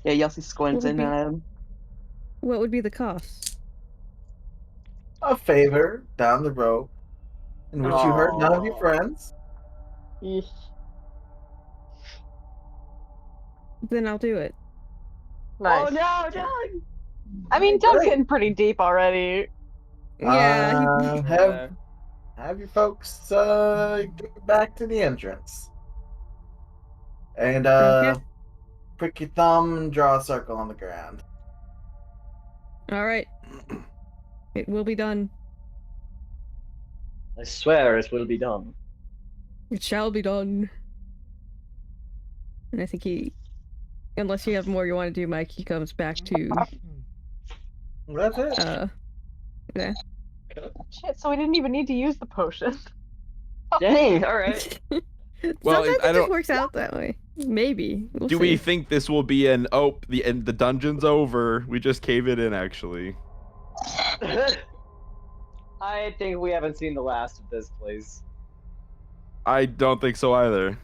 Yeah, Yelsi squints in at him. What would be the cost? A favor down the road in which you hurt none of your friends. Then I'll do it. Nice. Oh no, Doug! I mean, Doug's getting pretty deep already. Yeah. Have your folks get back to the entrance. And prick your thumb and draw a circle on the ground. All right. It will be done. I swear it will be done. It shall be done. And I think unless you have more you want to do, Mike, he comes back to. That's it. Yeah. Shit, so we didn't even need to use the potion. Dang, alright. Well, Sometimes I it don't. just works out that way. Maybe. We'll Do see. we think this will be the dungeon's over? We just cave it in, actually. I think we haven't seen the last of this place. I don't think so either.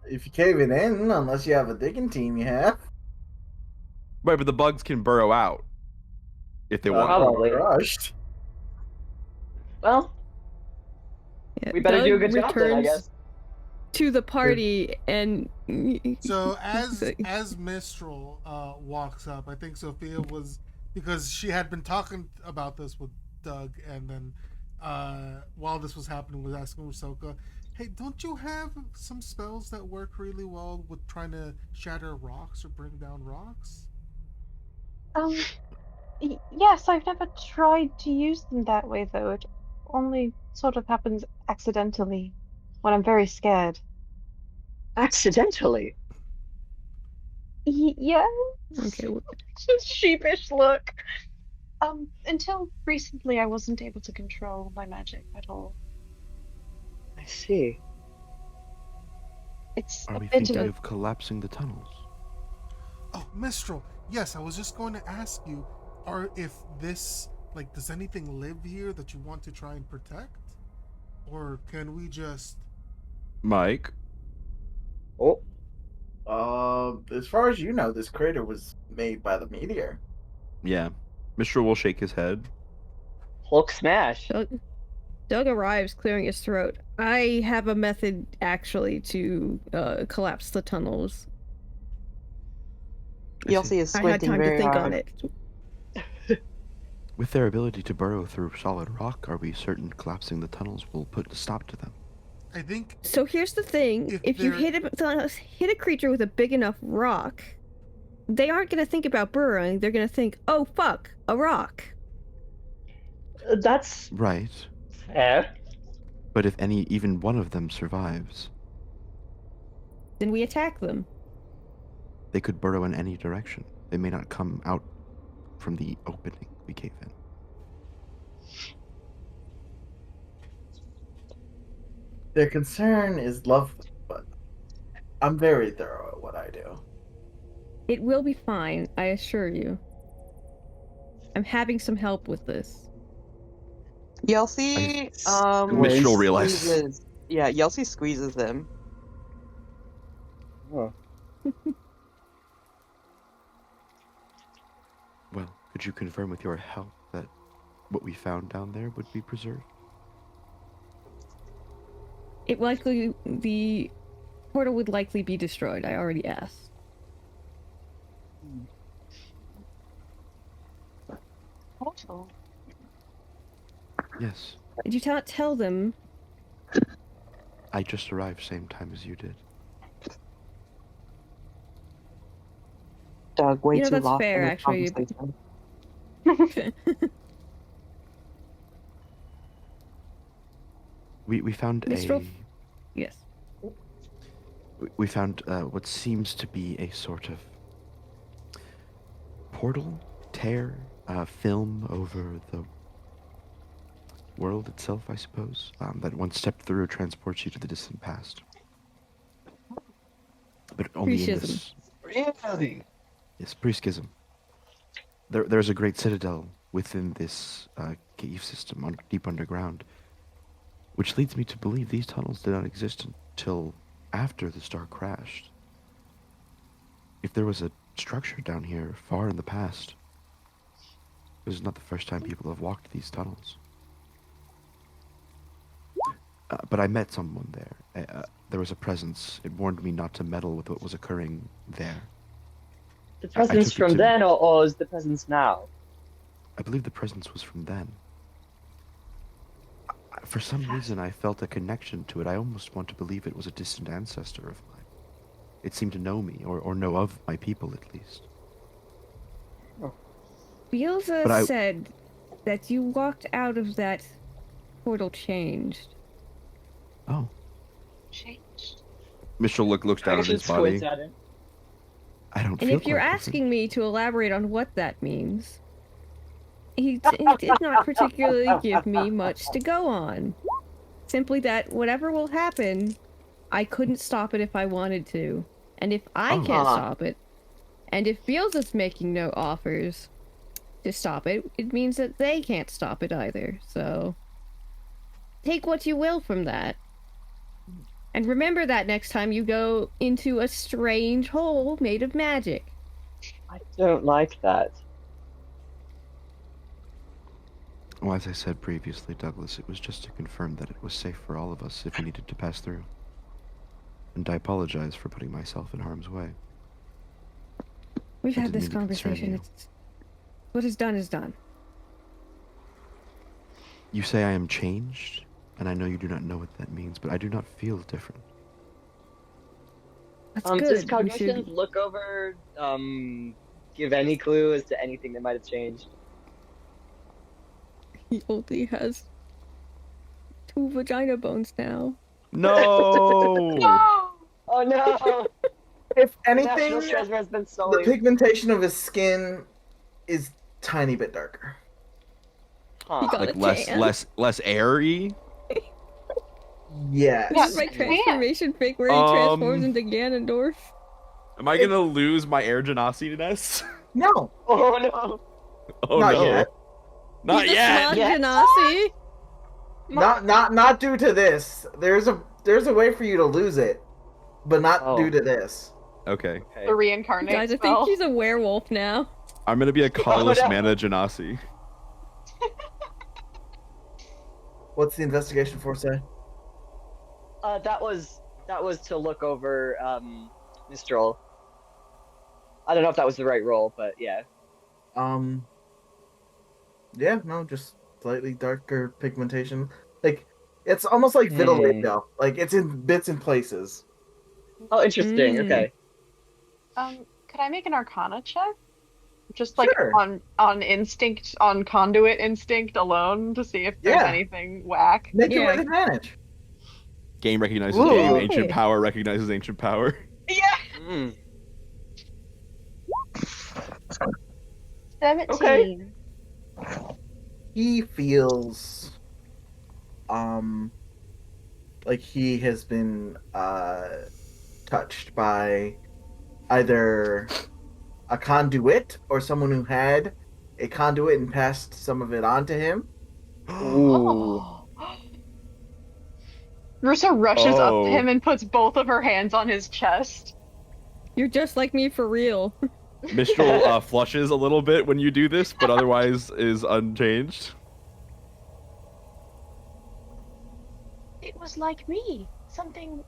If you cave it in, unless you have a digging team, you have. Right, but the bugs can burrow out. if they want. Probably. Crushed. Well, Yeah, we better do a Doug good job then, I returns guess. to the party and So as Mistral walks up, I think Sophia was, because she had been talking about this with Doug, and then while this was happening, was asking Usoka, "Hey, don't you have some spells that work really well with trying to shatter rocks or bring down rocks?" Yes, I've never tried to use them that way though. It only sort of happens accidentally when I'm very scared. Accidentally. Yeah. okay. Just sheepish look. Until recently, I wasn't able to control my magic at all. I see. It's Are a we bit of thinking a of collapsing the tunnels? Oh, Mistral. Yes, I was just going to ask you, if this, like, does anything live here that you want to try and protect? Or can we just... Mike. Oh, As far as you know, this crater was made by the meteor. Yeah. Mistral will shake his head. Hulk smash. Doug arrives clearing his throat. I have a method actually to collapse the tunnels. Yelsi is I had squinting time to very think hard. on it. With their ability to burrow through solid rock, are we certain collapsing the tunnels will put a stop to them? I think... So here's the thing: if you hit a creature with a big enough rock, they aren't gonna think about burrowing. They're gonna think, "Oh fuck, a rock." That's Right. fair. But if even one of them survives, Then we attack them. they could burrow in any direction. They may not come out from the opening we gave in. Their concern is lovely, but I'm very thorough at what I do. It will be fine, I assure you. I'm having some help with this. Yelsi, Mistral realizes. squeezes. Yeah, Yelsi squeezes him. Oh. Well, could you confirm with your help that what we found down there would be preserved? The portal would likely be destroyed. I already asked. portal. Yes. Did you not tell them? I just arrived same time as you did. Doug, way You know, too that's lost fair, in the actually. conversation. We found Mistral? Yes. we found what seems to be a sort of portal tear film over the world itself, I suppose. That one step through transports you to the distant past. But only in this. Really? Yes, pre-schism. There's a great citadel within this cave system, deep underground, which leads me to believe these tunnels did not exist until after the star crashed. If there was a structure down here far in the past, this is not the first time people have walked these tunnels. But I met someone there. There was a presence. It warned me not to meddle with what was occurring there. The presence from then, or is the presence now? I believe the presence was from then. For some reason, I felt a connection to it. I almost want to believe it was a distant ancestor of mine. It seemed to know me, or know of my people, at least. Bielsa said that you walked out of that portal changed. Oh. Changed? Mistral looks down at his body. I don't And feel if you're quite asking me to elaborate on what that means, he did not particularly give me much to go on. Simply that whatever will happen, I couldn't stop it if I wanted to. And if I can't stop it, and if Bielsa's making no offers to stop it, it means that they can't stop it either. So, take what you will from that. And remember that next time you go into a strange hole made of magic. I don't like that. Well, as I said previously, Douglas, it was just to confirm that it was safe for all of us if we needed to pass through. And I apologize for putting myself in harm's way. We've I had didn't this mean to concern conversation. you. It's what is done is done. You say I am changed, and I know you do not know what that means, but I do not feel different. That's Does good. We cognition should. look over give any clue as to anything that might have changed? He only has 2 vagina bones now. No. Oh no! If The national anything, treasure has been the sullied. pigmentation of his skin is tiny bit darker. He got Like a tan. less airy. Yes. This is my transformation pic where he transforms into Ganondorf. Am I gonna lose my air genasi-ness? No. Oh no. Oh Not no. yet. Not He's yet. a smog genasi. Not due to this. There's a way for you to lose it, but not due to this. Okay. The reincarnate Guys, I spell. think he's a werewolf now. I'm gonna be a colorless no. mana genasi. What's the investigation for, say? That was to look over Mistral. I don't know if that was the right roll, but yeah. Yeah, no, just slightly darker pigmentation. Like it's almost like vitiligo. Like it's in bits and places. Oh, interesting. Okay. Could I make an Arcana check? Just like Sure. on instinct, on conduit instinct alone, to see if there's anything whack. Make it with advantage. Game recognizes Ooh. game. Ancient power recognizes ancient power. Yeah. 17. Okay. He feels like he has been touched by either a conduit or someone who had a conduit and passed some of it on to him. Ooh. Rusa rushes up Oh. to him and puts both of her hands on his chest. You're just like me for real. Mistral flushes a little bit when you do this, but otherwise is unchanged. It was like me. Something.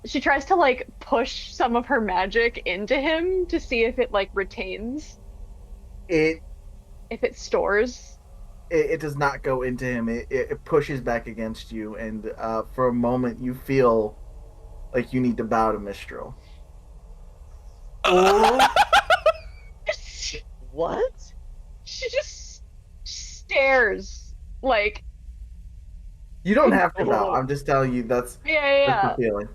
She tries to like push some of her magic into him to see if it like retains, It if it stores. it does not go into him. It pushes back against you, and for a moment you feel like you need to bow to Mistral. What? She just stares like. You don't have to bow. I'm just telling you that's Yeah. that's the feeling.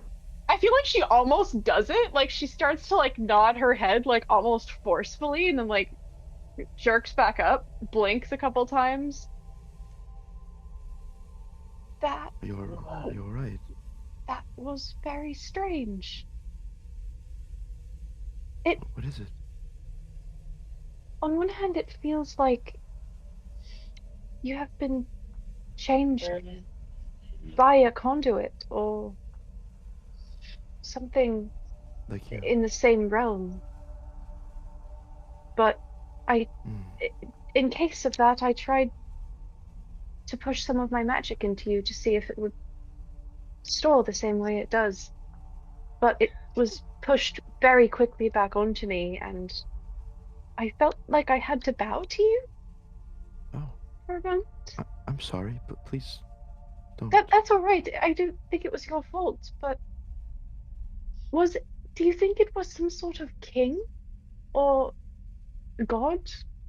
I feel like she almost does it. Like she starts to like nod her head like almost forcefully, and then like jerks back up, blinks a couple times. That You're right. that was very strange. What is it? On one hand, it feels like you have been changed by a conduit or something Like you. in the same realm. But in case of that, I tried to push some of my magic into you to see if it would store the same way it does. But it was pushed very quickly back onto me, and I felt like I had to bow to you. Oh. For a moment. I'm sorry, but please don't. That's all right. I don't think it was your fault, but do you think it was some sort of king or god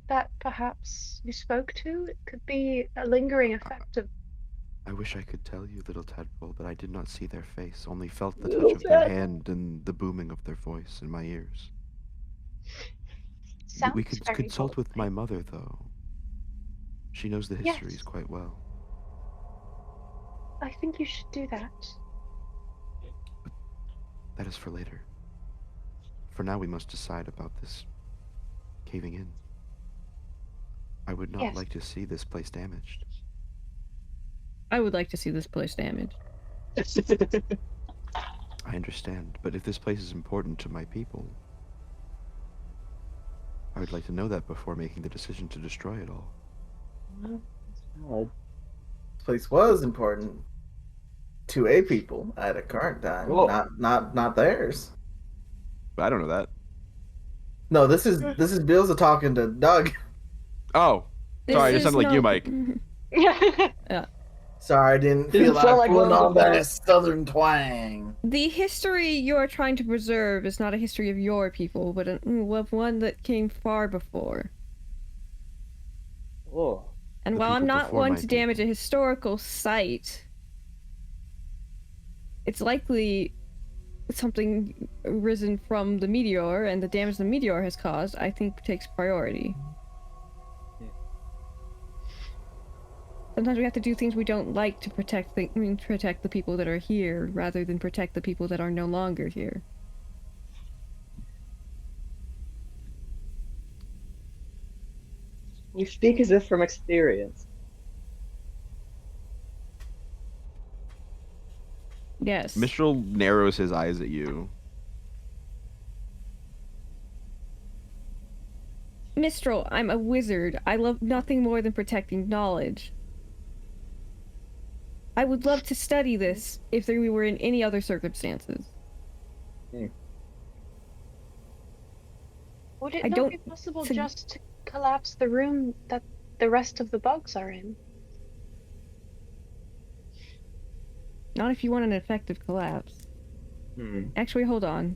that perhaps you spoke to? It could be a lingering effect of. I wish I could tell you, little tadpole, but I did not see their face, only felt the Little touch of their tadpole. hand and the booming of their voice in my ears. Sounds We could very consult with my mother, though. She knows the Yes. histories quite well. I think you should do that. That is for later. For now, we must decide about this caving in. I would not Yes. like to see this place damaged. I would like to see this place damaged. I understand, but if this place is important to my people, I would like to know that before making the decision to destroy it all. Valid. This place was important to a people at a current time, Cool. not theirs. I don't know that. No, this is Bill's talking to Doug. Oh, sorry, it just sounded like you, Mike. Yeah. Sorry, I didn't feel like pulling off that southern twang. The history you are trying to preserve is not a history of your people, but of one that came far before. Oh. And The while I'm people not before one my to damage a historical site, it's likely something risen from the meteor, and the damage the meteor has caused, I think, takes priority. Sometimes we have to do things we don't like to protect the people that are here, rather than protect the people that are no longer here. You speak as if from experience. Yes. Mistral narrows his eyes at you. Mistral, I'm a wizard. I love nothing more than protecting knowledge. I would love to study this if we were in any other circumstances. Would it I not don't be possible sug- just to collapse the room that the rest of the bugs are in? Not if you want an effective collapse. Actually, hold on.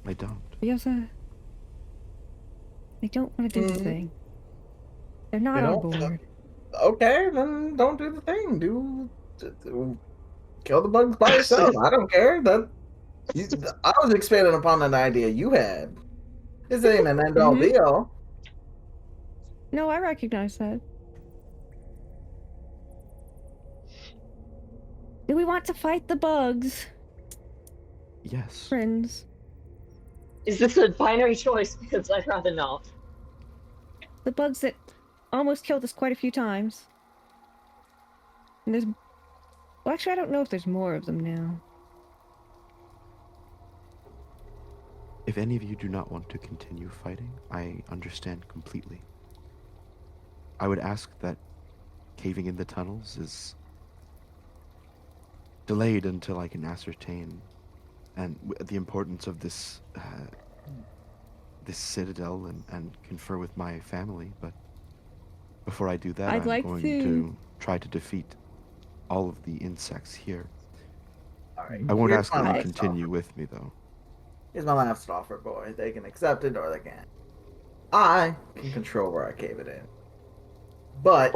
I don't. Yosa, they don't want to do the thing. They're not They on don't? board. Okay, then don't do the thing. Do kill the bugs by yourself. I don't care. I was expanding upon an idea you had. This ain't an end all be all. No, I recognize that. Do we want to fight the bugs, Yes. friends? Is this a binary choice? Because I'd rather not. The bugs that almost killed us quite a few times. And there's... Well, actually, I don't know if there's more of them now. If any of you do not want to continue fighting, I understand completely. I would ask that caving in the tunnels is delayed until I can ascertain and the importance of this this citadel and confer with my family. But before I do that, I'd I'm like going to- to try to defeat all of the insects here. All right. I won't here's ask my them to last continue offer. with me, though. Here's my last offer, boy. They can accept it or they can't. I can control where I cave it in. But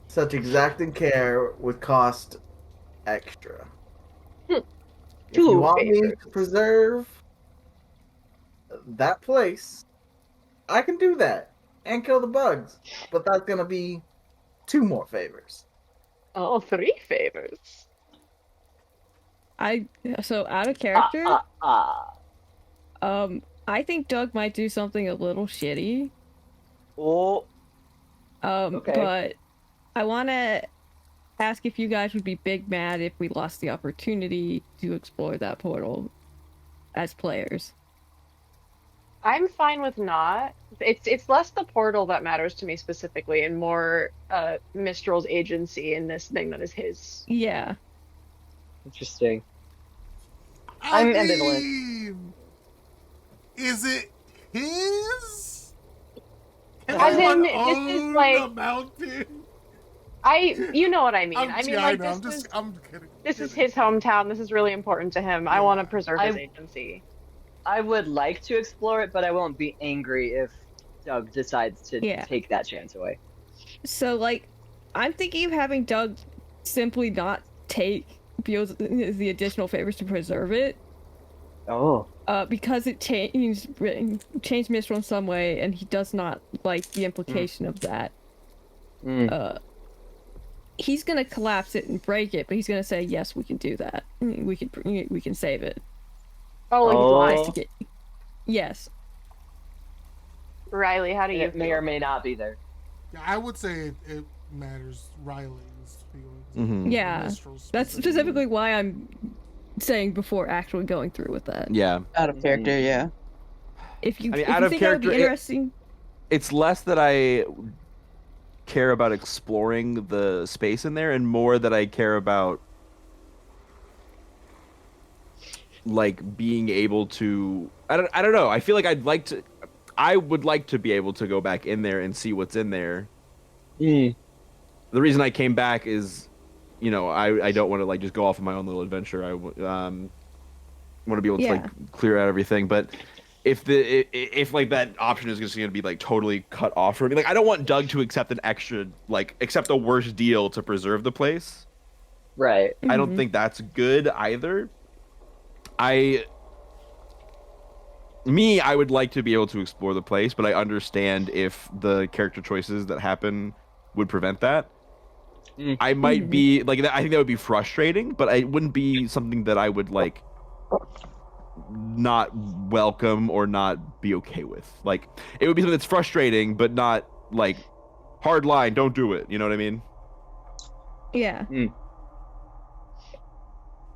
such exacting care would cost extra. If you want me to preserve that place, I can do that and kill the bugs. But that's gonna be 2 more favors. Oh, 3 favors. So out of character, I think Doug might do something a little shitty. Okay. But I want to ask if you guys would be big mad if we lost the opportunity to explore that portal as players. I'm fine with not. It's less the portal that matters to me specifically, and more Mistral's agency in this thing that is his. Yeah. Interesting. I'm ambivalent. Is it his? As in, Anyone this is own like the mountain? you know what I mean. I mean, like I'm this kidding. this is his hometown. This is really important to him. I want to preserve his agency. I would like to explore it, but I won't be angry if Doug decides to take that chance away. So, like, I'm thinking of having Doug simply not take the additional favors to preserve it. Oh. Because it changed Mistral in some way, and he does not like the implication of that. He's gonna collapse it and break it, but he's gonna say, "Yes, we can do that. We can save it." Oh, Yes. Riley, how do you It may or may not be there. Yeah, I would say it matters. Riley's feelings. Yeah, that's specifically why I'm saying before actually going through with that. Yeah. Out of character, yeah. If you, I mean, if out you of think character, that would be interesting. It's less that I care about exploring the space in there, and more that I care about like being able to. I don't know. I feel like I would like to be able to go back in there and see what's in there. Mm. The reason I came back is, I don't want to like just go off on my own little adventure. I want to be able to like clear out everything. But if like that option is just going to be like totally cut off from me, like I don't want Doug to accept accept a worse deal to preserve the place. Right. I don't think that's good either. I would like to be able to explore the place, but I understand if the character choices that happen would prevent that. I might be like I think that would be frustrating, but it wouldn't be something that I would like not welcome or not be okay with. Like it would be something that's frustrating, but not like hard line, don't do it. You know what I mean? Yeah.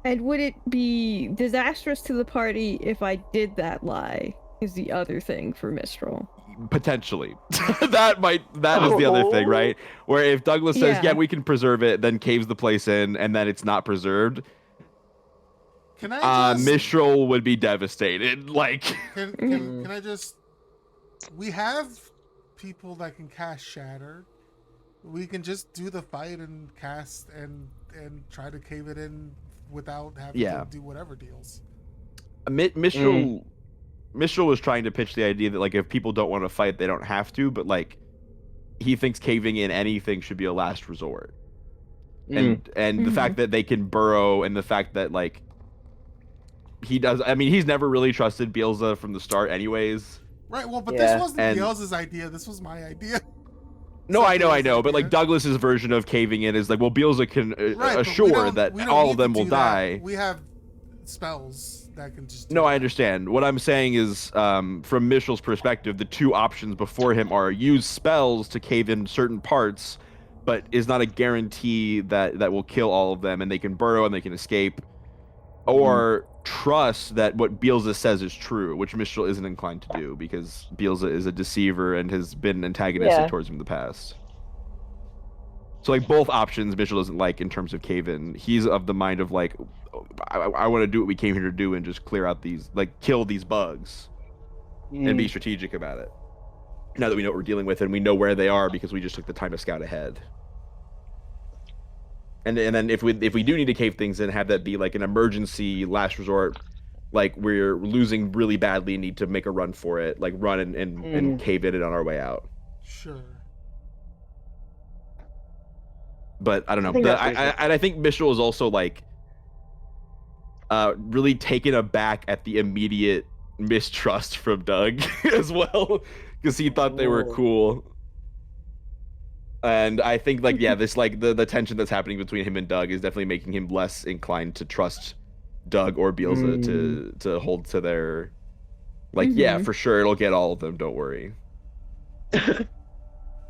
And would it be disastrous to the party if I did that lie? Is the other thing for Mistral. Potentially. that is the other thing, right? Where if Douglas says, yeah, we can preserve it, then caves the place in, and then it's not preserved. Can I just... Mistral would be devastated. Like can I just... We have people that can cast Shatter. We can just do the fight and cast and try to cave it in without having to do whatever deals. Mistral was trying to pitch the idea that like if people don't want to fight, they don't have to, but like he thinks caving in anything should be a last resort. And the fact that they can burrow, and the fact that like he does, I mean, he's never really trusted Bielsa from the start anyways. Right, well, but this wasn't Bielsa's idea, this was my idea. No, I know, but like Douglas's version of caving in is like, well, Bielsa can assure that all of them will die. We have spells that can just I understand. What I'm saying is, from Mistral's perspective, the two options before him are use spells to cave in certain parts, but is not a guarantee that will kill all of them and they can burrow and they can escape, or trust that what Bielsa says is true, which Mistral isn't inclined to do because Bielsa is a deceiver and has been antagonistic towards him in the past. So like both options Mistral doesn't like in terms of cave-in. He's of the mind of like, I want to do what we came here to do and just clear out these, like kill these bugs and be strategic about it. Now that we know what we're dealing with and we know where they are because we just took the time to scout ahead. And then if we do need to cave things in, have that be like an emergency last resort, like we're losing really badly and need to make a run for it, like run and cave in it on our way out. Sure. But I don't know. I think Mistral is also like really taken aback at the immediate mistrust from Doug as well, because he thought they were cool. And I think like this like the tension that's happening between him and Doug is definitely making him less inclined to trust Doug or Bielsa to hold to their like for sure it'll get all of them, don't worry. And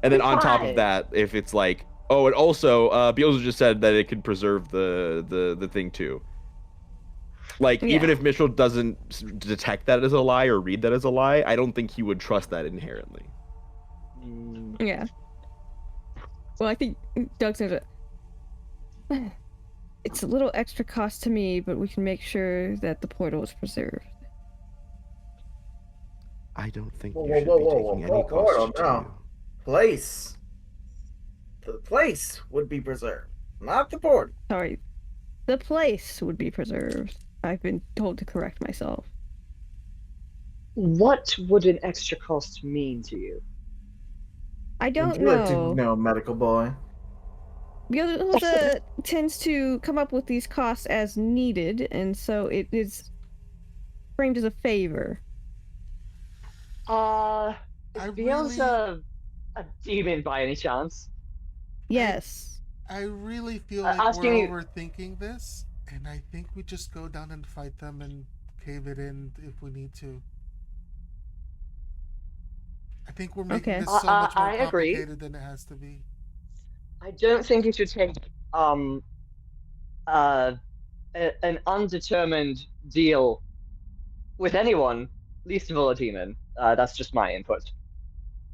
then on top of that, if it's like and also Bielsa just said that it could preserve the thing too. Like even if Mistral doesn't detect that as a lie or read that as a lie, I don't think he would trust that inherently. Yeah. Well, I think Doug said it's a little extra cost to me, but we can make sure that the portal is preserved. I don't think you should be taking any cost to you. Place. The place would be preserved, not the portal. Sorry. The place would be preserved. I've been told to correct myself. What would an extra cost mean to you? I don't know. Would you like to know, medical boy? Bielsa tends to come up with these costs as needed, and so it is framed as a favor. Is Bielsa a demon by any chance? Yes. I really feel like we're overthinking this, and I think we just go down and fight them and cave it in if we need to. I think we're making this so much more complicated than it has to be. I don't think you should take an undetermined deal with anyone, least of all a demon. That's just my input.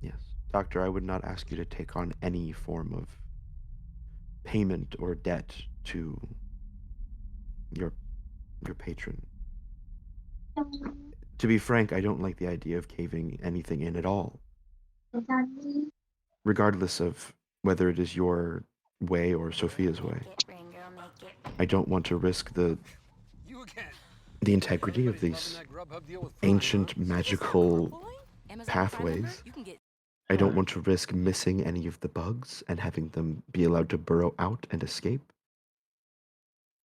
Yes, Doctor, I would not ask you to take on any form of payment or debt to your patron. To be frank, I don't like the idea of caving anything in at all. Regardless of whether it is your way or Sophia's way. I don't want to risk the integrity of these ancient magical pathways. I don't want to risk missing any of the bugs and having them be allowed to burrow out and escape.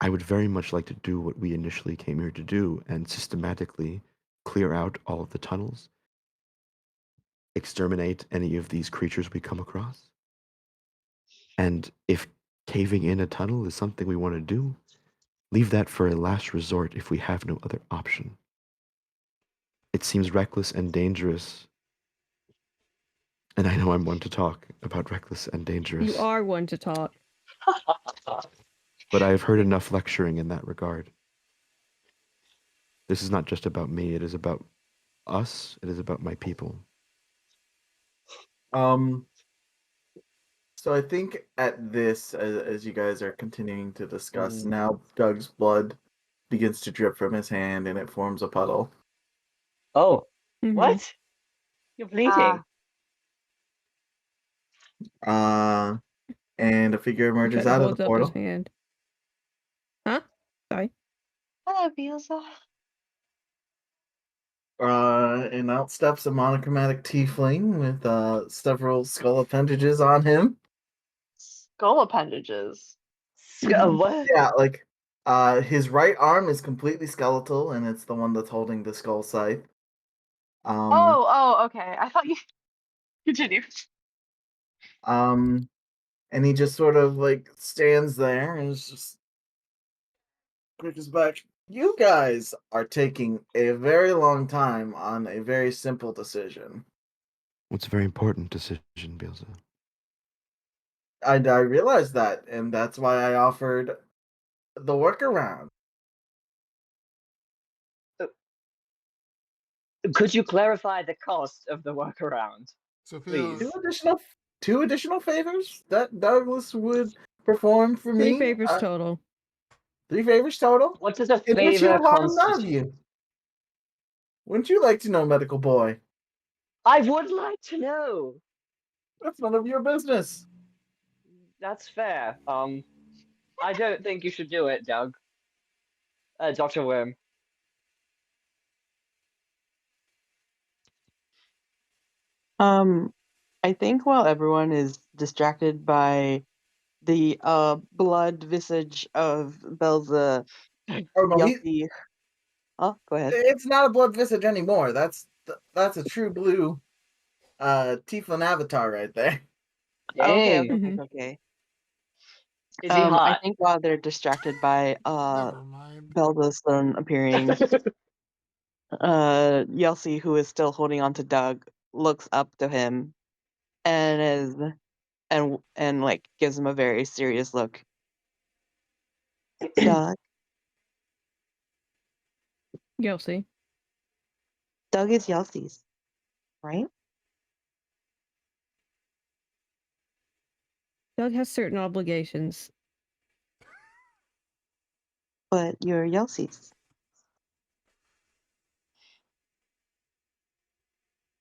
I would very much like to do what we initially came here to do and systematically clear out all of the tunnels, exterminate any of these creatures we come across. And if caving in a tunnel is something we want to do, leave that for a last resort if we have no other option. It seems reckless and dangerous. And I know I'm one to talk about reckless and dangerous. You are one to talk. But I've heard enough lecturing in that regard. This is not just about me, it is about us, it is about my people. So I think at this, as you guys are continuing to discuss, now Doug's blood begins to drip from his hand and it forms a puddle. Oh, what? You're bleeding. And a figure emerges He out of holds the up portal. his hand. Huh? Sorry. Hello, Bielsa. And out steps a monochromatic tiefling with several skull appendages on him. Skull appendages. What? Yeah, like his right arm is completely skeletal, and it's the one that's holding the skull scythe. Okay. I thought you continue. And he just sort of like stands there and is just pushes back. You guys are taking a very long time on a very simple decision. It's a very important decision, Bielsa. I realized that, and that's why I offered the workaround. Could you clarify the cost of the workaround? Please. Two additional favors that Douglas would perform for me. 3 favors total. 3 favors total? What does a In which you favor will harm none of constitute? you. Wouldn't you like to know, medical boy? I would like to know. That's none of your business. That's fair. I don't think you should do it, Doug. Dr. Worm. I think while everyone is distracted by the blood visage of Belza, Yelty. Oh, go ahead. It's not a blood visage anymore. That's a true blue tiefling avatar right there. Okay. Dang. Okay. Is he hot? I think while they're distracted by Belza's son appearing, Yelsi, who is still holding on to Doug, looks up to him and like gives him a very serious look. Doug. Yelsi. Doug is Yelsi's, right? Doug has certain obligations. But you're Yelsi's.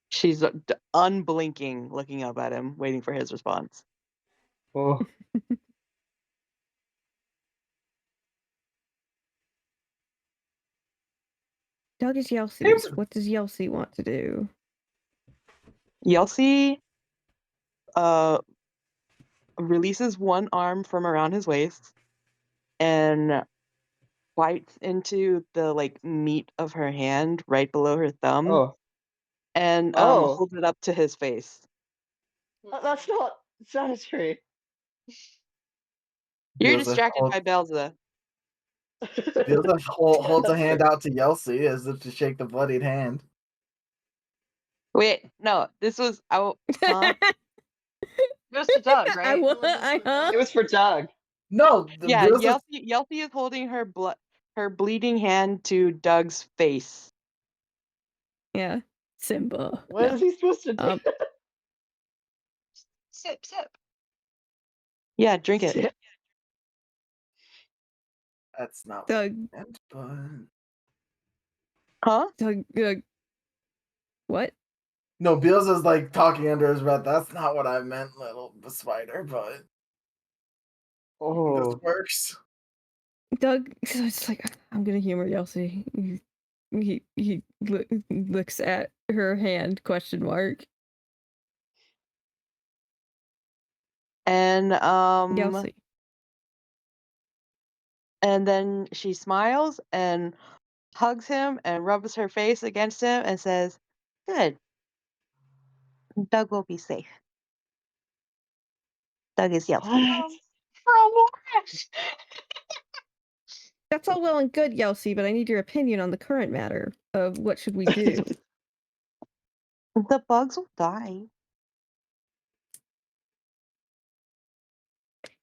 She's unblinking, looking up at him, waiting for his response. Oh. Doug is Yelsi's. What does Yelsi want to do? Yelsi releases one arm from around his waist and bites into the like meat of her hand right below her thumb and holds it up to his face. That's not sanitary. You're distracted by Belza. Bielsa holds a hand out to Yelsi as if to shake the bloodied hand. Wait, no, this was out. It was to Doug, right? It was for Doug. No, yeah, Yelsi is holding her bleeding hand to Doug's face. Yeah, Simba. What is he supposed to do? Sip, sip. Yeah, drink it. That's not Doug. what I meant, but... Huh? Doug, what? No, Beals is like talking under his breath. That's not what I meant, little spider, but this Oh. works. Doug, it's like, I'm gonna humor Yelsey. He looks at her hand, question mark. And Yelsey. and then she smiles and hugs him and rubs her face against him and says, "Good. Doug will be safe. Doug is Yelsey." From what? That's all well and good, Yelsey, but I need your opinion on the current matter of what should we do. The bugs will die.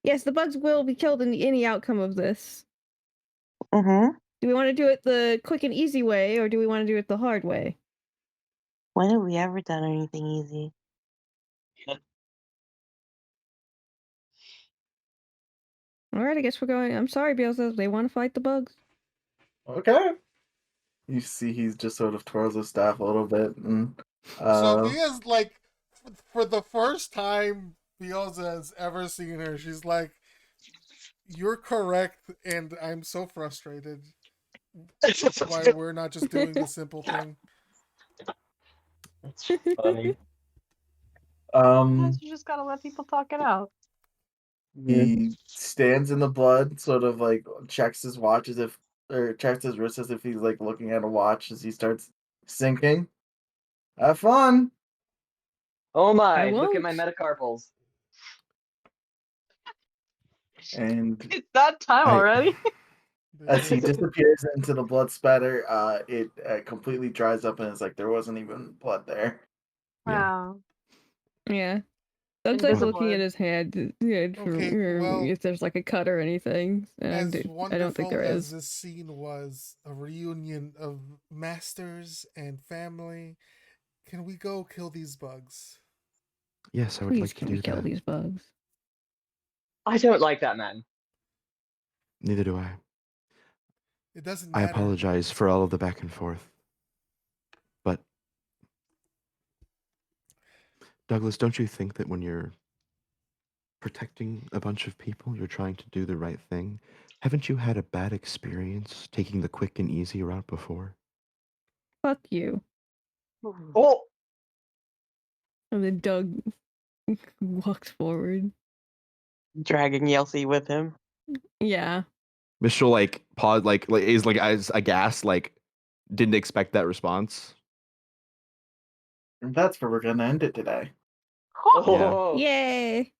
Yes, the bugs will be killed in any outcome of this. Mm-hmm. Do we want to do it the quick and easy way, or do we want to do it the hard way? When have we ever done anything easy? Alright, I guess we're going. I'm sorry, Beelzebub. They want to fight the bugs. Okay. You see, he's just sort of twirls his staff a little bit, and Sophia's like, for the first time Beelzebub has ever seen her, she's like, "You're correct," and I'm so frustrated. Why we're not just doing the simple thing? That's funny. Sometimes you just gotta let people talk it out. He stands in the blood, sort of like checks his watch as if, or checks his wrist as if he's like looking at a watch as he starts sinking. Have fun. Oh I my! Look at won't. my metacarpals. And It's that time already. as he disappears into the blood spatter, it completely dries up, and it's like there wasn't even blood there. Wow. Yeah. Doug's like Invisible. looking at his hand Okay, well, if there's like a cut or anything. As And I don't wonderful think there as is. this scene was, a reunion of masters and family, can we go kill these bugs? Yes, I would Please, like to can do we kill that. these bugs? I don't like that man. Neither do I. It doesn't I matter. apologize for all of the back and forth. But Douglas, don't you think that when you're protecting a bunch of people, you're trying to do the right thing? Haven't you had a bad experience taking the quick and easy route before? Fuck you. Oh, And then Doug walks forward. Dragging Yelsey with him. Yeah. Mistral like pause, like is like as aghast, like didn't expect that response. And that's where we're gonna end it today. oh. Yay!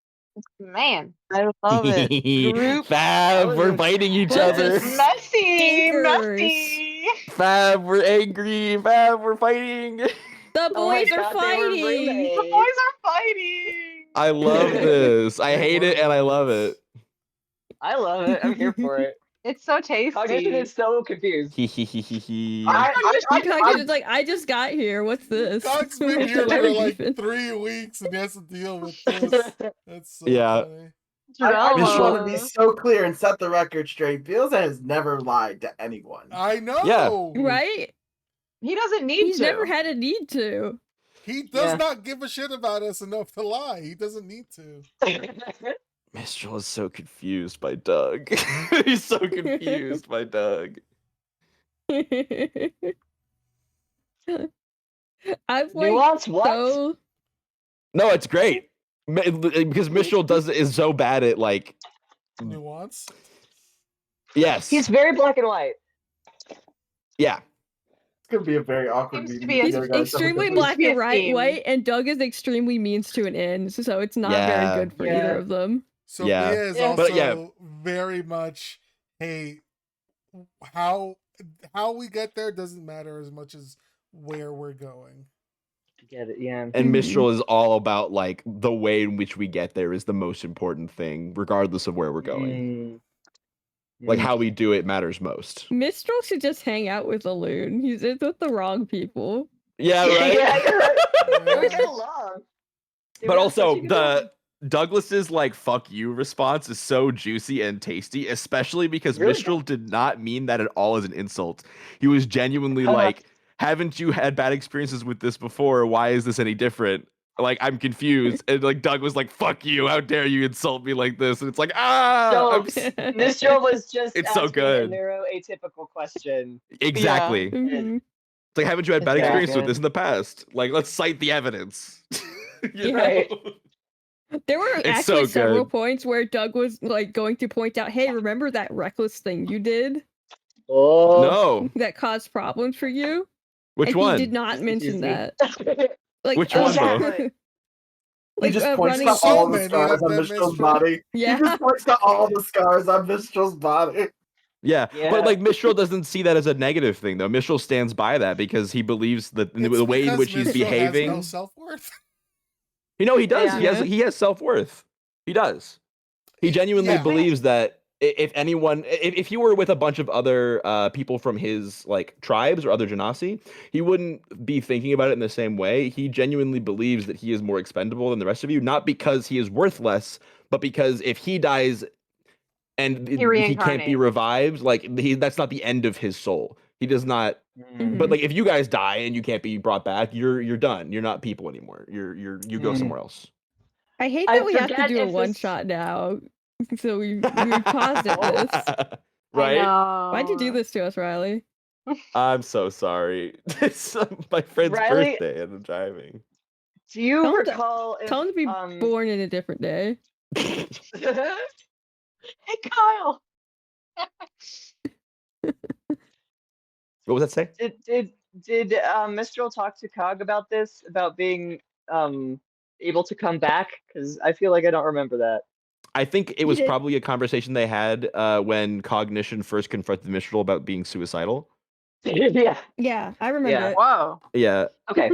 Man. I love it. Group. Fab, we're fighting each Bunch of other. Messy. stinkers. Messy. Fab, we're angry. Fab, we're fighting. The Oh, I boys are thought they were fighting! roommates. The boys are fighting. I love this. I hate it and I love it. I love it. I'm here for it. It's so tasty. Cognition is so confused. He he he he he. Cognition's like, I just got here. What's this? Cog's been What's here the for like beefing? 3 weeks and he has to deal with this. That's so Yeah. funny. I just Drama. want to be so clear and set the record straight. Beelzebub has never lied to anyone. I know. Yeah. Right? He doesn't need He's to. never had a need to. He does Yeah. not give a shit about us enough to lie. He doesn't need to. Mistral is so confused by Doug. He's so confused by Doug. I've like Nuance? What? so No, it's great. Because Mistral is so bad at like Nuance? yes. He's very black and white. Yeah. It's gonna be a very awkward Seems to meeting. be he's a- You guys extremely have to- black be a and right, theme. white, and Doug is extremely means to an end, so it's not Yeah. very good for Yeah. either of them. Sophia is Yeah. also But yeah. very much, hey, how we get there doesn't matter as much as where we're going. Get it? Yeah. And Mistral is all about like the way in which we get there is the most important thing, regardless of where we're going. Like how we do it matters most. Mistral should just hang out with a loon. He's with the wrong people. Yeah, right. Yeah, you're right. Yeah. We get along. Dude, But we have also such a good Douglas's like "fuck you" response is so juicy and tasty, especially because Really? Mistral did not mean that at all as an insult. He was genuinely like, "Haven't you had bad experiences with this before? Why is this any different? Like, I'm confused." And like Doug was like, "Fuck you! How dare you insult me like this?" And it's like, So Mistral was just It's asking so good. a neuroatypical question. Exactly. Mhm. It's like, haven't you had bad It's very experience with good. this in the past? Like, let's cite the evidence. You know? Right. There were It's actually so several good. points where Doug was like going to point out, "Hey, remember that reckless thing you did Oh. No. that caused problems for you?" Which and one? he did not mention that. Like, Which one, though? Exactly. He just points running. to all the many scars of on them, Mistral's Mistral. body. Yeah. He just points to all the scars on Mistral's body. Yeah, Yeah. but like Mistral doesn't see that as a negative thing, though. Mistral stands by that because he believes that the It's way in because which he's Mistral has behaving. no self-worth. You know, he does. Yeah. He has self-worth. He does. He genuinely Yeah. believes that if anyone, if he were with a bunch of other people from his like tribes or other genasi, he wouldn't be thinking about it in the same way. He genuinely believes that he is more expendable than the rest of you, not because he is worth less, but because if he dies and he can't be reincarnates. revived, like that's not the end of his soul. He does not. Mm. But like, if you guys die and you can't be brought back, you're done. You're not people anymore. You go somewhere else. I hate I that we have to forget do a if this- one shot now. So we paused at this. Right? I know. Why'd you do this to us, Riley? I'm so sorry. It's my friend's Riley- birthday and I'm driving. Do you Tell him to- recall if Tell him to be born in a different day. Hey Kyle, What was that say? did Mistral talk to Cog about this? About being able to come back? Because I feel like I don't remember that. I think it was did. probably a conversation they had when Cognition first confronted Mistral about being suicidal. Yeah. Yeah, I remember Yeah. it. Whoa. Yeah. Okay.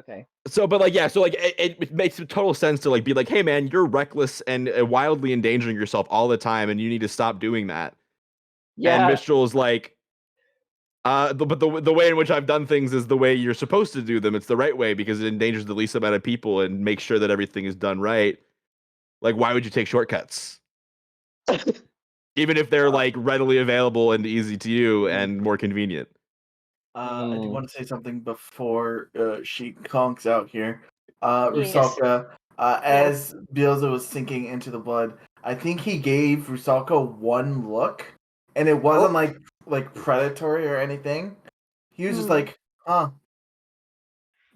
Okay. So, but like, yeah, so like, it makes total sense to like be like, hey, man, you're reckless and wildly endangering yourself all the time, and you need to stop doing that. Yeah. And Mistral's like, but the way in which I've done things is the way you're supposed to do them. It's the right way because it endangers the least amount of people and makes sure that everything is done right. Like, why would you take shortcuts? Even if they're like readily available and easy to you and more convenient. I do want to say something before she conks out here. Yes. Rusalka, as Bilza was sinking into the blood, I think he gave Rusalka one look, and it wasn't like predatory or anything. He was just like, huh.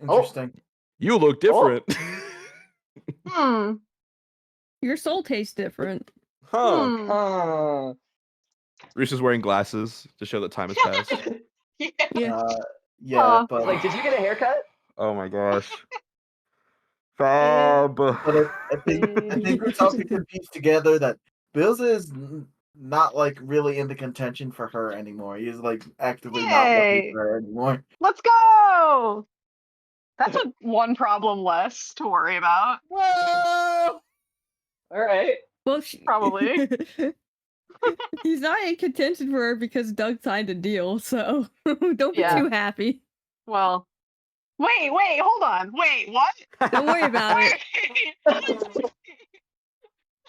Interesting. You look different. Your soul tastes different. Huh. Reese is wearing glasses to show that time has passed. Yeah, but like, did you get a haircut? Oh my gosh. Fab. But I think Rusalka can piece together that Bilza is not like really into contention for her anymore. He's like actively not looking for her anymore. Let's go. That's one problem less to worry about. Whoa! All right. Well, Probably. He's not in contention for her because Doug signed a deal, so don't be Yeah. too happy. Well, wait, hold on. Wait, what? Don't worry about it.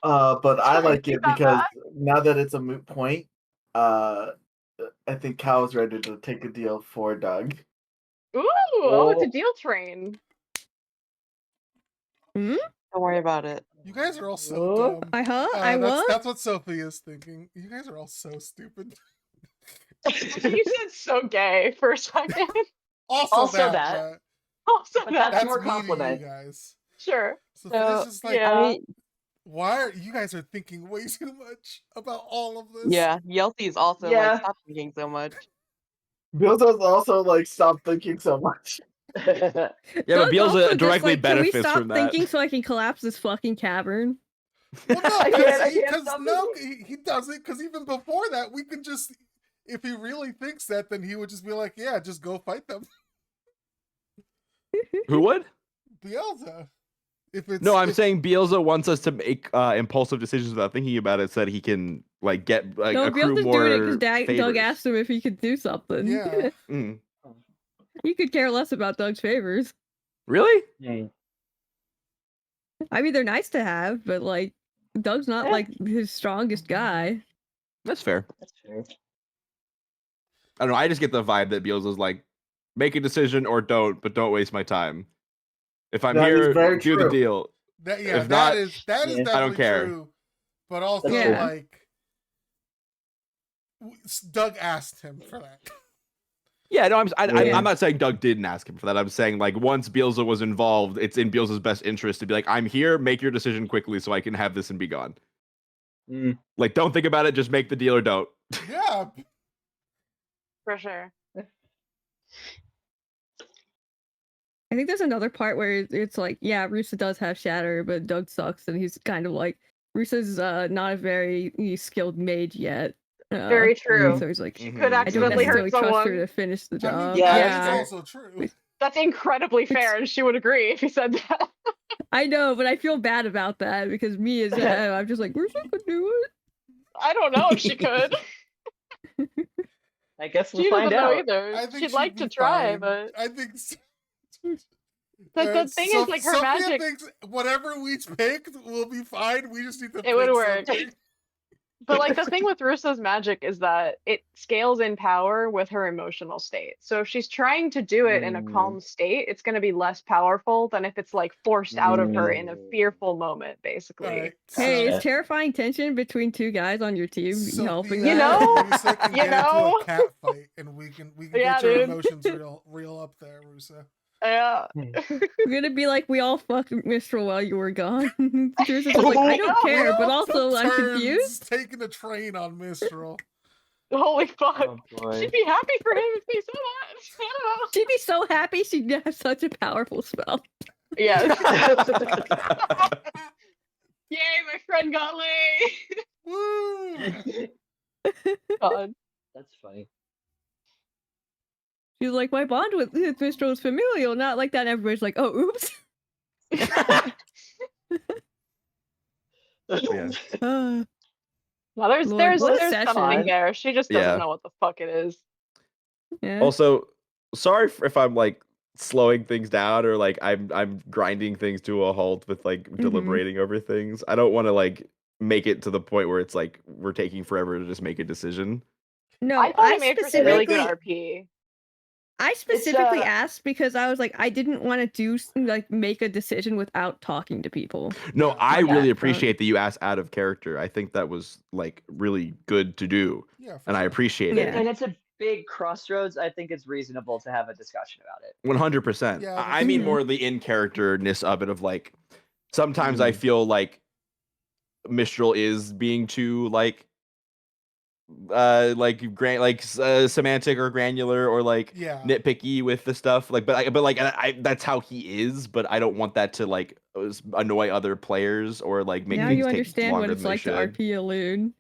But I like it Got because that? now that it's a moot point, I think Cal's ready to take a deal for Doug. Ooh, it's a deal train. Don't worry about it. You guys are all so dumb. That's what Sophie is thinking. You guys are all so stupid. You said so gay for a second. Also that. but Also But that. that's more me to you compliment. guys. Sure. Sophia's just like, yeah. why are you guys are thinking way too much about all of this? Yeah, Yelty is also like, stop thinking so much. Bilza's also like, stop thinking so much. Yeah, but Doug's Bielsa also just directly like, can we benefits stop from that. thinking so I can collapse this fucking cavern? Well, no, I can't because stop no, he doesn't. Because even before that, we could just, if he really thinks that, then he would just be like, yeah, just go fight them. Who would? Bielsa. If it's, No, I'm saying Bielsa wants us to make impulsive decisions without thinking about it, so that he can like get like No, accrue Bielsa's more doing it because favors. Doug asked him if he could do something. Yeah. You could care less about Doug's favors. Really? I mean, they're nice to have, but like, Doug's not like his strongest guy. That's fair. That's fair. I don't know. I just get the vibe that Beals is like, make a decision or don't, but don't waste my time. If I'm That is here, very do the true. deal. That, yeah, If not, is definitely I don't care. true. But also, That's true. like, Doug asked him for that. Yeah, no, Yeah. I'm not saying Doug didn't ask him for that. I'm saying like once Bielsa was involved, it's in Bielsa's best interest to be like, I'm here, make your decision quickly so I can have this and be gone. Mm. Like, don't think about it, just make the deal or don't. Yeah. For sure. I think there's another part where it's like, yeah, Rusa does have Shatter, but Doug sucks, and he's kind of like, Rusa's not a very skilled mage yet. Very true. So he's like, Could I don't accidentally hurt necessarily trust her someone. to finish the I mean, job. that is also true. That's incredibly fair, and she would agree if he said that. I know, but I feel bad about that because me as I'm just like, Rusa could do it. I don't know if she could. I guess we'll She find doesn't know out. either. I think She'd like be to try, fine. but I think the thing is, like, her Sophia magic. thinks whatever we picked will be fine. We just need to. It would pick work. something. But like the thing with Rusa's magic is that it scales in power with her emotional state. So if she's trying to do it in a calm state, it's going to be less powerful than if it's like forced out of her in a fearful moment, basically. Right, Hey, is terrifying tension between two guys on your team helping You that? know? Rusa can You get know? into a cat fight, and we can Yeah, get your dude. emotions real up there, Rusa. Yeah. We're gonna be like, we all fucked Mistral while you were gone. Rusa's just like, I don't care, but also I'm confused. Taking a train on Mistral. Holy fuck. Oh, boy. She'd be happy for him if they said that. I don't know. She'd be so happy she'd have such a powerful spell. Yeah. Yay, my friend got laid. Woo! God. That's funny. She's like, my bond with Mistral is familial, not like that. And everybody's like, oh, oops. Yeah. Well, there's Lord, what a something session. there. She just doesn't Yeah. know what the fuck it is. Yeah. Also, sorry if I'm like slowing things down or like I'm grinding things to a halt with like deliberating over things. I don't want to like make it to the point where it's like we're taking forever to just make a decision. No, I thought it made for some really good RP. I specifically asked because I was like, I didn't want to make a decision without talking to people. No, I really appreciate that you asked out of character. I think that was like really good to do. Yeah, and I appreciate it. And it's a big crossroads. I think it's reasonable to have a discussion about it. 100%. Yeah, I mean more the in characterness of it. Of like, sometimes I feel like Mistral is being too semantic or granular or like nitpicky with the stuff. Like, but that's how he is. But I don't want that to like annoy other players or like make now things you take understand longer what it's than like they to should. RP a loon.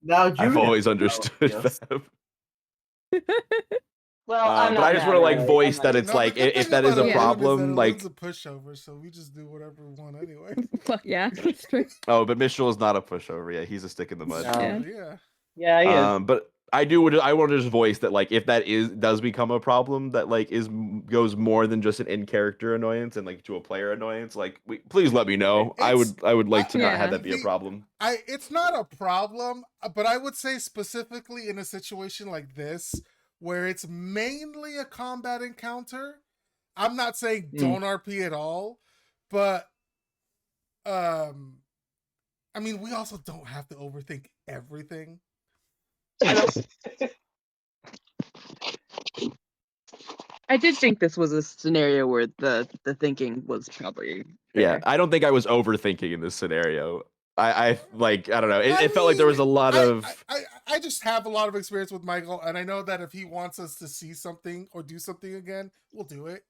Now I've always understood them. Well, I'm but not I just mad, want to like really. voice I'm that not- it's like if that is a problem, like It's a pushover, so we just do whatever we want anyway. Fuck yeah, that's true. oh, but Mistral is not a pushover. Yeah, he's a stick in the mud. Yeah, he is. But I want to just voice that like if that does become a problem that like goes more than just an in character annoyance and like to a player annoyance, like please let me know. I would like to not have that be a problem. It's not a problem, but I would say specifically in a situation like this where it's mainly a combat encounter. I'm not saying don't RP at all, but I mean we also don't have to overthink everything. I did think this was a scenario where the thinking was probably Yeah, I don't think I was overthinking in this scenario. I don't know. It felt like there was a lot of. I just have a lot of experience with Michael, and I know that if he wants us to see something or do something again, we'll do it.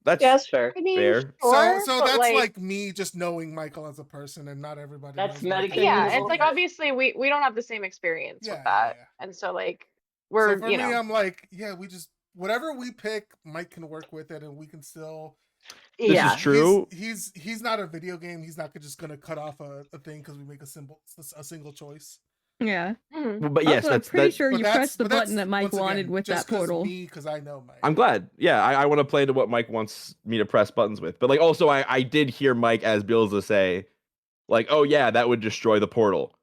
That's fair. I mean, fair. sure, So but, that's like me just knowing Michael as a person, and not everybody. That's knows Michael. yeah, it's like obviously we don't have the same experience with that, and so like we're So for me, I'm like, yeah, we just whatever we pick, Mike can work with it, and we can still. This is true. He's not a video game. He's not just gonna cut off a thing because we make a single choice. Yeah. But yes, Also, I'm that's pretty that. sure But you that's- pressed the but that's, button that Mike once again, wanted with just that portal. because I know Mike. I'm glad. Yeah, I want to play into what Mike wants me to press buttons with. But like, also, I did hear Mike as Bilza say, like, oh yeah, that would destroy the portal.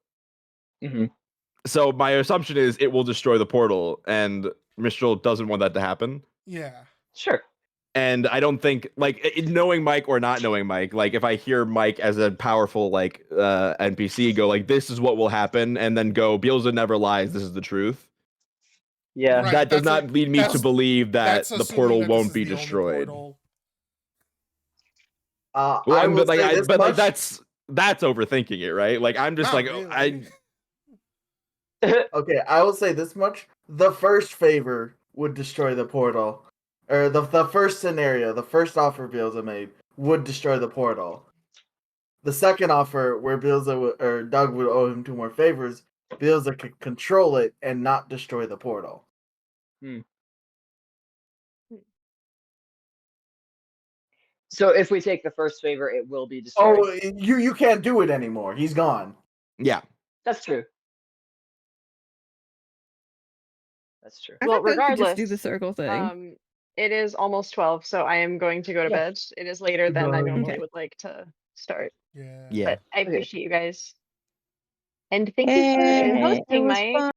Mm-hmm. So my assumption is it will destroy the portal, and Mistral doesn't want that to happen. Yeah. Sure. And I don't think, like, knowing Mike or not knowing Mike, like, if I hear Mike as a powerful, like, NPC go, like, this is what will happen, and then go, Bilza never lies, this is the truth. Yeah. Right, That does that's not lead me to believe that that's the assuming portal that this won't is be the only destroyed. portal. Well, I will but like, say this but like much. that's overthinking it, right? Like, I'm just Not like, really. Okay, I will say this much. The first favor would destroy the portal. Or the first scenario, the first offer Bilza made would destroy the portal. The second offer, where Bilza or Doug would owe him 2 more favors, Bilza could control it and not destroy the portal. So if we take the first favor, it will be destroyed. Oh, you can't do it anymore. He's gone. Yeah. That's true. That's true. I Well, thought Doug could just regardless, do the circle thing. it is almost 12, so I am going to go to Yeah. bed. It is later than I normally Okay. would like to start. Yeah. Yeah. But I Okay. appreciate you guys. And thank you for Yay, it hosting, was Mike. fun.